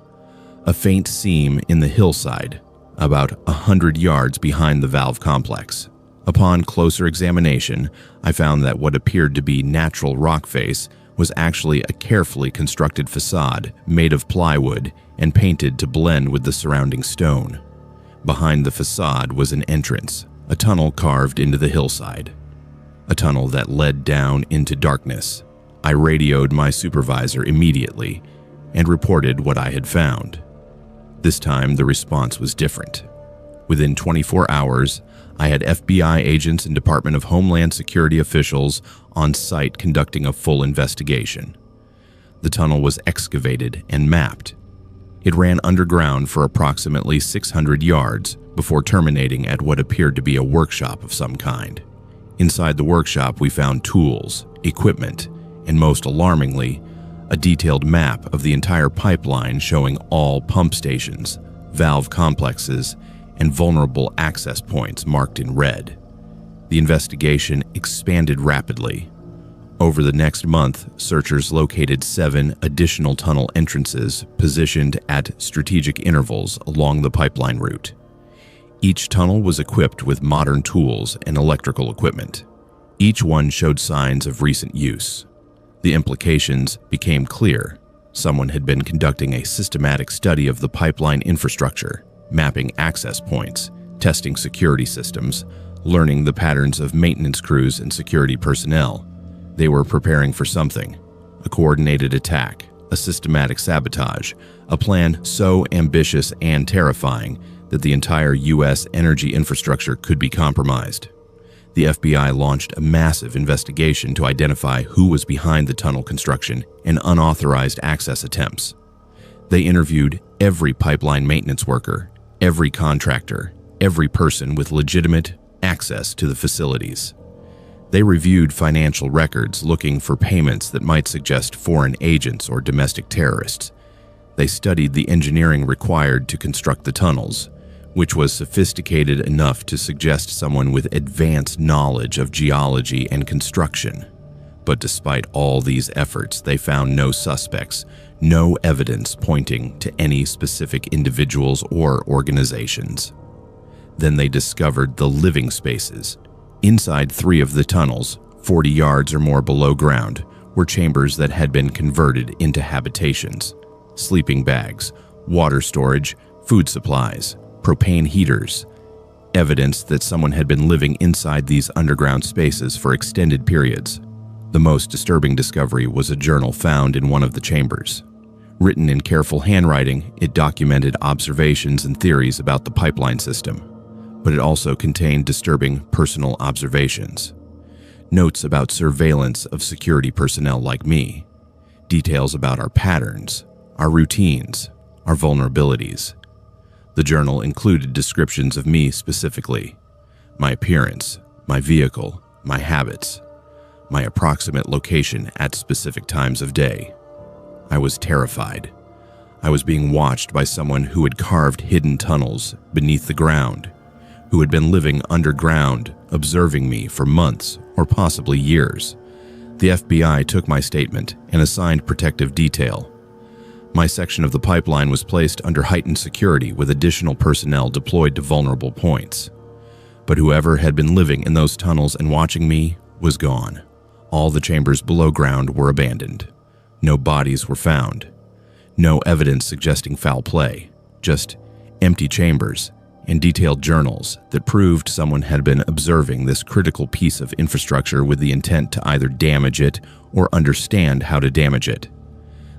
a faint seam in the hillside, about 100 yards behind the valve complex. Upon closer examination, I found that what appeared to be natural rock face was actually a carefully constructed facade made of plywood and painted to blend with the surrounding stone. Behind the facade was an entrance, a tunnel carved into the hillside, a tunnel that led down into darkness. I radioed my supervisor immediately and reported what I had found. This time, the response was different. Within 24 hours, I had FBI agents and Department of Homeland Security officials on site conducting a full investigation. The tunnel was excavated and mapped. It ran underground for approximately 600 yards before terminating at what appeared to be a workshop of some kind. Inside the workshop, we found tools, equipment, and most alarmingly, a detailed map of the entire pipeline showing all pump stations, valve complexes, and vulnerable access points marked in red. The investigation expanded rapidly. Over the next month, searchers located 7 additional tunnel entrances positioned at strategic intervals along the pipeline route. Each tunnel was equipped with modern tools and electrical equipment. Each one showed signs of recent use. The implications became clear. Someone had been conducting a systematic study of the pipeline infrastructure, mapping access points, testing security systems, learning the patterns of maintenance crews and security personnel. They were preparing for something: a coordinated attack, a systematic sabotage, a plan so ambitious and terrifying that the entire U.S. energy infrastructure could be compromised. The FBI launched a massive investigation to identify who was behind the tunnel construction and unauthorized access attempts. They interviewed every pipeline maintenance worker, every contractor, every person with legitimate access to the facilities. They reviewed financial records looking for payments that might suggest foreign agents or domestic terrorists. They studied the engineering required to construct the tunnels, which was sophisticated enough to suggest someone with advanced knowledge of geology and construction. But despite all these efforts, they found no suspects, no evidence pointing to any specific individuals or organizations. Then they discovered the living spaces. Inside 3 of the tunnels, 40 yards or more below ground, were chambers that had been converted into habitations: sleeping bags, water storage, food supplies, propane heaters, evidence that someone had been living inside these underground spaces for extended periods. The most disturbing discovery was a journal found in one of the chambers. Written in careful handwriting, it documented observations and theories about the pipeline system, but it also contained disturbing personal observations. Notes about surveillance of security personnel like me, details about our patterns, our routines, our vulnerabilities. The journal included descriptions of me specifically: my appearance, my vehicle, my habits, my approximate location at specific times of day. I was terrified. I was being watched by someone who had carved hidden tunnels beneath the ground, who had been living underground, observing me for months or possibly years. The FBI took my statement and assigned protective detail. My section of the pipeline was placed under heightened security with additional personnel deployed to vulnerable points. But whoever had been living in those tunnels and watching me was gone. All the chambers below ground were abandoned. No bodies were found. No evidence suggesting foul play, just empty chambers and detailed journals that proved someone had been observing this critical piece of infrastructure with the intent to either damage it or understand how to damage it.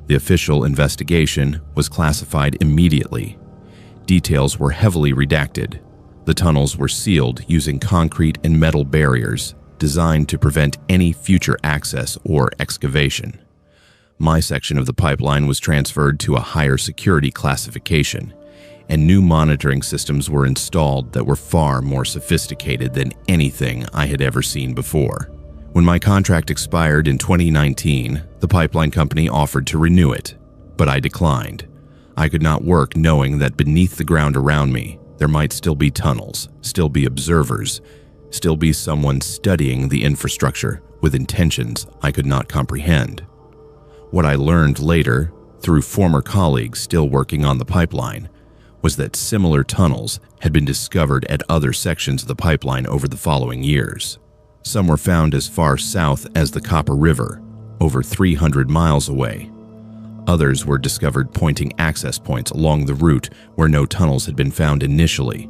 The official investigation was classified immediately. Details were heavily redacted. The tunnels were sealed using concrete and metal barriers designed to prevent any future access or excavation. My section of the pipeline was transferred to a higher security classification, and new monitoring systems were installed that were far more sophisticated than anything I had ever seen before. When my contract expired in 2019, the pipeline company offered to renew it, but I declined. I could not work knowing that beneath the ground around me, there might still be tunnels, still be observers, still be someone studying the infrastructure with intentions I could not comprehend. What I learned later, through former colleagues still working on the pipeline, was that similar tunnels had been discovered at other sections of the pipeline over the following years. Some were found as far south as the Copper River, over 300 miles away. Others were discovered pointing access points along the route where no tunnels had been found initially.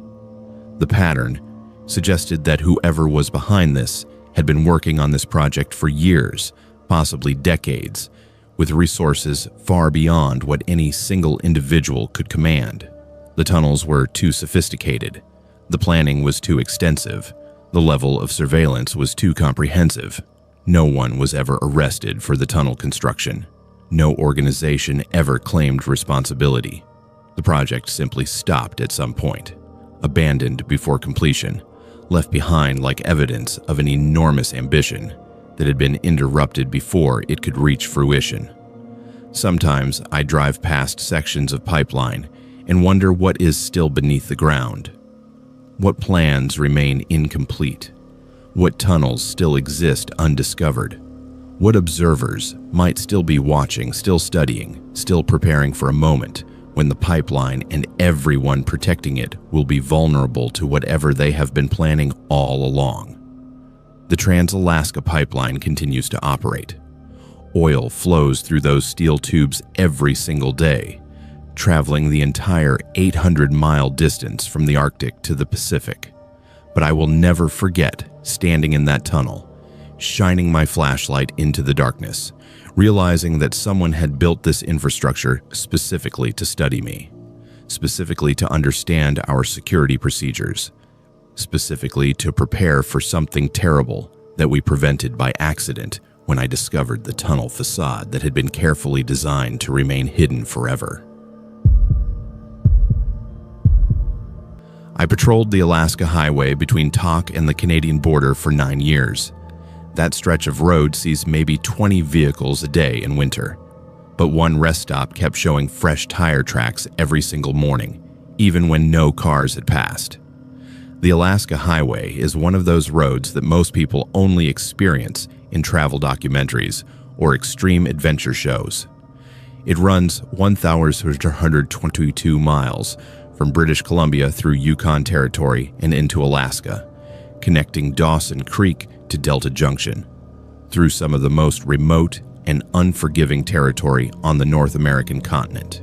The pattern suggested that whoever was behind this had been working on this project for years, possibly decades, with resources far beyond what any single individual could command. The tunnels were too sophisticated. The planning was too extensive. The level of surveillance was too comprehensive. No one was ever arrested for the tunnel construction. No organization ever claimed responsibility. The project simply stopped at some point, abandoned before completion, left behind like evidence of an enormous ambition that had been interrupted before it could reach fruition. Sometimes I drive past sections of pipeline and wonder what is still beneath the ground. What plans remain incomplete? What tunnels still exist undiscovered? What observers might still be watching, still studying, still preparing for a moment when the pipeline and everyone protecting it will be vulnerable to whatever they have been planning all along? The Trans-Alaska Pipeline continues to operate. Oil flows through those steel tubes every single day, traveling the entire 800-mile distance from the Arctic to the Pacific. But I will never forget standing in that tunnel, shining my flashlight into the darkness, realizing that someone had built this infrastructure specifically to study me, specifically to understand our security procedures, specifically to prepare for something terrible that we prevented by accident when I discovered the tunnel facade that had been carefully designed to remain hidden forever. I patrolled the Alaska Highway between Tok and the Canadian border for 9 years. That stretch of road sees maybe 20 vehicles a day in winter, but one rest stop kept showing fresh tire tracks every single morning, even when no cars had passed. The Alaska Highway is one of those roads that most people only experience in travel documentaries or extreme adventure shows. It runs 1,122 miles from British Columbia through Yukon Territory and into Alaska, connecting Dawson Creek to Delta Junction, through some of the most remote and unforgiving territory on the North American continent.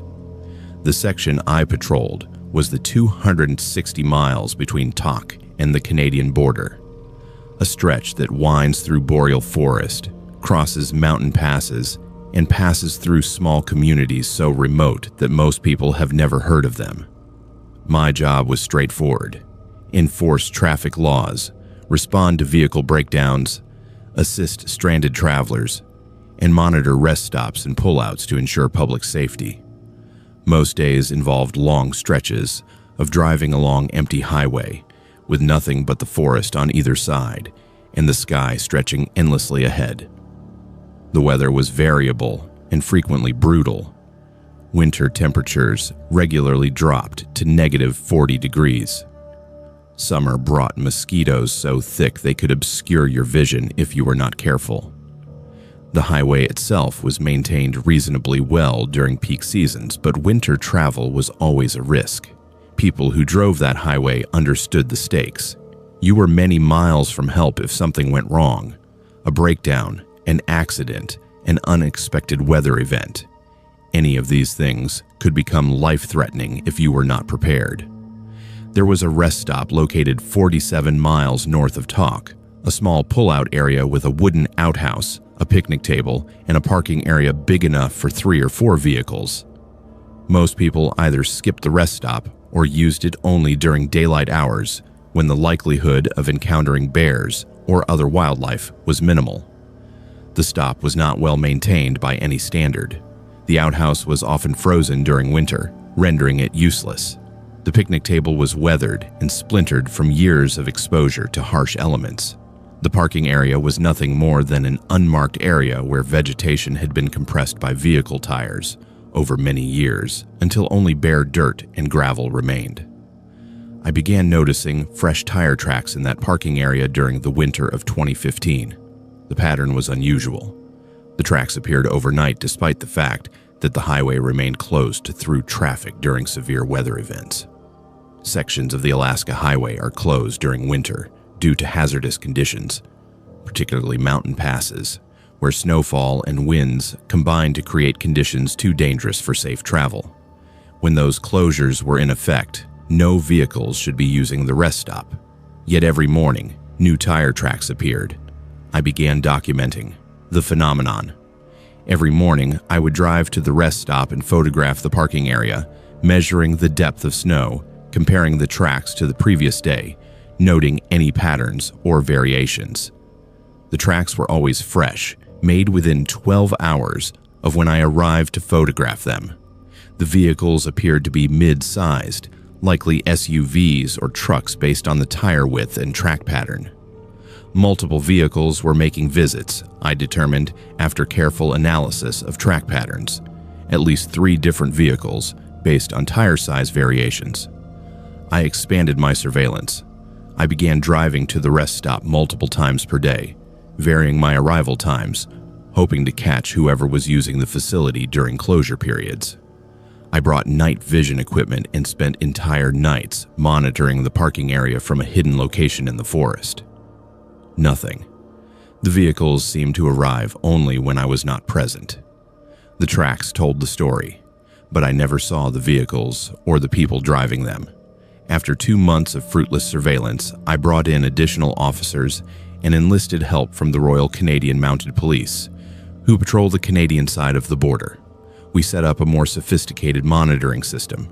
The section I patrolled was the 260 miles between Tok and the Canadian border, a stretch that winds through boreal forest, crosses mountain passes, and passes through small communities so remote that most people have never heard of them. My job was straightforward: enforce traffic laws, respond to vehicle breakdowns, assist stranded travelers, and monitor rest stops and pullouts to ensure public safety. Most days involved long stretches of driving along empty highway with nothing but the forest on either side and the sky stretching endlessly ahead. The weather was variable and frequently brutal. Winter temperatures regularly dropped to -40 degrees. Summer brought mosquitoes so thick they could obscure your vision if you were not careful. The highway itself was maintained reasonably well during peak seasons, but winter travel was always a risk. People who drove that highway understood the stakes. You were many miles from help if something went wrong. A breakdown, an accident, an unexpected weather event. Any of these things could become life-threatening if you were not prepared. There was a rest stop located 47 miles north of Talk, a small pull-out area with a wooden outhouse, a picnic table, and a parking area big enough for 3 or 4 vehicles. Most people either skipped the rest stop or used it only during daylight hours when the likelihood of encountering bears or other wildlife was minimal. The stop was not well maintained by any standard. The outhouse was often frozen during winter, rendering it useless. The picnic table was weathered and splintered from years of exposure to harsh elements. The parking area was nothing more than an unmarked area where vegetation had been compressed by vehicle tires over many years until only bare dirt and gravel remained. I began noticing fresh tire tracks in that parking area during the winter of 2015. The pattern was unusual. The tracks appeared overnight despite the fact that the highway remained closed to through traffic during severe weather events. Sections of the Alaska Highway are closed during winter due to hazardous conditions, particularly mountain passes, where snowfall and winds combine to create conditions too dangerous for safe travel. When those closures were in effect, no vehicles should be using the rest stop. Yet every morning, new tire tracks appeared. I began documenting the phenomenon. Every morning, I would drive to the rest stop and photograph the parking area, measuring the depth of snow, comparing the tracks to the previous day, noting any patterns or variations. The tracks were always fresh, made within 12 hours of when I arrived to photograph them. The vehicles appeared to be mid-sized, likely SUVs or trucks based on the tire width and track pattern. Multiple vehicles were making visits, I determined after careful analysis of track patterns. At least 3 different vehicles based on tire size variations. I expanded my surveillance. I began driving to the rest stop multiple times per day, varying my arrival times, hoping to catch whoever was using the facility during closure periods. I brought night vision equipment and spent entire nights monitoring the parking area from a hidden location in the forest. Nothing. The vehicles seemed to arrive only when I was not present. The tracks told the story, but I never saw the vehicles or the people driving them. After 2 months of fruitless surveillance, I brought in additional officers and enlisted help from the Royal Canadian Mounted Police, who patrol the Canadian side of the border. We set up a more sophisticated monitoring system.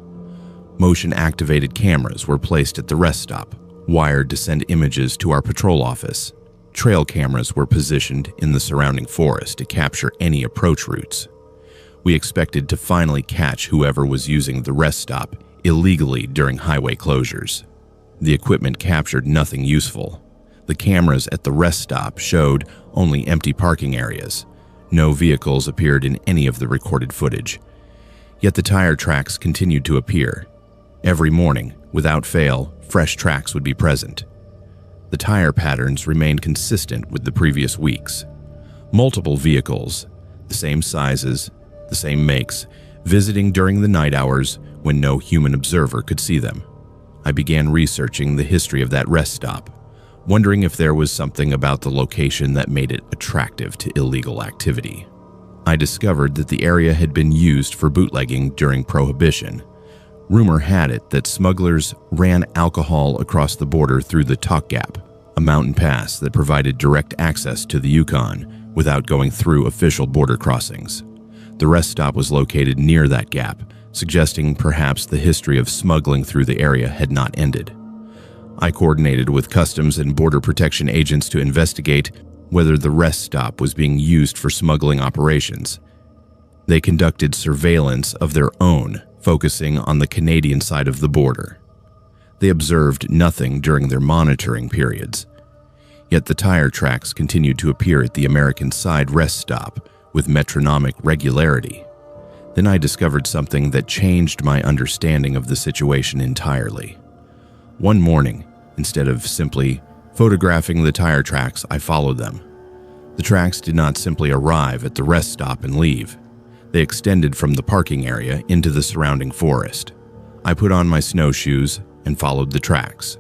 Motion-activated cameras were placed at the rest stop, wired to send images to our patrol office. Trail cameras were positioned in the surrounding forest to capture any approach routes. We expected to finally catch whoever was using the rest stop illegally during highway closures. The equipment captured nothing useful. The cameras at the rest stop showed only empty parking areas. No vehicles appeared in any of the recorded footage. Yet the tire tracks continued to appear. Every morning, without fail, fresh tracks would be present. The tire patterns remained consistent with the previous weeks. Multiple vehicles, the same sizes, the same makes, visiting during the night hours when no human observer could see them. I began researching the history of that rest stop, wondering if there was something about the location that made it attractive to illegal activity. I discovered that the area had been used for bootlegging during Prohibition. Rumor had it that smugglers ran alcohol across the border through the Talk Gap, a mountain pass that provided direct access to the Yukon without going through official border crossings. The rest stop was located near that gap, suggesting perhaps the history of smuggling through the area had not ended. I coordinated with Customs and Border Protection agents to investigate whether the rest stop was being used for smuggling operations. They conducted surveillance of their own, focusing on the Canadian side of the border. They observed nothing during their monitoring periods. Yet the tire tracks continued to appear at the American side rest stop with metronomic regularity. Then I discovered something that changed my understanding of the situation entirely. One morning, instead of simply photographing the tire tracks, I followed them. The tracks did not simply arrive at the rest stop and leave. They extended from the parking area into the surrounding forest. I put on my snowshoes and followed the tracks,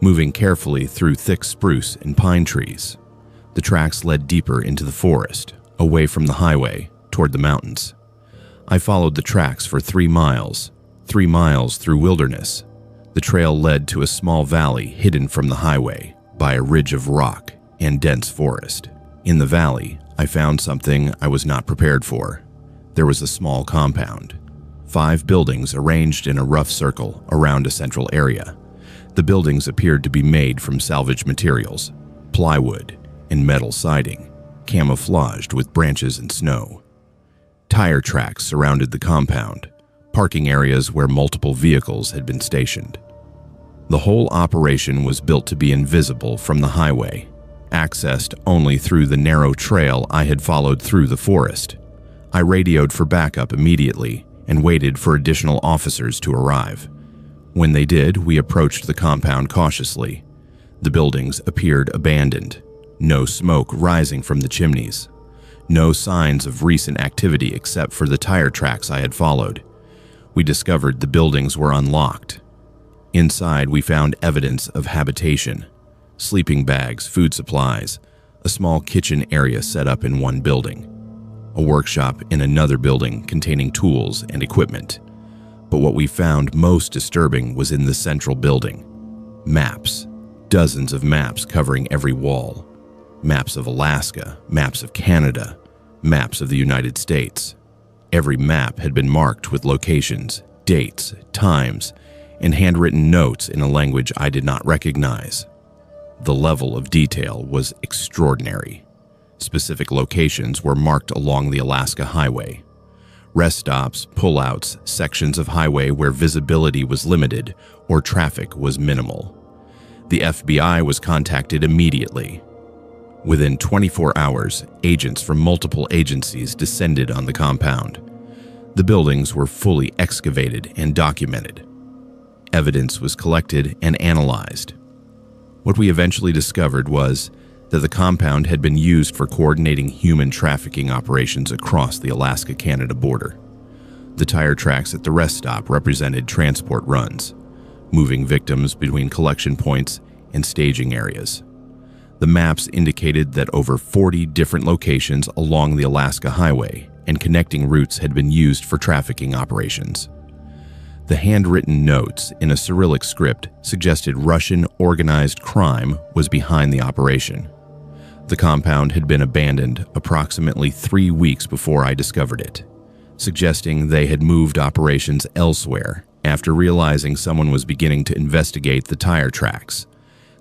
moving carefully through thick spruce and pine trees. The tracks led deeper into the forest, away from the highway, toward the mountains. I followed the tracks for 3 miles through wilderness. The trail led to a small valley hidden from the highway by a ridge of rock and dense forest. In the valley, I found something I was not prepared for. There was a small compound. 5 buildings arranged in a rough circle around a central area. The buildings appeared to be made from salvaged materials, plywood and metal siding, camouflaged with branches and snow. Tire tracks surrounded the compound, parking areas where multiple vehicles had been stationed. The whole operation was built to be invisible from the highway, accessed only through the narrow trail I had followed through the forest. I radioed for backup immediately and waited for additional officers to arrive. When they did, we approached the compound cautiously. The buildings appeared abandoned, no smoke rising from the chimneys, no signs of recent activity except for the tire tracks I had followed. We discovered the buildings were unlocked. Inside, we found evidence of habitation: sleeping bags, food supplies, a small kitchen area set up in one building, a workshop in another building containing tools and equipment. But what we found most disturbing was in the central building. Maps, dozens of maps covering every wall. Maps of Alaska, maps of Canada, maps of the United States. Every map had been marked with locations, dates, times, and handwritten notes in a language I did not recognize. The level of detail was extraordinary. Specific locations were marked along the Alaska Highway. Rest stops, pullouts, sections of highway where visibility was limited or traffic was minimal. The FBI was contacted immediately. Within 24 hours, agents from multiple agencies descended on the compound. The buildings were fully excavated and documented. Evidence was collected and analyzed. What we eventually discovered was that the compound had been used for coordinating human trafficking operations across the Alaska-Canada border. The tire tracks at the rest stop represented transport runs, moving victims between collection points and staging areas. The maps indicated that over 40 different locations along the Alaska Highway and connecting routes had been used for trafficking operations. The handwritten notes in a Cyrillic script suggested Russian organized crime was behind the operation. The compound had been abandoned approximately 3 weeks before I discovered it, suggesting they had moved operations elsewhere after realizing someone was beginning to investigate the tire tracks.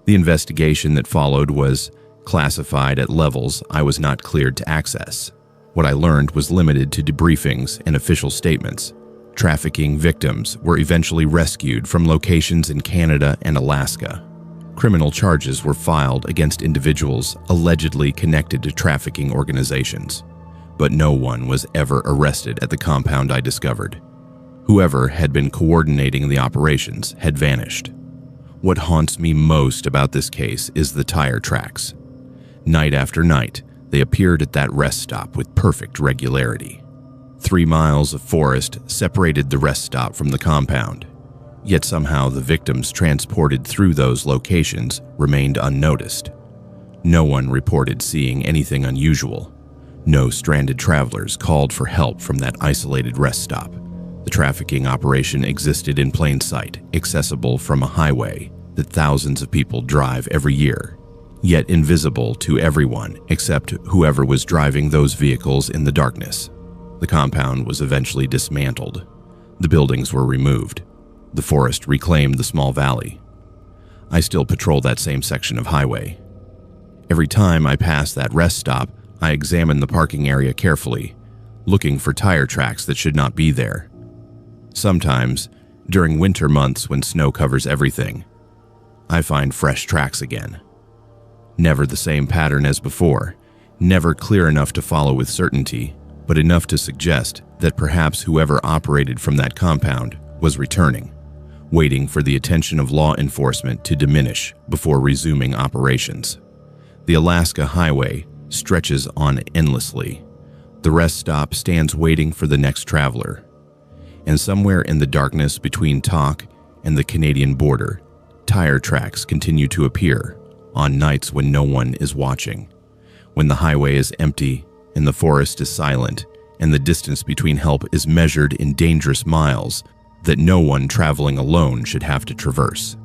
The investigation that followed was classified at levels I was not cleared to access. What I learned was limited to debriefings and official statements. Trafficking victims were eventually rescued from locations in Canada and Alaska. Criminal charges were filed against individuals allegedly connected to trafficking organizations, but no one was ever arrested at the compound I discovered. Whoever had been coordinating the operations had vanished. What haunts me most about this case is the tire tracks. Night after night, they appeared at that rest stop with perfect regularity. 3 miles of forest separated the rest stop from the compound, yet somehow the victims transported through those locations remained unnoticed. No one reported seeing anything unusual. No stranded travelers called for help from that isolated rest stop. The trafficking operation existed in plain sight, accessible from a highway that thousands of people drive every year, yet invisible to everyone except whoever was driving those vehicles in the darkness. The compound was eventually dismantled. The buildings were removed. The forest reclaimed the small valley. I still patrol that same section of highway. Every time I pass that rest stop, I examine the parking area carefully, looking for tire tracks that should not be there. Sometimes, during winter months when snow covers everything, I find fresh tracks again. Never the same pattern as before, never clear enough to follow with certainty, but enough to suggest that perhaps whoever operated from that compound was returning, waiting for the attention of law enforcement to diminish before resuming operations. The Alaska Highway stretches on endlessly. The rest stop stands waiting for the next traveler. And somewhere in the darkness between Talk and the Canadian border, tire tracks continue to appear on nights when no one is watching, when the highway is empty and the forest is silent and the distance between help is measured in dangerous miles that no one traveling alone should have to traverse.